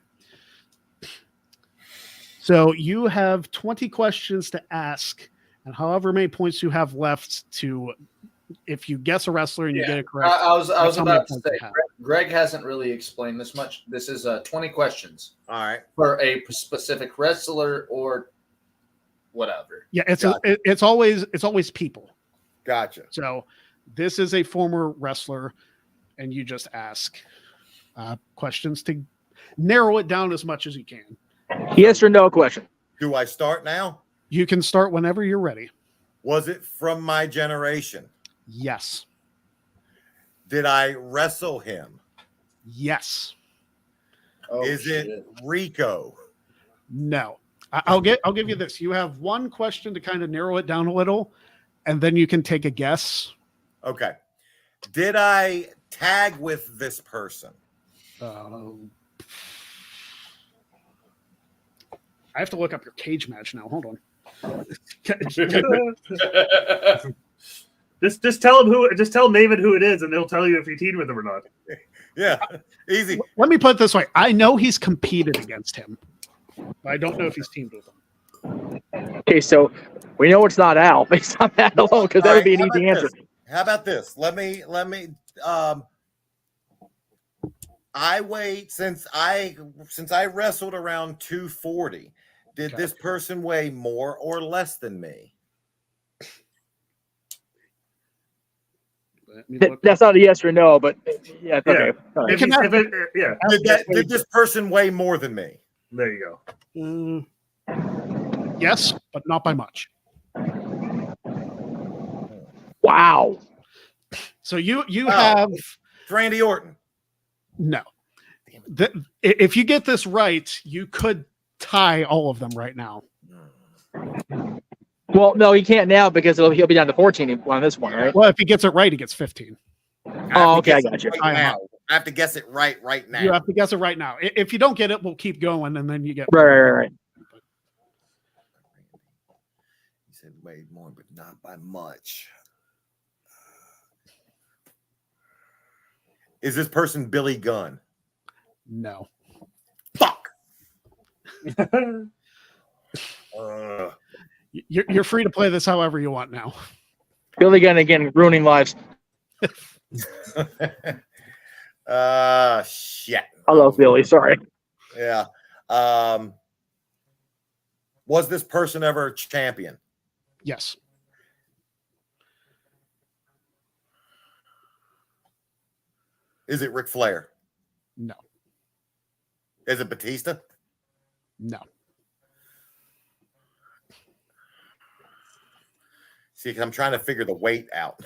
So you have 20 questions to ask, and however many points you have left to, if you guess a wrestler and you Yeah. get it correct. I was that's how many about to points you say, have. Greg hasn't really explained this much. This is 20 questions All right. for a specific wrestler or whatever. Yeah, it's always people. Gotcha. So this is a former wrestler, and you just ask questions to narrow it down as much as you can. Yes or no question. Do I start now? You can start whenever you're ready. Was it from my generation? Yes. Did I wrestle him? Yes. Oh, Is shit. it Rico? No. I'll give you this. You have one question to kind of narrow it down a little, and then you can take a guess. Okay. Did I tag with this person? I have to look up your cage match now. Hold on. Just tell Maven who it is, and they'll tell you if you teamed with him or not. Yeah. Easy. Let me put it this way. I know he's competed against him, but I don't know if he's teamed with him. Okay, so we know it's not Al based on that alone, because that would be an All right, easy answer. How about this? Let me I weighed since I wrestled around 240. Did Okay. this person weigh more or less than me? That's not a yes or no, but yeah, it's okay. All right. Did this person weigh more than me? There you go. Yes, but not by much. Wow. So you have It's Randy Orton. no. If you get this right, you could tie all of them right now. Well, no, he can't now because he'll be down to 14 on this one, right? Well, if he gets it right, he gets 15. Oh, okay, I got you. Right now. I have to guess it right now. You have to guess it right now. If you don't get it, we'll keep going, and then you get Right. He said way more, but not by much. Is this person Billy Gunn? No. Fuck. You're free to play this however you want now. Billy Gunn again, ruining lives. Shit. I love Billy. Sorry. Yeah. Was this person ever champion? Yes. Is it Ric Flair? No. Is it Batista? No. See, 'cause I'm trying to figure the weight out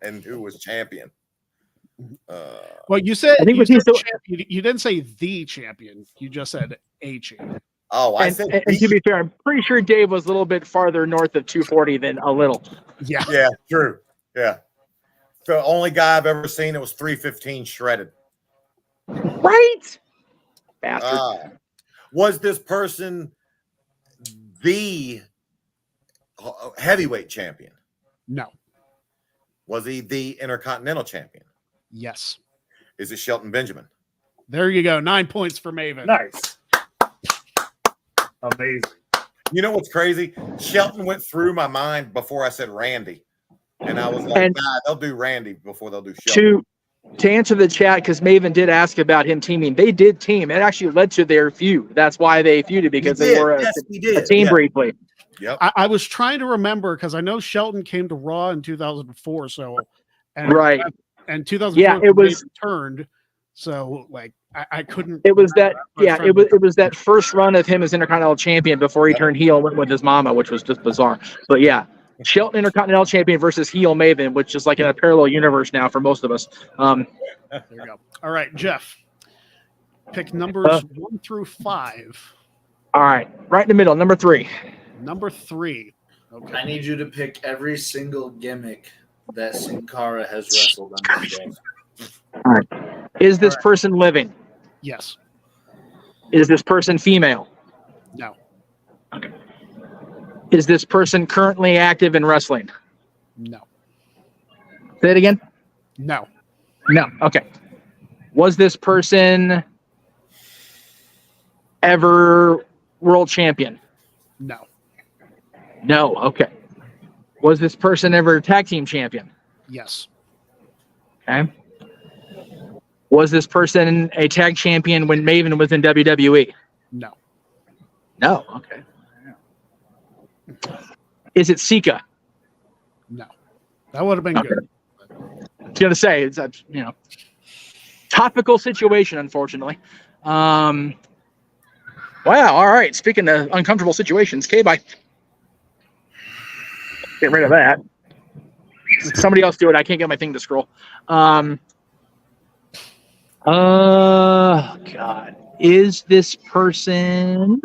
and who was champion. Well, you said, I think champion. You didn't say the champion. You just said a champion. Oh, I And said to be fair, I'm pretty sure Dave was a little bit farther north of 240 than a little. Yeah. Yeah, true. Yeah. The only guy I've ever seen that was 315 shredded. Right? Bastard. Was this person the heavyweight champion? No. Was he the Intercontinental champion? Yes. Is it Shelton Benjamin? There you go. 9 points for Maven. Nice. Amazing. You know what's crazy? Shelton went through my mind before I said Randy. And I was like, nah, they'll do Randy before they'll do Shelton. To answer the chat, because Maven did ask about him teaming. They did team. It actually led to their feud. That's why they feuded, because they were a team briefly. Yep. I was trying to remember because I know Shelton came to Raw in 2004. So, Right. And 2004, Yeah, it was turned. So, like, I couldn't. It was that. Yeah, it was that first run of him as Intercontinental Champion before he turned heel and went with his mama, which was just bizarre. But yeah, Shelton Intercontinental Champion versus heel Maven, which is like in a parallel universe now for most of us. There you go. All right, Jeff. Pick numbers 1 through 5. All right, right in the middle, number 3. Number 3. Okay. I need you to pick every single gimmick that Sin Cara has wrestled on this day. All right. Is this person living? Yes. Is this person female? No. Okay. Is this person currently active in wrestling? No. Say it again. No. No. Okay. Was this person ever world champion? No. No. Okay. Was this person ever tag team champion? Yes. Okay. Was this person a tag champion when Maven was in WWE? No. No. Okay. Is it Sika? No. That would have been good. I was gonna say it's a topical situation, unfortunately. Wow. All right. Speaking of uncomfortable situations, bye. Get rid of that. Somebody else do it. I can't get my thing to scroll. God. Is this person?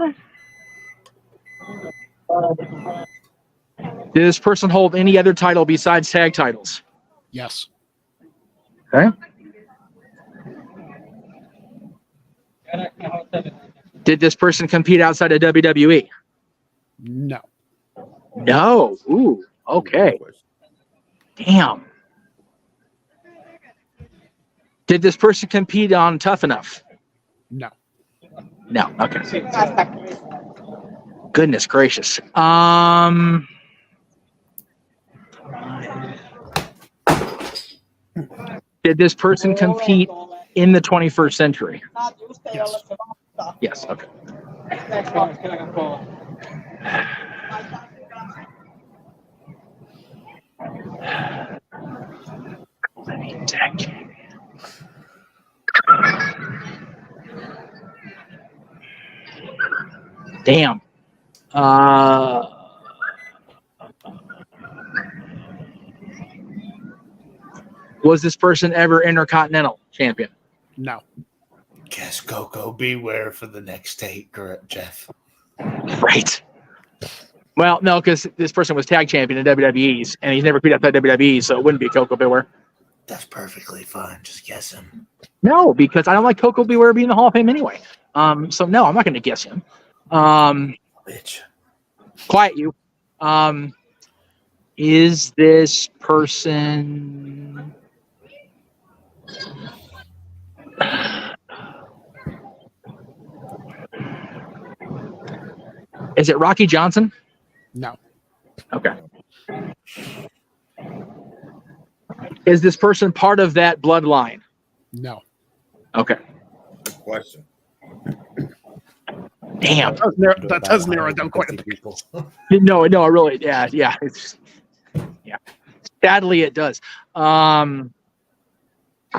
Did this person hold any other title besides tag titles? Yes. Okay. Did this person compete outside of WWE? No. No. Ooh. Okay. Damn. Did this person compete on Tough Enough? No. No. Okay. Goodness gracious. Did this person compete in the 21st century? Yes. Yes. Okay. tag champion. Damn. Was this person ever Intercontinental champion? No. Guess Coco beware for the next take, Jeff. Right. Well, no, because this person was tag champion in WWE's, and he's never beat up that WWE, so it wouldn't be Coco Beware. That's perfectly fine. Just guess him. No, because I don't like Coco Beware being in the Hall of Fame anyway. So no, I'm not going to guess him. Bitch. Quiet you. Is this person? Is it Rocky Johnson? No. Okay. Is this person part of that bloodline? No. Okay. Good question. Damn. That does narrow it down quite a bit. People. No, really, yeah. It's sadly it does. I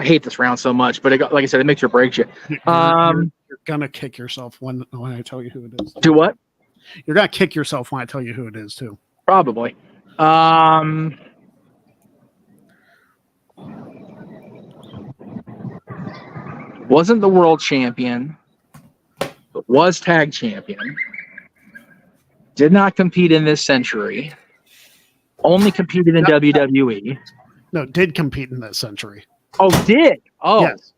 hate this round so much, but like I said, it makes or breaks you. You're gonna kick yourself when I tell you who it is. Do what? You're gonna kick yourself when I tell you who it is too. Probably. Wasn't the world champion, but was tag champion. Did not compete in this century. Only competed in WWE. No, did compete in this century. Oh, did? Oh, Yes.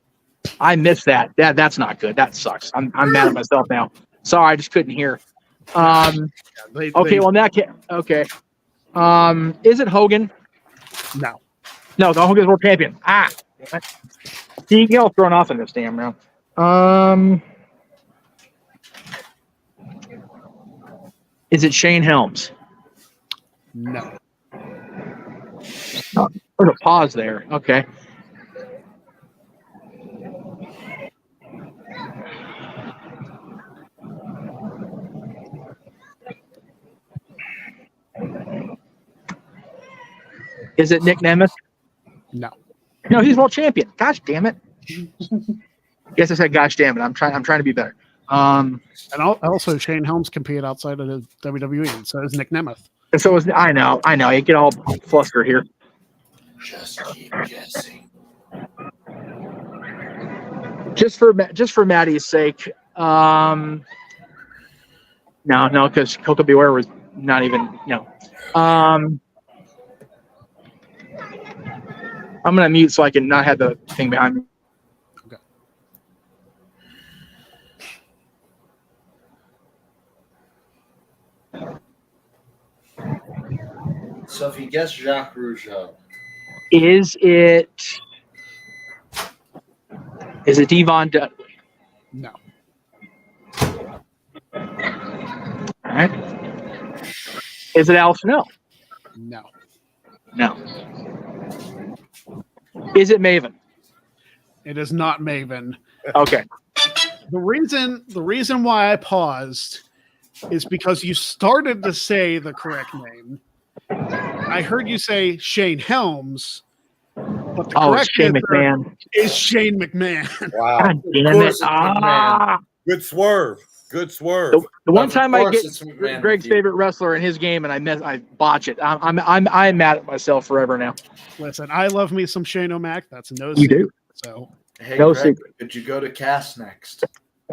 I missed that. That's not good. That sucks. I'm mad at myself now. Sorry, I just couldn't hear. Okay, well, in that case, okay. Is it Hogan? No. No, the Hogan's world champion. You get all thrown off in this damn round. Is it Shane Helms? No. Oh, there's a pause there. Okay. Is it Nick Nemeth? No. No, he's world champion. Gosh damn it. Yes, I said gosh damn it. I'm trying to be better. And also Shane Helms competed outside of the WWE, and so is Nick Nemeth. And so is I know. You get all flustered here. Just keep guessing. Just for Maddie's sake. No, because Coco Beware was not even I'm gonna mute so I can not have the thing behind me. Okay. So if you guess Jacques Rougeau. Is it Devon Dudley? No. All right. Is it Al Snow? No. No. Is it Maven? It is not Maven. Okay. The reason why I paused is because you started to say the correct name. I heard you say Shane Helms, but the correct Shane answer McMahon. is Shane McMahon. Wow. God damn it. Good swerve. Good swerve. The one time I course get it's McMahon Greg's with you. favorite wrestler in his game and I botch it. I'm mad at myself forever now. Listen, I love me some Shane O'Mac. That's no You secret. do. So Hey, No Greg, secret. could you go to Cass next?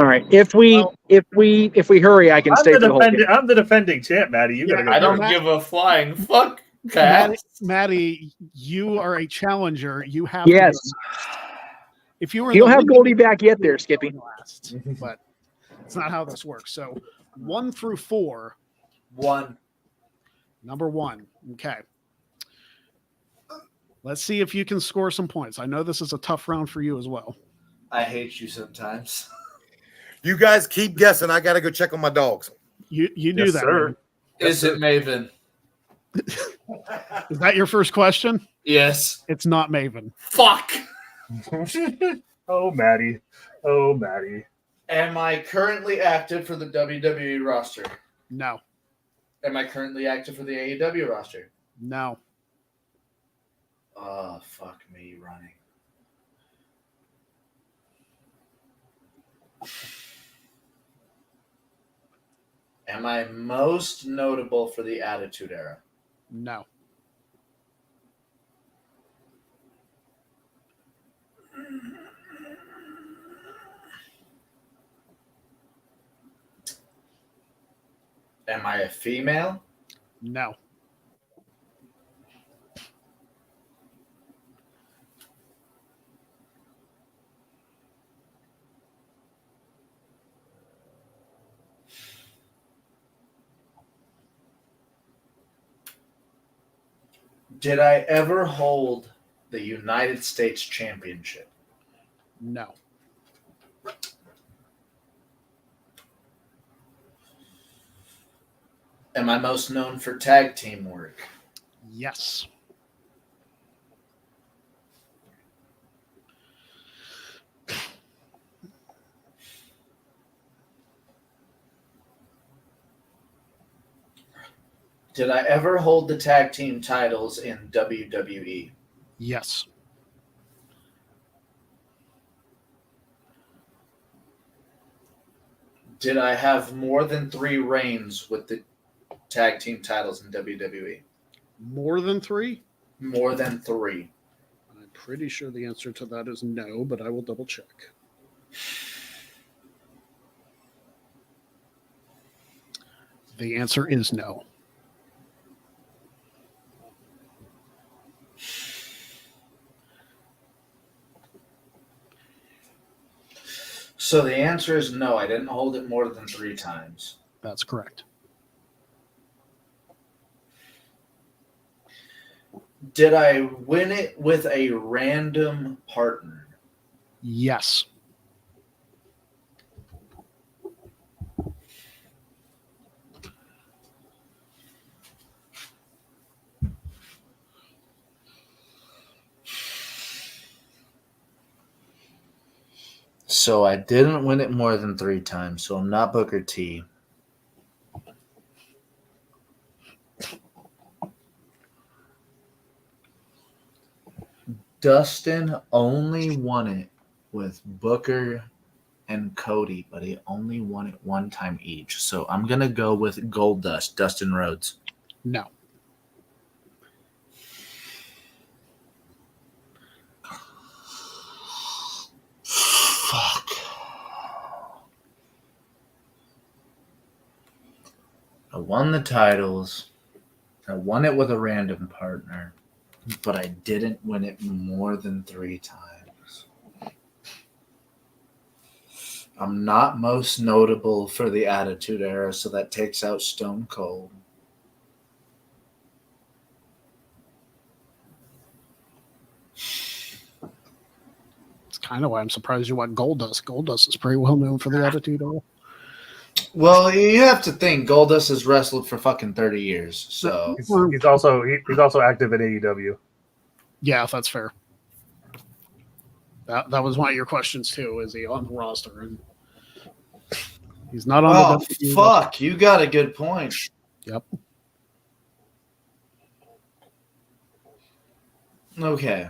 All right. If we hurry, I can stay for the whole game. I'm the defending champ, Maddie. You gotta go. I don't first. give a flying fuck, Maddie, Cass. Maddie, you are a challenger. You have to Yes. go. If you were You don't the have winner, Goldie back yet there, Skippy. last, but it's not how this works. So 1 through 4. 1. Number 1. Okay. Let's see if you can score some points. I know this is a tough round for you as well. I hate you sometimes. You guys keep guessing. I got to go check on my dogs. You do Yes, that. sir. man. Is it Maven? Is that your first question? Yes. It's not Maven. Fuck. Oh, Maddie. Oh, Maddie. Am I currently active for the WWE roster? No. Am I currently active for the AEW roster? No. Oh, fuck me running. Am I most notable for the Attitude Era? No. Am I a female? No. Did I ever hold the United States Championship? No. Am I most known for tag team work? Yes. Did I ever hold the tag team titles in WWE? Yes. Did I have more than 3 reigns with the tag team titles in WWE? More than 3? More than 3. I'm pretty sure the answer to that is no, but I will double check. The answer is no. So the answer is no, I didn't hold it more than 3 times. That's correct. Did I win it with a random partner? Yes. So I didn't win it more than 3 times, so I'm not Booker T. Dustin only won it with Booker and Cody, but he only won it 1 time each. So I'm going to go with Goldust, Dustin Rhodes. No. Fuck. I won the titles. I won it with a random partner, but I didn't win it more than 3 times. I'm not most notable for the Attitude Era, so that takes out Stone Cold. It's kind of why I'm surprised you went Goldust. Goldust is pretty well known for the Attitude Era. Well, you have to think Goldust has wrestled for fucking 30 years, so He's also active in AEW. Yeah, that's fair. That was one of your questions too. Is he on the roster? And he's not on oh, the WWE. fuck, you got a good point. Yep. Okay.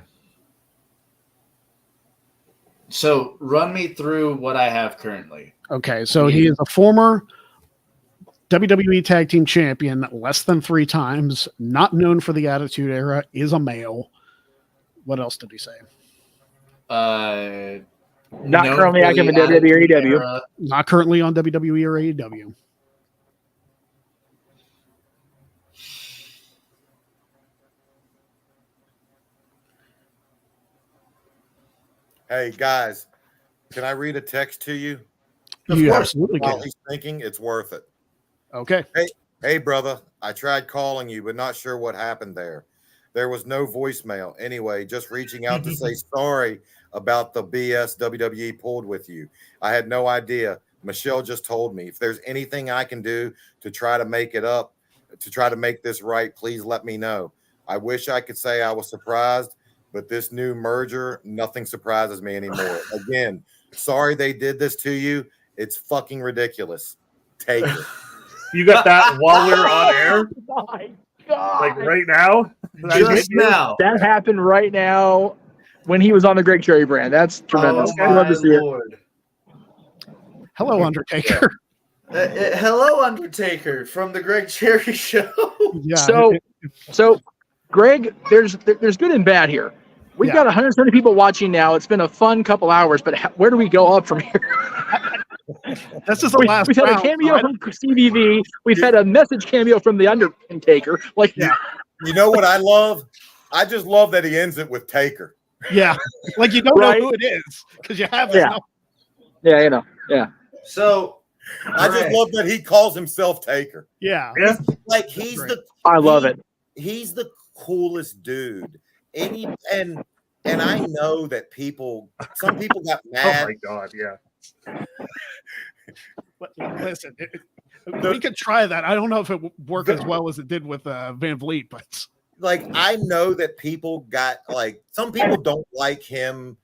So run me through what I have currently. Okay, so he is a former WWE Tag Team Champion, less than 3 times, not known for the Attitude Era, is a male. What else did he say? Not currently active in WWE or AEW. Not currently on WWE or AEW. Hey guys, can I read a text to you? Of You course. absolutely While can. he's thinking, it's worth it. Okay. Hey, brother, I tried calling you, but not sure what happened there. There was no voicemail. Anyway, just reaching out to say sorry about the BS WWE pulled with you. I had no idea. Michelle just told me. If there's anything I can do to try to make it up, to try to make this right, please let me know. I wish I could say I was surprised, but this new merger, nothing surprises me anymore. Again, sorry they did this to you. It's fucking ridiculous. Take it. You got that while we were on air? Oh my God. Like right now? Just now. That happened right now when he was on the Greg Cherry brand. That's tremendous. Oh I love my to see it. Lord. Hello, Undertaker. Hello, Undertaker, from the Greg Cherry Show. Yeah. So, Greg, there's good and bad here. We've got 130 people watching now. It's been a fun couple hours, but where do we go up from here? This is the last We've had round, a cameo so from CBV. We've had a message cameo from the Undertaker. Like, You know what I love? I just love that he ends it with Taker. yeah, like you don't Right. know who it is because you have his number. Yeah. So I just love that he calls himself Taker. Yeah. Like he's I love it. He's the coolest dude. And I know that some people got mad. Oh my God, yeah. Listen, we could try that. I don't know if it would work as well as it did with Van Vliet, but Like I know that people got some people don't like him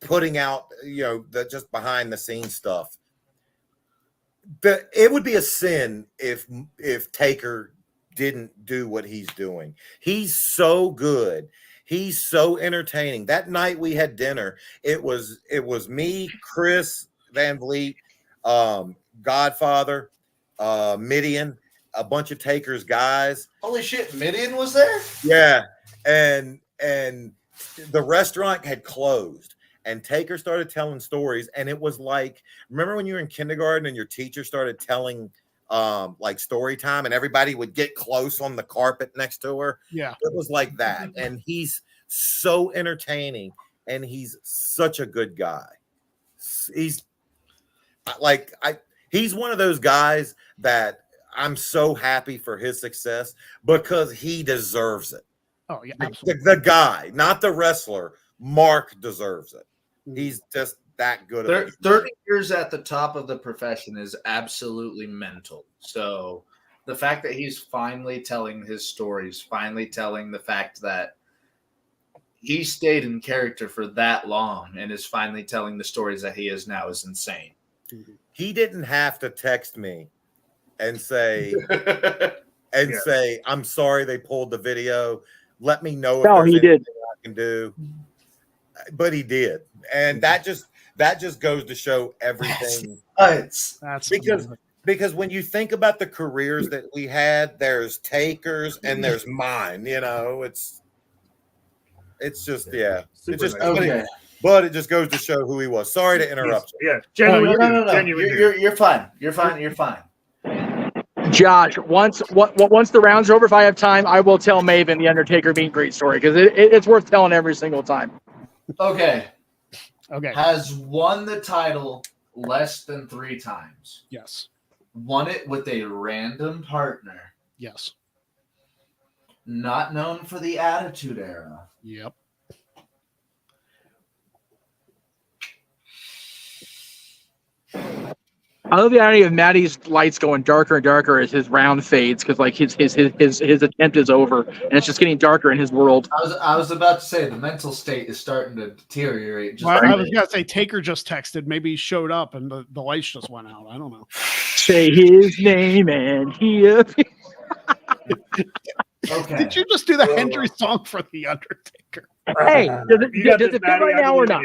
putting out the just behind the scenes stuff. It would be a sin if Taker didn't do what he's doing. He's so good. He's so entertaining. That night we had dinner. It was me, Chris Van Vliet, Godfather, Midian, a bunch of Taker's guys. Holy shit, Midian was there? Yeah, and the restaurant had closed, and Taker started telling stories, and it was like, remember when you were in kindergarten and your teacher started telling like story time, and everybody would get close on the carpet next to her? yeah, It was like that, and he's so entertaining, and he's such a good guy. He's he's one of those guys that I'm so happy for his success because he deserves it. Oh yeah, absolutely. The guy, not the wrestler. Mark deserves it. He's just that good. 30 years at the top of the profession is absolutely mental. So the fact that he's finally telling his stories, finally telling the fact that he stayed in character for that long and is finally telling the stories that he is now is insane. He didn't have to text me and say say, I'm sorry they pulled the video. Let me know if there's anything I can do. But he did. And that just goes to show everything. That's because when you think about the careers that we had, there's Taker's and there's mine. It's just Super it just nice. Okay. but it just goes to show who he was. Sorry to interrupt you. Yeah, genuine. No. Genuine dude. You're fine. You're fine. Josh, once the rounds are over, if I have time, I will tell Maven the Undertaker being great story because it's worth telling every single time. Okay. okay. Has won the title less than 3 times. Yes. Won it with a random partner. Yes. Not known for the Attitude Era. Yep. I love the irony of Matty's lights going darker and darker as his round fades because like his attempt is over and it's just getting darker in his world. I was about to say the mental state is starting to deteriorate. Well, I was gonna say Taker just texted. Maybe he showed up and the lights just went out. I don't know. Say his name and he appears. Okay. Did you just do the Hendry song for the Undertaker? Hey, does it fit right now or not?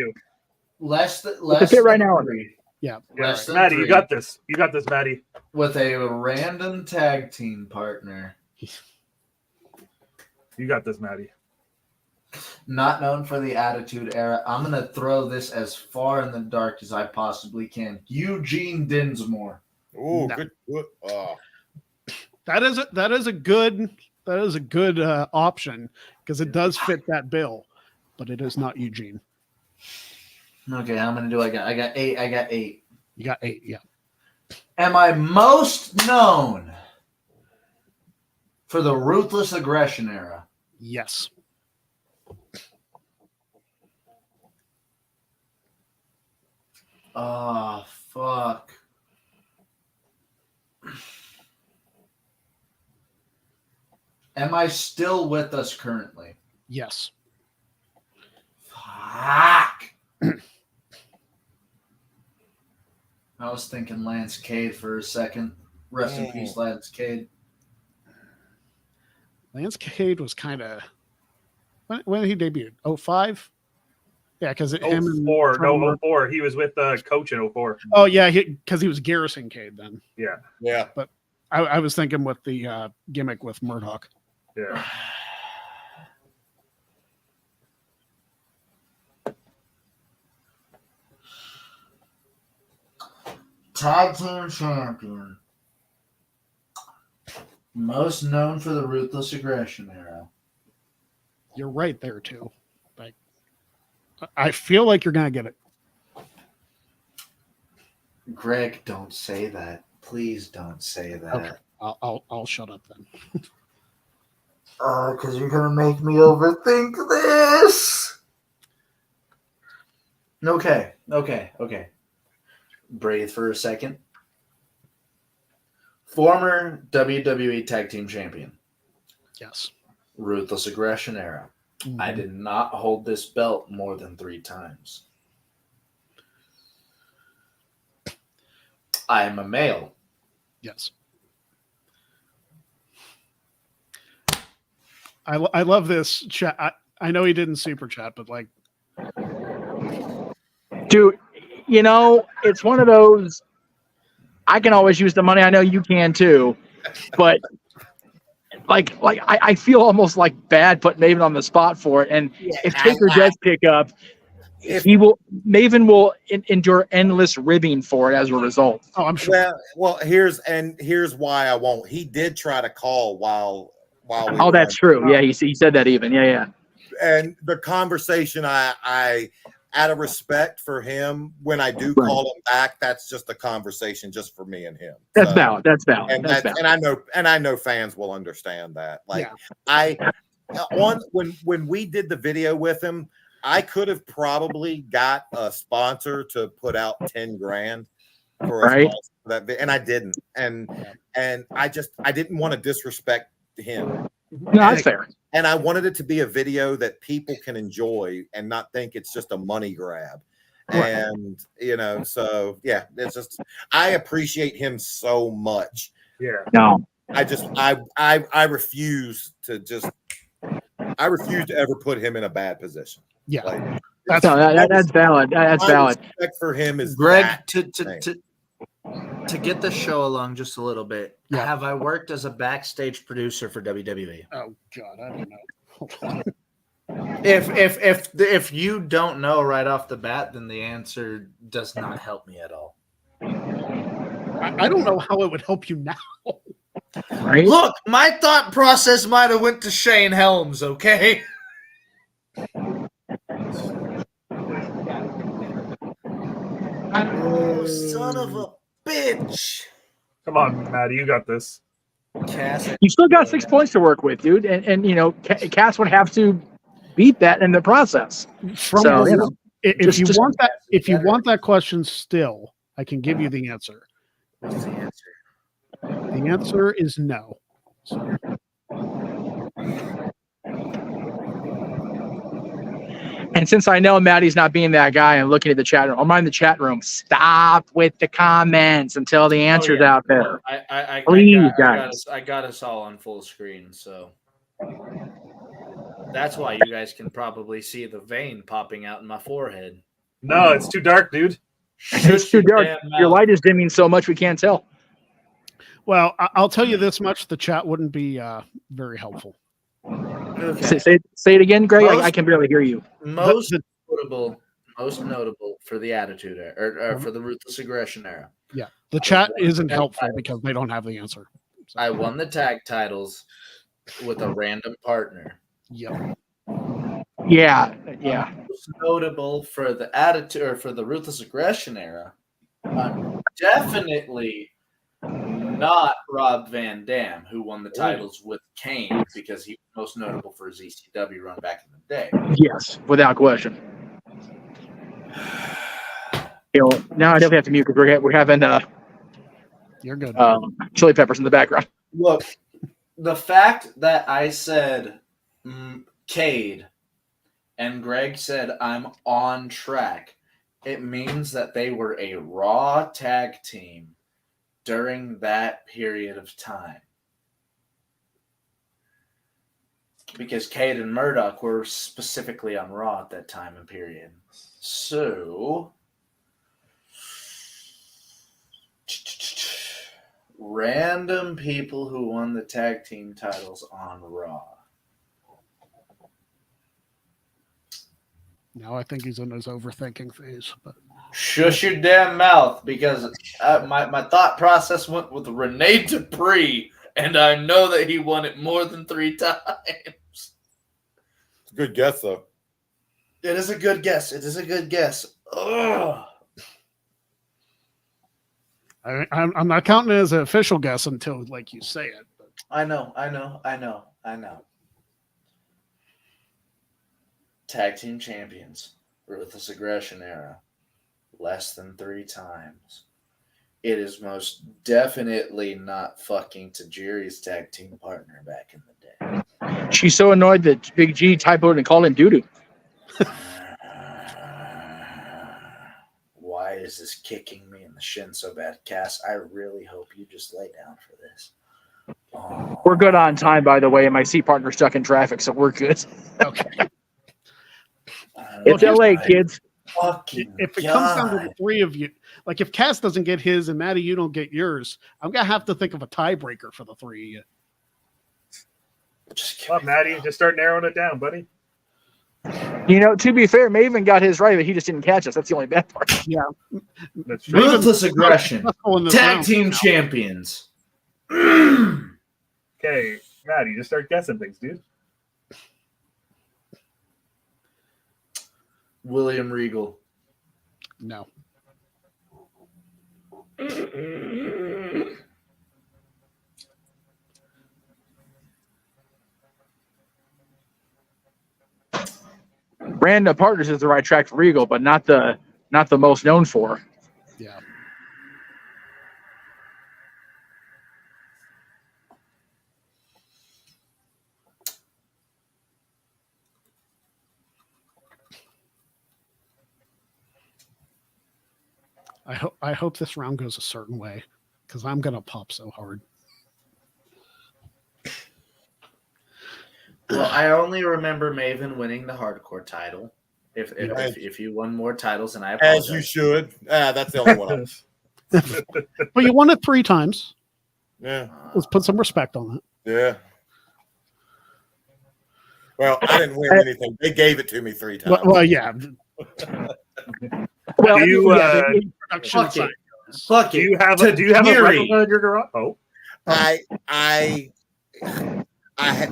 Less Does it than fit right now or not? 3. Yeah. Less than Maddie, 3. you got this. You got this, Maddie. With a random tag team partner. You got this, Maddie. Not known for the Attitude Era. I'm going to throw this as far in the dark as I possibly can. Eugene Dinsmore. Ooh, No. good. That is a good option because it does fit that bill, but it is not Eugene. Okay, how many do I got? I got 8. You got 8, yeah. Am I most known for the Ruthless Aggression Era? Yes. Oh, fuck. Am I still with us currently? Yes. Fuck. I was thinking Lance Cade for a second. Rest in peace, Lance Cade. Lance Cade was kind of when he debuted. 05? Yeah, because him and 04. Freddie No, were- 04. He was with Coach in 04. Oh yeah, because he was Garrison Cade then. Yeah. Yeah. I was thinking with the gimmick with Murdoch. Yeah. Tag team champion. Most known for the Ruthless Aggression era. You're right there too. Like, I feel like you're gonna get it. Greg, don't say that. Please don't say that. Okay, I'll shut up then. Because you're gonna make me overthink this. Okay. Breathe for a second. Former WWE Tag Team Champion. Yes. Ruthless Aggression era. Mhm. I did not hold this belt more than 3 times. I am a male. Yes. I love this chat. I know he didn't super chat, but like, Dude, you know, it's one of those. I can always use the money. I know you can too, but like I feel almost like bad putting Maven on the spot for it. And if Taker does pick up, Maven will endure endless ribbing for it as a result. oh, I'm sure. Well, here's why I won't. He did try to call while we Oh, were that's on- true. Yeah, he said that even. Yeah. And the conversation, I out of respect for him, when I do Right. call him back, that's just a conversation just for me and him. That's So- valid. That's valid. And That's that's, valid. and I know fans will understand that. Like Yeah. when we did the video with him, I could have probably got a sponsor to put out 10 grand for a Right. sponsor for that, and I didn't. And I didn't want to disrespect him. No, that's fair. And I wanted it to be a video that people can enjoy and not think it's just a money grab. Right. And so yeah, it's just I appreciate him so much. Yeah. No. I refuse to ever put him in a bad position. Yeah. Like, That's That's valid. That's my valid. respect for him is Greg, that to get the show along just a little bit, Yeah. have I worked as a backstage producer for WWE? oh god, I don't know. Hold on. If you don't know right off the bat, then the answer does not help me at all. I don't know how it would help you now. Right? Look, my thought process might have went to Shane Helms, okay? Oh, son of a bitch. Come on, Maddie, you got this. Cass, You still got 6 points to work with, dude, and you know, Cass would have to beat that in the process. From So, the- you know, if you just- want that question still, I can give you the answer. what's the answer? The answer is no. So, And since I know Maddie's not being that guy and looking at the chat room, I'm in the chat room. Stop with the comments until the answer's yeah. out there. I Please, got guys. us. I got us all on full screen, so that's why you guys can probably see the vein popping out in my forehead. No, it's too dark, dude. It's too dark. damn Your mouth. light is dimming so much we can't tell. well, I'll tell you this much: the chat wouldn't be very helpful. Okay. Say it again, Greg. I Most- can barely hear you. Most The- notable for the Attitude Era, or for the Ruthless Aggression Era. Yeah, the chat isn't helpful because they don't have the answer. So, I won the tag titles with a random partner. yeah, Yeah. Most notable for the Attitude or for the Ruthless Aggression Era, I'm definitely not Rob Van Dam, who won the titles with Kane because he was most notable for his ECW run back in the day. Yes, without question. You know, now I definitely have to mute because we're having you're good. chili peppers in the background. Look, the fact that I said Cade and Greg said I'm on track, it means that they were a Raw tag team during that period of time. because Cade and Murdoch were specifically on Raw at that time and period. So, random people who won the tag team titles on Raw. Now I think he's in his overthinking phase. But Shush your damn mouth, because my thought process went with Rene Dupree, and I know that he won it more than 3 times. It's a good guess, though. It is a good guess. Ugh. I'm not counting it as an official guess until like you say it. But. I know. Tag team champions, Ruthless Aggression era, less than 3 times. It is most definitely not fucking Tajiri's tag team partner back in the day. She's so annoyed that Big G typoed and called him doo-doo. Why is this kicking me in the shin so bad, Cass? I really hope you just lay down for this. Oh. We're good on time, by the way, and my seat partner's stuck in traffic, so we're good. Okay. It's LA, kids. Fucking If it comes down to the 3 of you, like if Cass doesn't get his and Maddie, you don't get yours, I'm gonna have to think of a tiebreaker for the 3 of you. Just Well, Maddie, just start narrowing it down, buddy. You know, to be fair, Maven got his right, but he just didn't catch us. That's the only bad part. Yeah. That's true. Ruthless Aggression, Tag tag team champions. Okay, Maddie, just start guessing things, dude. William Regal. No. Random Partners is the right track for Regal, but not the most known for. Yeah. I hope this round goes a certain way because I'm gonna pop so hard. Well, I only remember Maven winning the hardcore title. If you won more titles, and I apologize. As you should. That's the only one. But you won it 3 times. Yeah. Let's put some respect on it. Yeah. Well, I didn't win anything. They gave it to me 3 times. Well, yeah. Well, Do you, Production Fuck side. it. Fuck do it. you have a Tajiri. replica in your garage? Oh,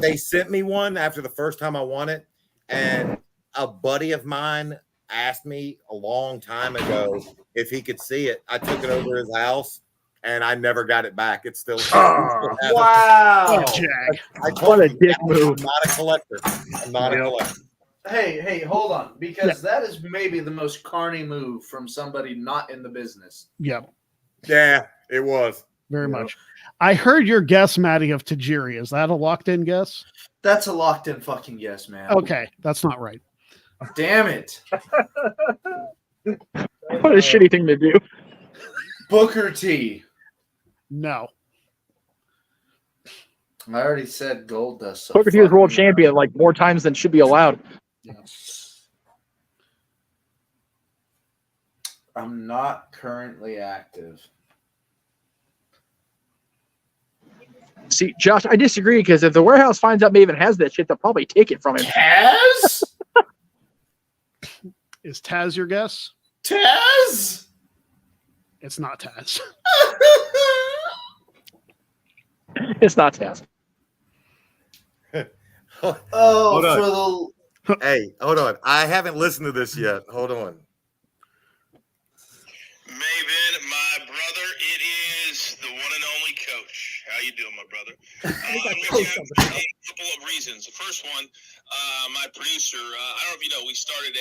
They sent me one after the first time I won it, and a buddy of mine asked me a long time ago if he could see it. I took it over his house, and I never got it back. It's still Wow. Oh, Jag. I What a told you, dick I'm move. not a collector. I'm not a collector. Hey, hold on. Because that is maybe the most carny move from somebody not in the business. Yeah, Yeah, it was. very much. I heard your guess, Maddie, of Tajiri. Is that a locked-in guess? That's a locked-in fucking yes, man. Okay, that's not right. Damn it. What a shitty thing to do. Booker T. No. I already said Gold Dust. So Booker T was world fucking- champion like more times than should be allowed. Yeah. I'm not currently active. See, Josh, I disagree because if the warehouse finds out Maven has that shit, they'll probably take it from him. Taz? Is Taz your guess? Taz? It's not Taz. It's not Taz. Oh, Hold on. for the Hey, hold on. I haven't listened to this yet. Hold on. Maven, my brother, it is the one and only Coach. How you doing, my brother? I'm with you for a couple of reasons. The first one, my producer, I don't know if you know, we started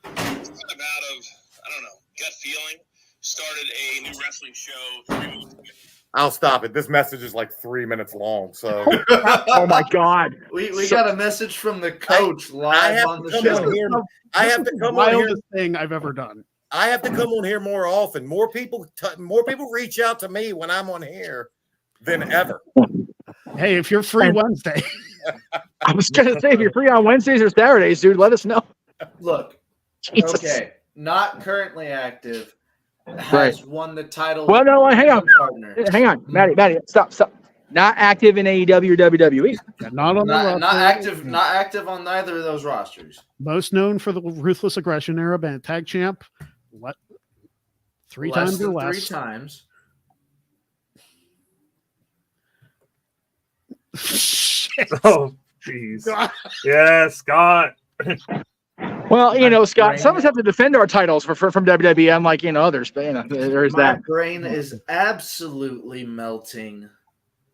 kind of out of, I don't know, gut feeling, started a new wrestling show 3 weeks ago. I'll stop it. This message is like 3 minutes long. So Oh my God. we got a message from the coach I live have on the to come show. on here. I have to the come on here. wildest thing I've ever done. I have to come on here more often. More people reach out to me when I'm on here than ever. Hey, if you're free And- Wednesday, I was gonna say, if you're free on Wednesdays or Saturdays, dude, let us know. Look, Jesus. okay, not currently active, has Right. won the title. Well, no, hang on. Partner. Hang on, Maddie, stop. Not active in AEW or WWE. Yeah, not on the Not roster. not active on neither of those rosters. Most known for the Ruthless Aggression era, been tag champ. What? Three Less times or than less. 3 times. Shit. Oh, jeez. Yeah, Scott. Well, you know, Scott, brain- some of us have to defend our titles from WWE, unlike, others. But, there's My that. brain is absolutely melting.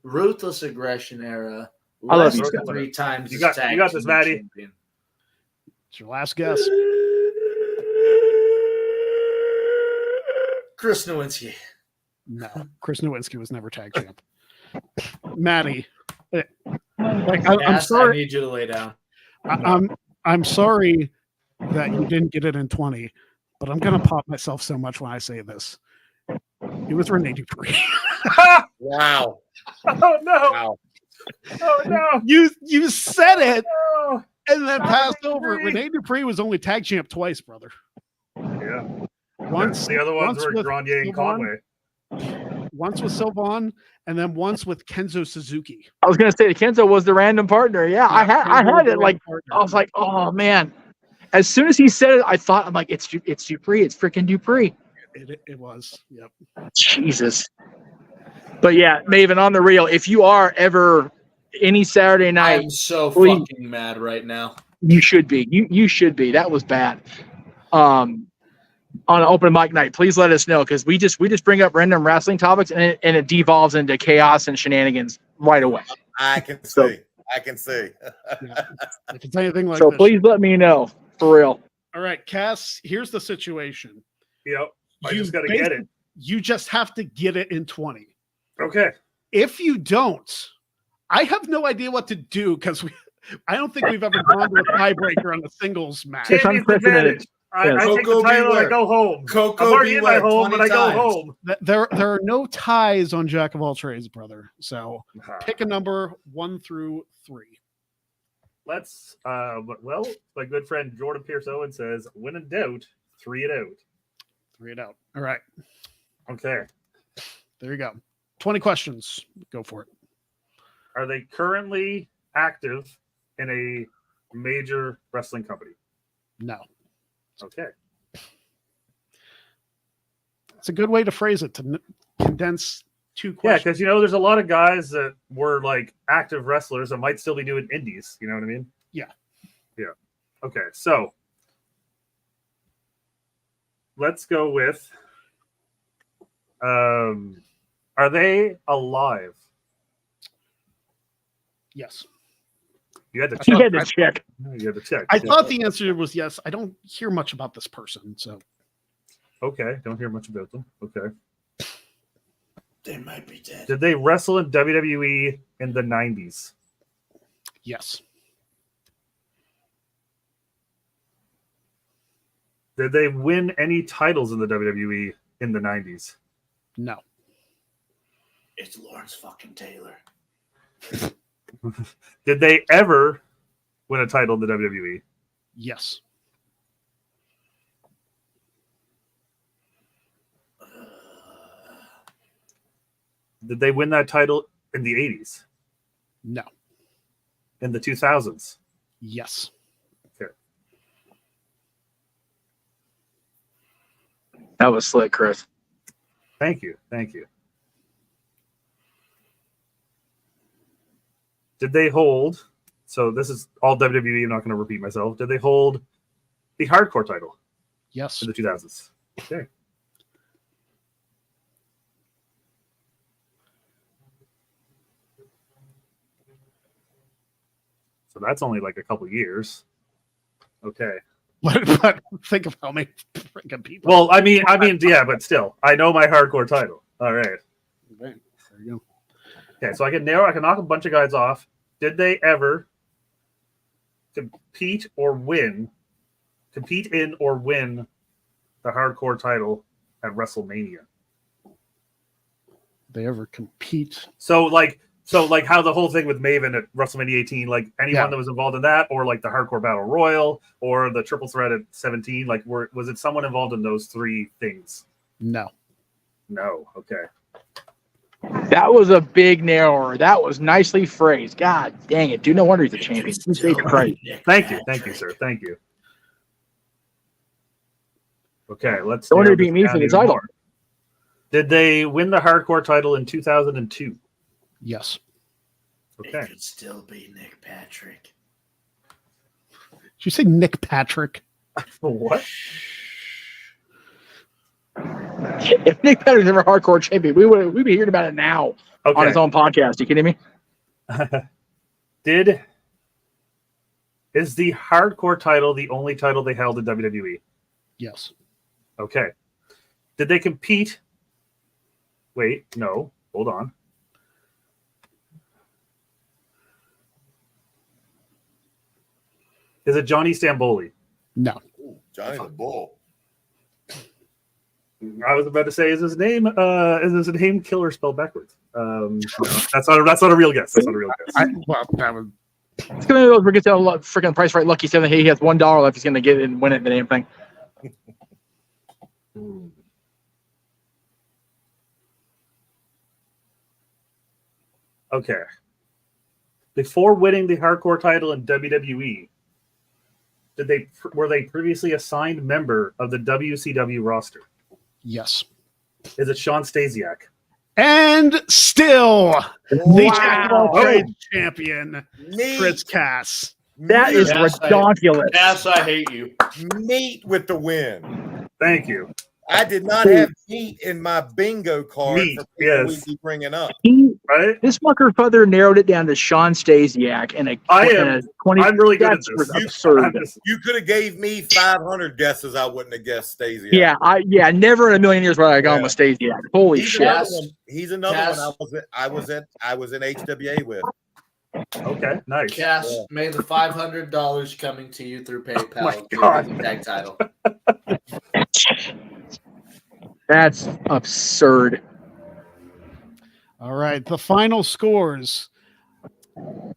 Ruthless Aggression era. I love Less you, than Scott. 3 times. You as got tag this, team Maddie. champion. It's your last guess. Chris Nowinski. No, Chris Nowinski was never tag champ. Maddie, I'm Cass, I sorry. need you to lay down. I'm sorry that you didn't get it in 20, but I'm gonna pop myself so much when I say this. It was Rene Dupree. Wow. Oh no! Wow. Oh no! You said it Oh. and then passed over. Dupree. Rene Dupree was only tag champ twice, brother. Yeah. Once The other ones once were with Grenier and Sylvain, Conway. once with Sylvain, and then once with Kenzo Suzuki. I was gonna say Kenzo was the random partner. Yeah, I had Kenzo was it the like partner. I was like, oh man. As soon as he said it, I'm like, it's Dupree. It's freaking Dupree. It was. Yep. Jesus. But yeah, Maven, on the real, if you are ever any Saturday night, I'm so please. fucking mad right now. you should be. You should be. That was bad. On an open mic night, please let us know, because we just bring up random wrestling topics and it devolves into chaos and shenanigans right away. I can see. So- I can see. Yeah. If it's anything like So this. please let me know, for real. All right, Cass, here's the situation. Yep. I You just got to get it. You just have to get it in 20. Okay. If you don't, I have no idea what to do, because I don't think we've ever gone to a tiebreaker on a singles match. It's Champion's unprecedented. advantage. I Yes. take the Coco title and I beware. go home. Coco I'm already in my beware, home and I 20 go times. home. There are no ties on Jack of all trades, brother. So Uh-huh. pick a number 1 through 3. Let's well, my good friend Jordan Pierce Owen says, when in doubt, 3 it out. 3 it out. All right, Okay. there you go. 20 questions. Go for it. Are they currently active in a major wrestling company? No. Okay. It's a good way to phrase it, to condense 2 Yeah, questions. because there's a lot of guys that were like active wrestlers that might still be doing indies. You know what I mean? Yeah. Yeah. Okay, so let's go with are they alive? Yes. You had to He check. had to check. You had to check. I Yeah. thought the answer was yes. I don't hear much about this person, so Okay, don't hear much about them. Okay. They might be dead. Did they wrestle in WWE in the 90s? yes. Did they win any titles in the WWE in the 90s? No. It's Lawrence fucking Taylor. Did they ever win a title in the WWE? Yes. Did they win that title in the 80s? No. In the 2000s? Yes. That was slick, Chris. Thank you. Thank you. Did they hold? So this is all WWE. I'm not going to repeat myself. Did they hold the hardcore title Yes. in the 2000s? Okay. So that's only like a couple years. Okay. But think of how many freaking people. Well, I mean, yeah, but still, I know my hardcore title. All right. Okay, there you go. Okay, so I can knock a bunch of guys off. Did they ever compete in or win the hardcore title at WrestleMania? They ever compete? So So, like, how the whole thing with Maven at WrestleMania 18, like, anyone that was involved in that, or like the Hardcore Battle Royal, or the Triple Threat at 17, like, was it someone involved in those three things? No. No. Okay. That was a big narrower. That was nicely phrased. God dang it, dude. No wonder he's a champion. Jesus Christ. Thank you, sir. Thank you. Okay, let's. No wonder narrow he this beat me down for the even title. more. Did they win the Hardcore title in 2002? Yes. Okay. It could still be Nick Patrick. Did you say Nick Patrick? What? If Nick Patrick's ever hardcore champion, we'd be hearing about it now on his own podcast. You kidding me? Is the Hardcore title the only title they held in WWE? Yes. Okay. Did they compete? Wait, no. Hold on. Is it Johnny Stamboli? No. Ooh, Johnny the Bull. I was about to say, is his name Killer spelled backwards? No, that's not a real guess. That's not a real guess. That was. It's gonna be those where he gets a freaking price right lucky saying that he has $1 left. He's gonna get it and win it. The damn thing. Okay. Before winning the Hardcore title in WWE, were they previously assigned member of the WCW roster? Yes. Is it Sean Stasiak? And still, the Jack of all Wow. trades champion, Meat. Chris Cass. That is Yes, ridiculous. Yes, I hate you. Meat with the win. Thank you. I did not have meat in my bingo card Meat, for people yes. we'd be bringing up. Right? This fucker further narrowed it down to Sean Stasiak and a 20. I'm really good at That was this. absurd. You could have gave me 500 guesses. I wouldn't have guessed Stasiak. Yeah, never in a million years would I have gone with Stasiak. Holy He's shit! another Yes. one. He's another Yes. one. I was in HWA with. Okay, nice. Cass, Yeah. may the $500 coming to you through PayPal My give you God. the tag title. That's absurd. All right. The final scores.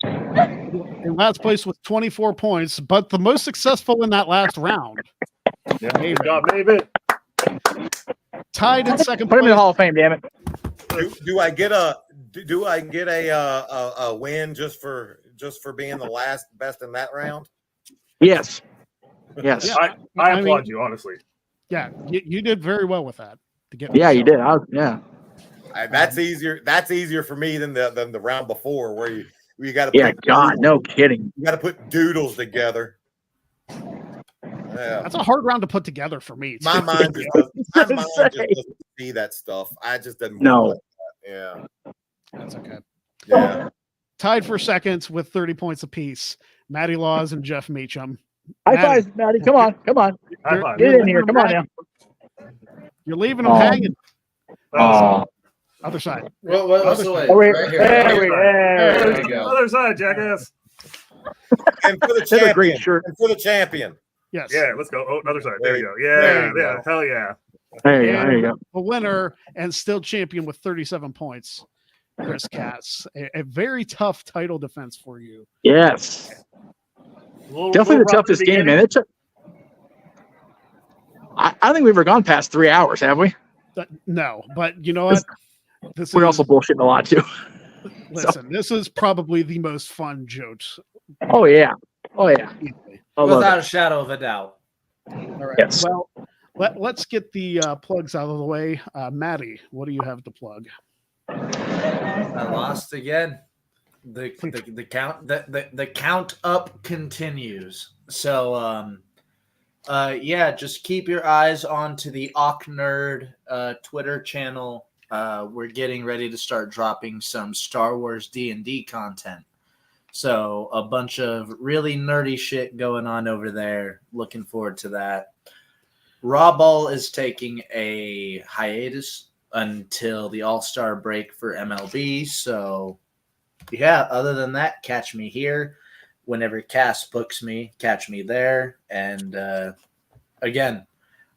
In last place with 24 points, but the most successful in that last round. Yeah, good job, Maven. Tied in second Put him in the place. Hall of Fame, damn it. Do I get a win just for being the last best in that round? Yes. Yes. Yeah. I I applaud mean- you, honestly. Yeah, you did very well with that. To get Yeah, you did. Yeah. That's easier. That's easier for me than the round before, where you got to. Yeah. God, no kidding. You got to put doodles together. Yeah. That's a hard round to put together for me. My too. mind just doesn't see that stuff. I just didn't. No. Like that. Yeah. That's okay. Yeah. Tied for seconds with 30 points apiece. Matty Laws and Jeff Meacham. High Maddie. fives, Maddie. Come on. High five. Get in here. Come on now. You're leaving them Oh. hanging. Oh, Other side. What's the way? oh wait. Right here. There we go. Other side, jackass. And for the That's a great champion. shirt. And for the champion. Yes. Yeah, let's go. Oh, another side. There you go. There Yeah, you yeah. go. Hell yeah. There you go. The winner and still champion with 37 points, Chris Cass. A very tough title defense for you. Yes. Definitely the toughest game, man. I don't think we've ever gone past 3 hours, have we? No, but you know what? This We're is, also bullshitting a lot too. listen, this is probably the most fun jokes. Oh yeah. Easily. I love Without it. a shadow of a doubt. All right. Yes. Well, let's get the plugs out of the way. Maddie, what do you have to plug? I lost again. The count up continues. So yeah, just keep your eyes on to the Awk Nerd Twitter channel. We're getting ready to start dropping some Star Wars D&D content. So a bunch of really nerdy shit going on over there. Looking forward to that. Raw Ball is taking a hiatus until the All-Star break for MLB. So yeah, other than that, catch me here. Whenever Cass books me, catch me there. And again,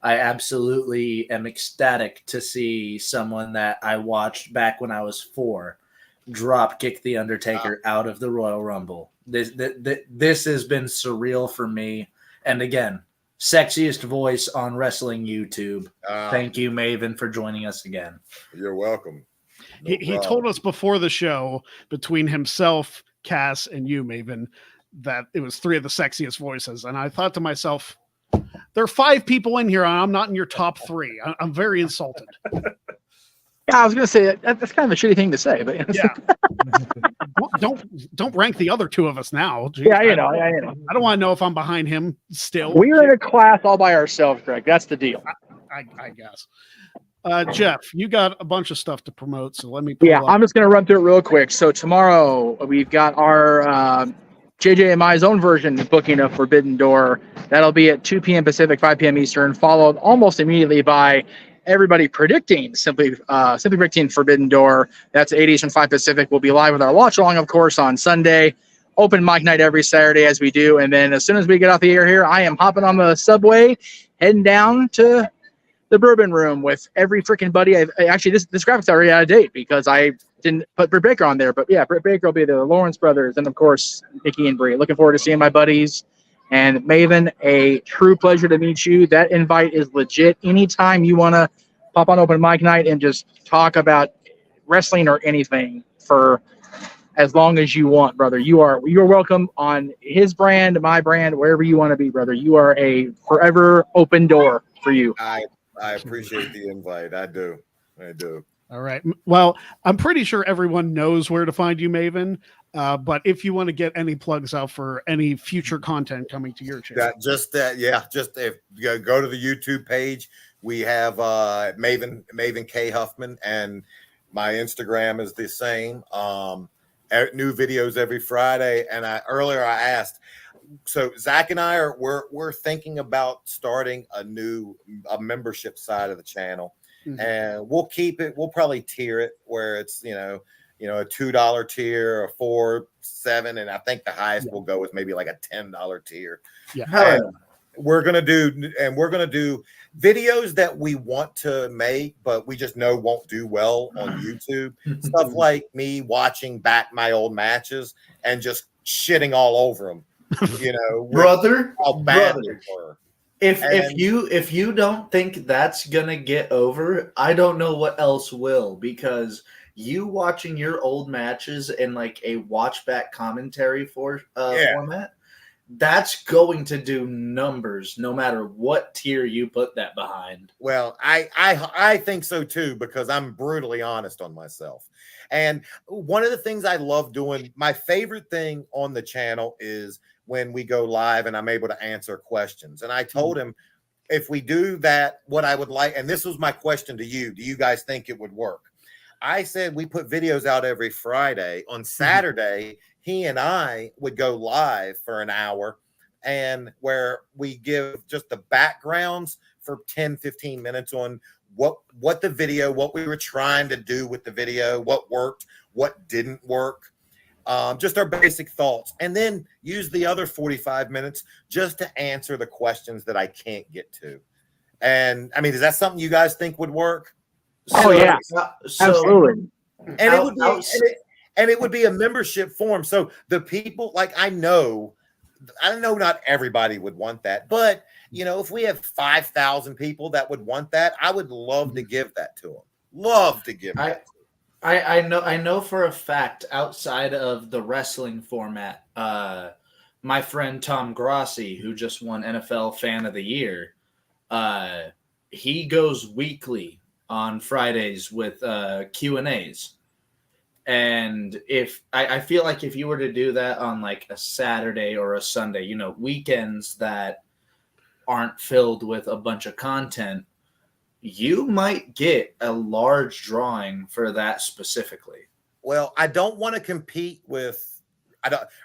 I absolutely am ecstatic to see someone that I watched back when I was 4 drop kick the Undertaker out of the Royal Rumble. This has been surreal for me. And again, sexiest voice on wrestling YouTube. Thank you, Maven, for joining us again. You're welcome. He told us before the show, between himself, Cass, and you, Maven, that it was 3 of the sexiest voices. And I thought to myself, there are 5 people in here, and I'm not in your top 3. I'm very insulted. Yeah, I was going to say that's kind of a shitty thing to say, but yeah. Don't rank the other 2 of us now. Jeez, yeah, you know. I don't want to know if I'm behind him still. We're in a class all by ourselves, Greg. That's the deal. I guess. Jeff, you got a bunch of stuff to promote, so let me. I'm just going to run through it real quick. So tomorrow we've got our JJMI's own version booking of Forbidden Door. That'll be at 2 p.m. Pacific, 5 p.m. Eastern, followed almost immediately by everybody predicting simply predicting Forbidden Door. That's 8 Eastern, 5 Pacific. We'll be live with our watch along, of course, on Sunday. Open mic night every Saturday as we do. And then as soon as we get off the air here, I am hopping on the subway, heading down to the Bourbon Room with every freaking buddy. Actually, this graphic's already out of date because I didn't put Britt Baker on there. But yeah, Britt Baker will be there, the Lawrence brothers, and of course, Nikki and Bree. Looking forward to seeing my buddies. And Maven, a true pleasure to meet you. That invite is legit. Anytime you want to pop on open mic night and just talk about wrestling or anything for as long as you want, brother. You're welcome on his brand, my brand, wherever you want to be, brother. You are a forever open door for you. I appreciate the invite. I do. All right. Well, I'm pretty sure everyone knows where to find you, Maven. But if you want to get any plugs out for any future content coming to your channel, just if you go to the YouTube page, we have Maven K Huffman, and my Instagram is the same. New videos every Friday. And earlier I asked, so Zach and I we're thinking about starting a membership side of the channel, and we'll keep it. We'll probably tier it where it's a $2 tier, a $4, $7, and I think the highest we'll go is maybe like a $10 tier. Yeah. We're gonna do videos that we want to make, but we just know won't do well on YouTube. Stuff like me watching back my old matches and just shitting all over them. Brother, how bad they were. If you don't think that's gonna get over, I don't know what else will, because you watching your old matches in like a watch back commentary format, that's going to do numbers no matter what tier you put that behind. Well, I think so too, because I'm brutally honest on myself. And one of the things I love doing, my favorite thing on the channel is when we go live and I'm able to answer questions. And I told him, if we do that, what I would like, and this was my question to you, do you guys think it would work? I said we put videos out every Friday. On Saturday, he and I would go live for an hour, and where we give just the backgrounds for 10, 15 minutes on what the video, what we were trying to do with the video, what worked, what didn't work, just our basic thoughts, and then use the other 45 minutes just to answer the questions that I can't get to. And I mean, is that something you guys think would work? Yeah, absolutely. And it would be a membership form. So the people, like, I know not everybody would want that, but if we have 5,000 people that would want that, I would love to give that to them. Love to give that. I know for a fact, outside of the wrestling format, my friend Tom Grossi, who just won NFL Fan of the Year, he goes weekly on Fridays with Q&As. And if I feel like if you were to do that on like a Saturday or a Sunday, weekends that aren't filled with a bunch of content, you might get a large drawing for that specifically. Well, I don't want to compete with.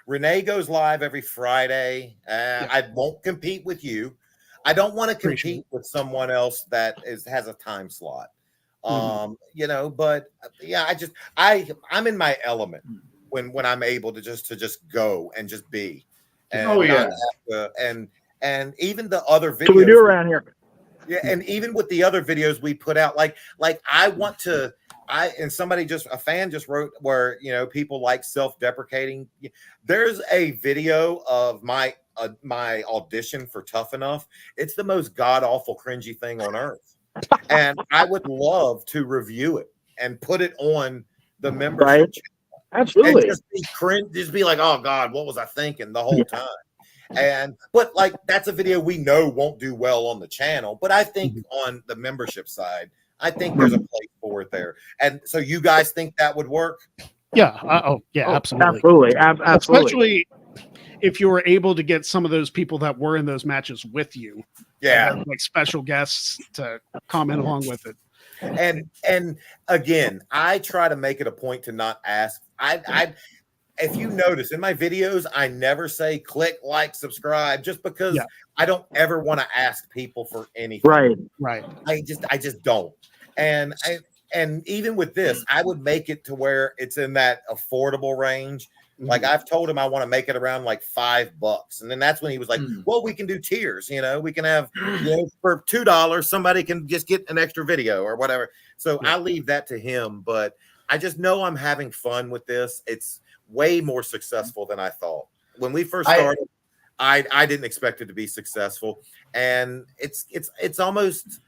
Renee goes live every Friday. I won't compete with you. I don't want to compete with someone else that has a time slot. But yeah, I'm in my element when I'm able to just go and just be. And and even the other videos. What we do around here. Yeah, and even with the other videos we put out, like I want to a fan just wrote where, you know, people like self-deprecating. There's a video of my audition for Tough Enough. It's the most god-awful cringy thing on earth. And I would love to review it and put it on the membership Right. channel. Absolutely. And just be cringe, just be like, oh God, what was I thinking the whole time? But like, that's a video we know won't do well on the channel. But I think on the membership side, I think there's a place for it there. And so you guys think that would work? Yeah. Absolutely. Absolutely. Absolutely. Especially if you were able to get some of those people that were in those matches with you. Yeah. Like special guests to comment along with it. And again, I try to make it a point to not ask. If you notice in my videos, I never say click, like, subscribe, just because I don't ever want to ask people for anything. Right. I just don't. And even with this, I would make it to where it's in that affordable range. Like I've told him I want to make it around like $5. And then that's when he was like, well, we can do tiers, you know, we can have, you know, for $2, somebody can just get an extra video or whatever. So I leave that to him, but I just know I'm having fun with this. It's way more successful than I thought. When we first started, I didn't expect it to be successful. And it's almost,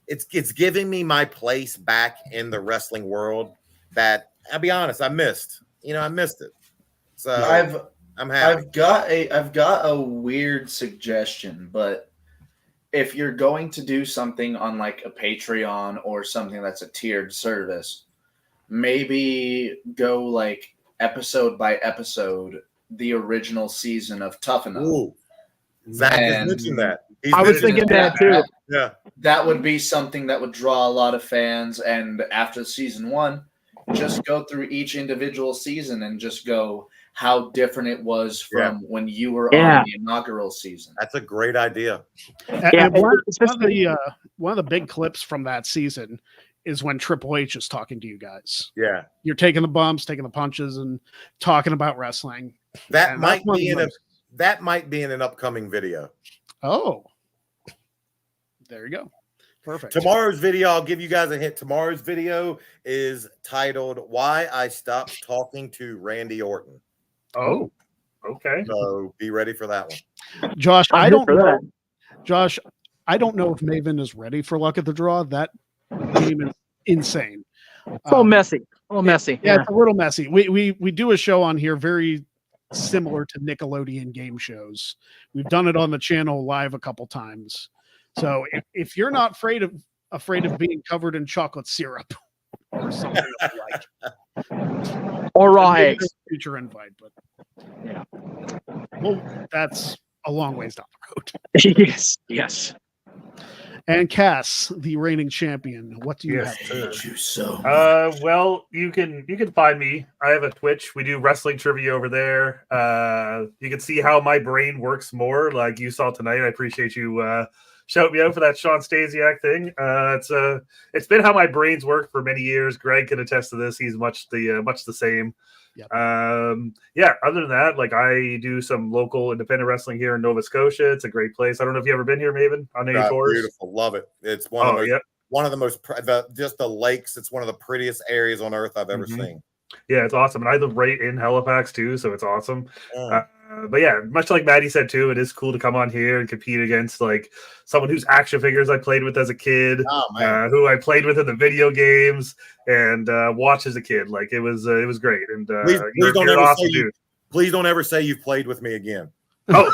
it's giving me my place back in the wrestling world that, I'll be honest, I missed it. So I'm happy. I've got a weird suggestion, but if you're going to do something on like a Patreon or something that's a tiered service, maybe go like episode by episode the original season of Tough Enough. Ooh, Zach has mentioned that. I was thinking that too. Yeah, that would be something that would draw a lot of fans. And after season 1, just go through each individual season and just go how different it was from when you were on the inaugural season. That's a great idea. And one of the big clips from that season is when Triple H is talking to you guys. Yeah. You're taking the bumps, taking the punches, and talking about wrestling. That might be in an upcoming video. Oh. There you go. Perfect. Tomorrow's video, I'll give you guys a hint. Tomorrow's video is titled "Why I Stopped Talking to Randy Orton." Oh, okay. So be ready for that one. Josh, I don't know if Maven is ready for Luck at the Draw. That game is insane. A little messy. Yeah, it's a little messy. We do a show on here very similar to Nickelodeon game shows. We've done it on the channel live a couple times. So if you're not afraid of being covered in chocolate syrup or something like, or raw eggs, future invite, but yeah, well, that's a long ways down the road. yes. And Cass, the reigning champion, what do you have? Well, you can find me. I have a Twitch. We do wrestling trivia over there. You can see how my brain works more, like you saw tonight. I appreciate you shouting me out for that Sean Stasiak thing. It's been how my brains work for many years. Greg can attest to this. He's much the same. Yep. Other than that, like I do some local independent wrestling here in Nova Scotia. It's a great place. I don't know if you ever been here, Maven, on any tours. Beautiful, love it. It's one of the most just the lakes. It's one of the prettiest areas on earth I've ever seen. Yeah, it's awesome, and I live right in Halifax too, so it's awesome. But yeah, much like Maddie said too, it is cool to come on here and compete against like someone whose action figures I played with as a kid, who I played with in the video games and watched as a kid. Like it was great. And please don't ever say you've played with me again. Well,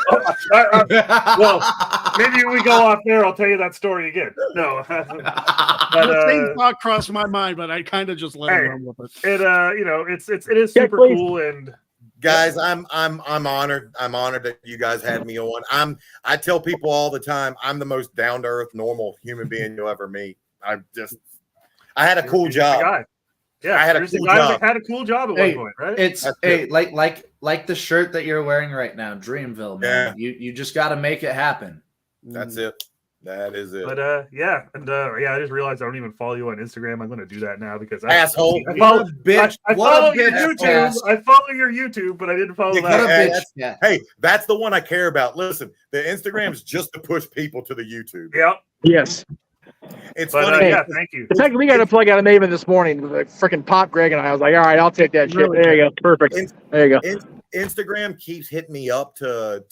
maybe when we go off there, I'll tell you that story again. No, the same thought crossed my mind, but I kind of just let him run with it. It is super cool. And guys, I'm honored. I'm honored that you guys had me on. I tell people all the time, I'm the most down to earth, normal human being you'll ever meet. I had a cool job. Yeah, I had a cool job. Had a cool job at one point, right? It's like the shirt that you're wearing right now, Dreamville, man. Yeah. You just got to make it happen. That's it. That is it. But I just realized I don't even follow you on Instagram. I'm going to do that now because asshole. I follow your YouTube. I follow your YouTube, but I didn't follow that. Hey, that's the one I care about. Listen, the Instagram's just to push people to the YouTube. Yep. Yes. It's But funny. yeah, thank you. The fact that we got a plug out of Maven this morning, like freaking pop Greg and I was like, all right, I'll take that shit. Really There you go. Perfect. There you go. Instagram keeps hitting me up to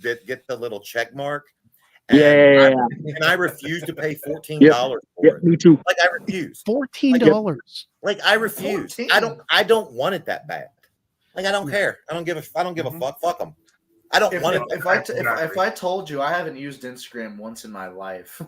get the little check mark. And Yeah. I refuse to pay $14 for it. Me too. Like I refuse. $14. Like I refuse. 14? I don't want it that bad. Like I don't care. I don't give a fuck. Fuck them. I don't want it. If I told you I haven't used Instagram once in my life,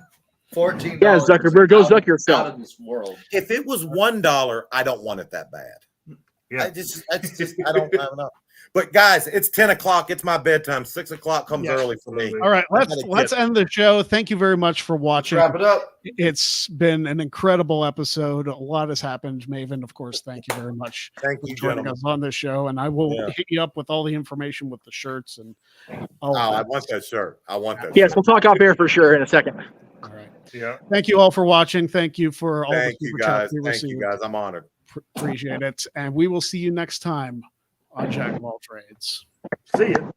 $14. Yeah, Zuckerberg, go Zuck yourself. Out of this world. If it was $1, I don't want it that bad. Yeah. I don't know. But guys, it's 10 o'clock. It's my bedtime. 6 o'clock comes early for me. All right, let's end the show. Thank you very much for watching. Wrap it up. It's been an incredible episode. A lot has happened. Maven, of course, thank you very much Thank for you, joining gentlemen. us on this show. And I will hit you up with all the information with the shirts and all of I that. want that shirt. I want that Yes, shirt. we'll talk off air for sure in a second. All right. Yeah. Thank you all for watching. Thank you for all Thank the you, super guys. chats we Thank received. you, guys. I'm honored. Appreciate it. And we will see you next time on Jack of All Trades. See ya.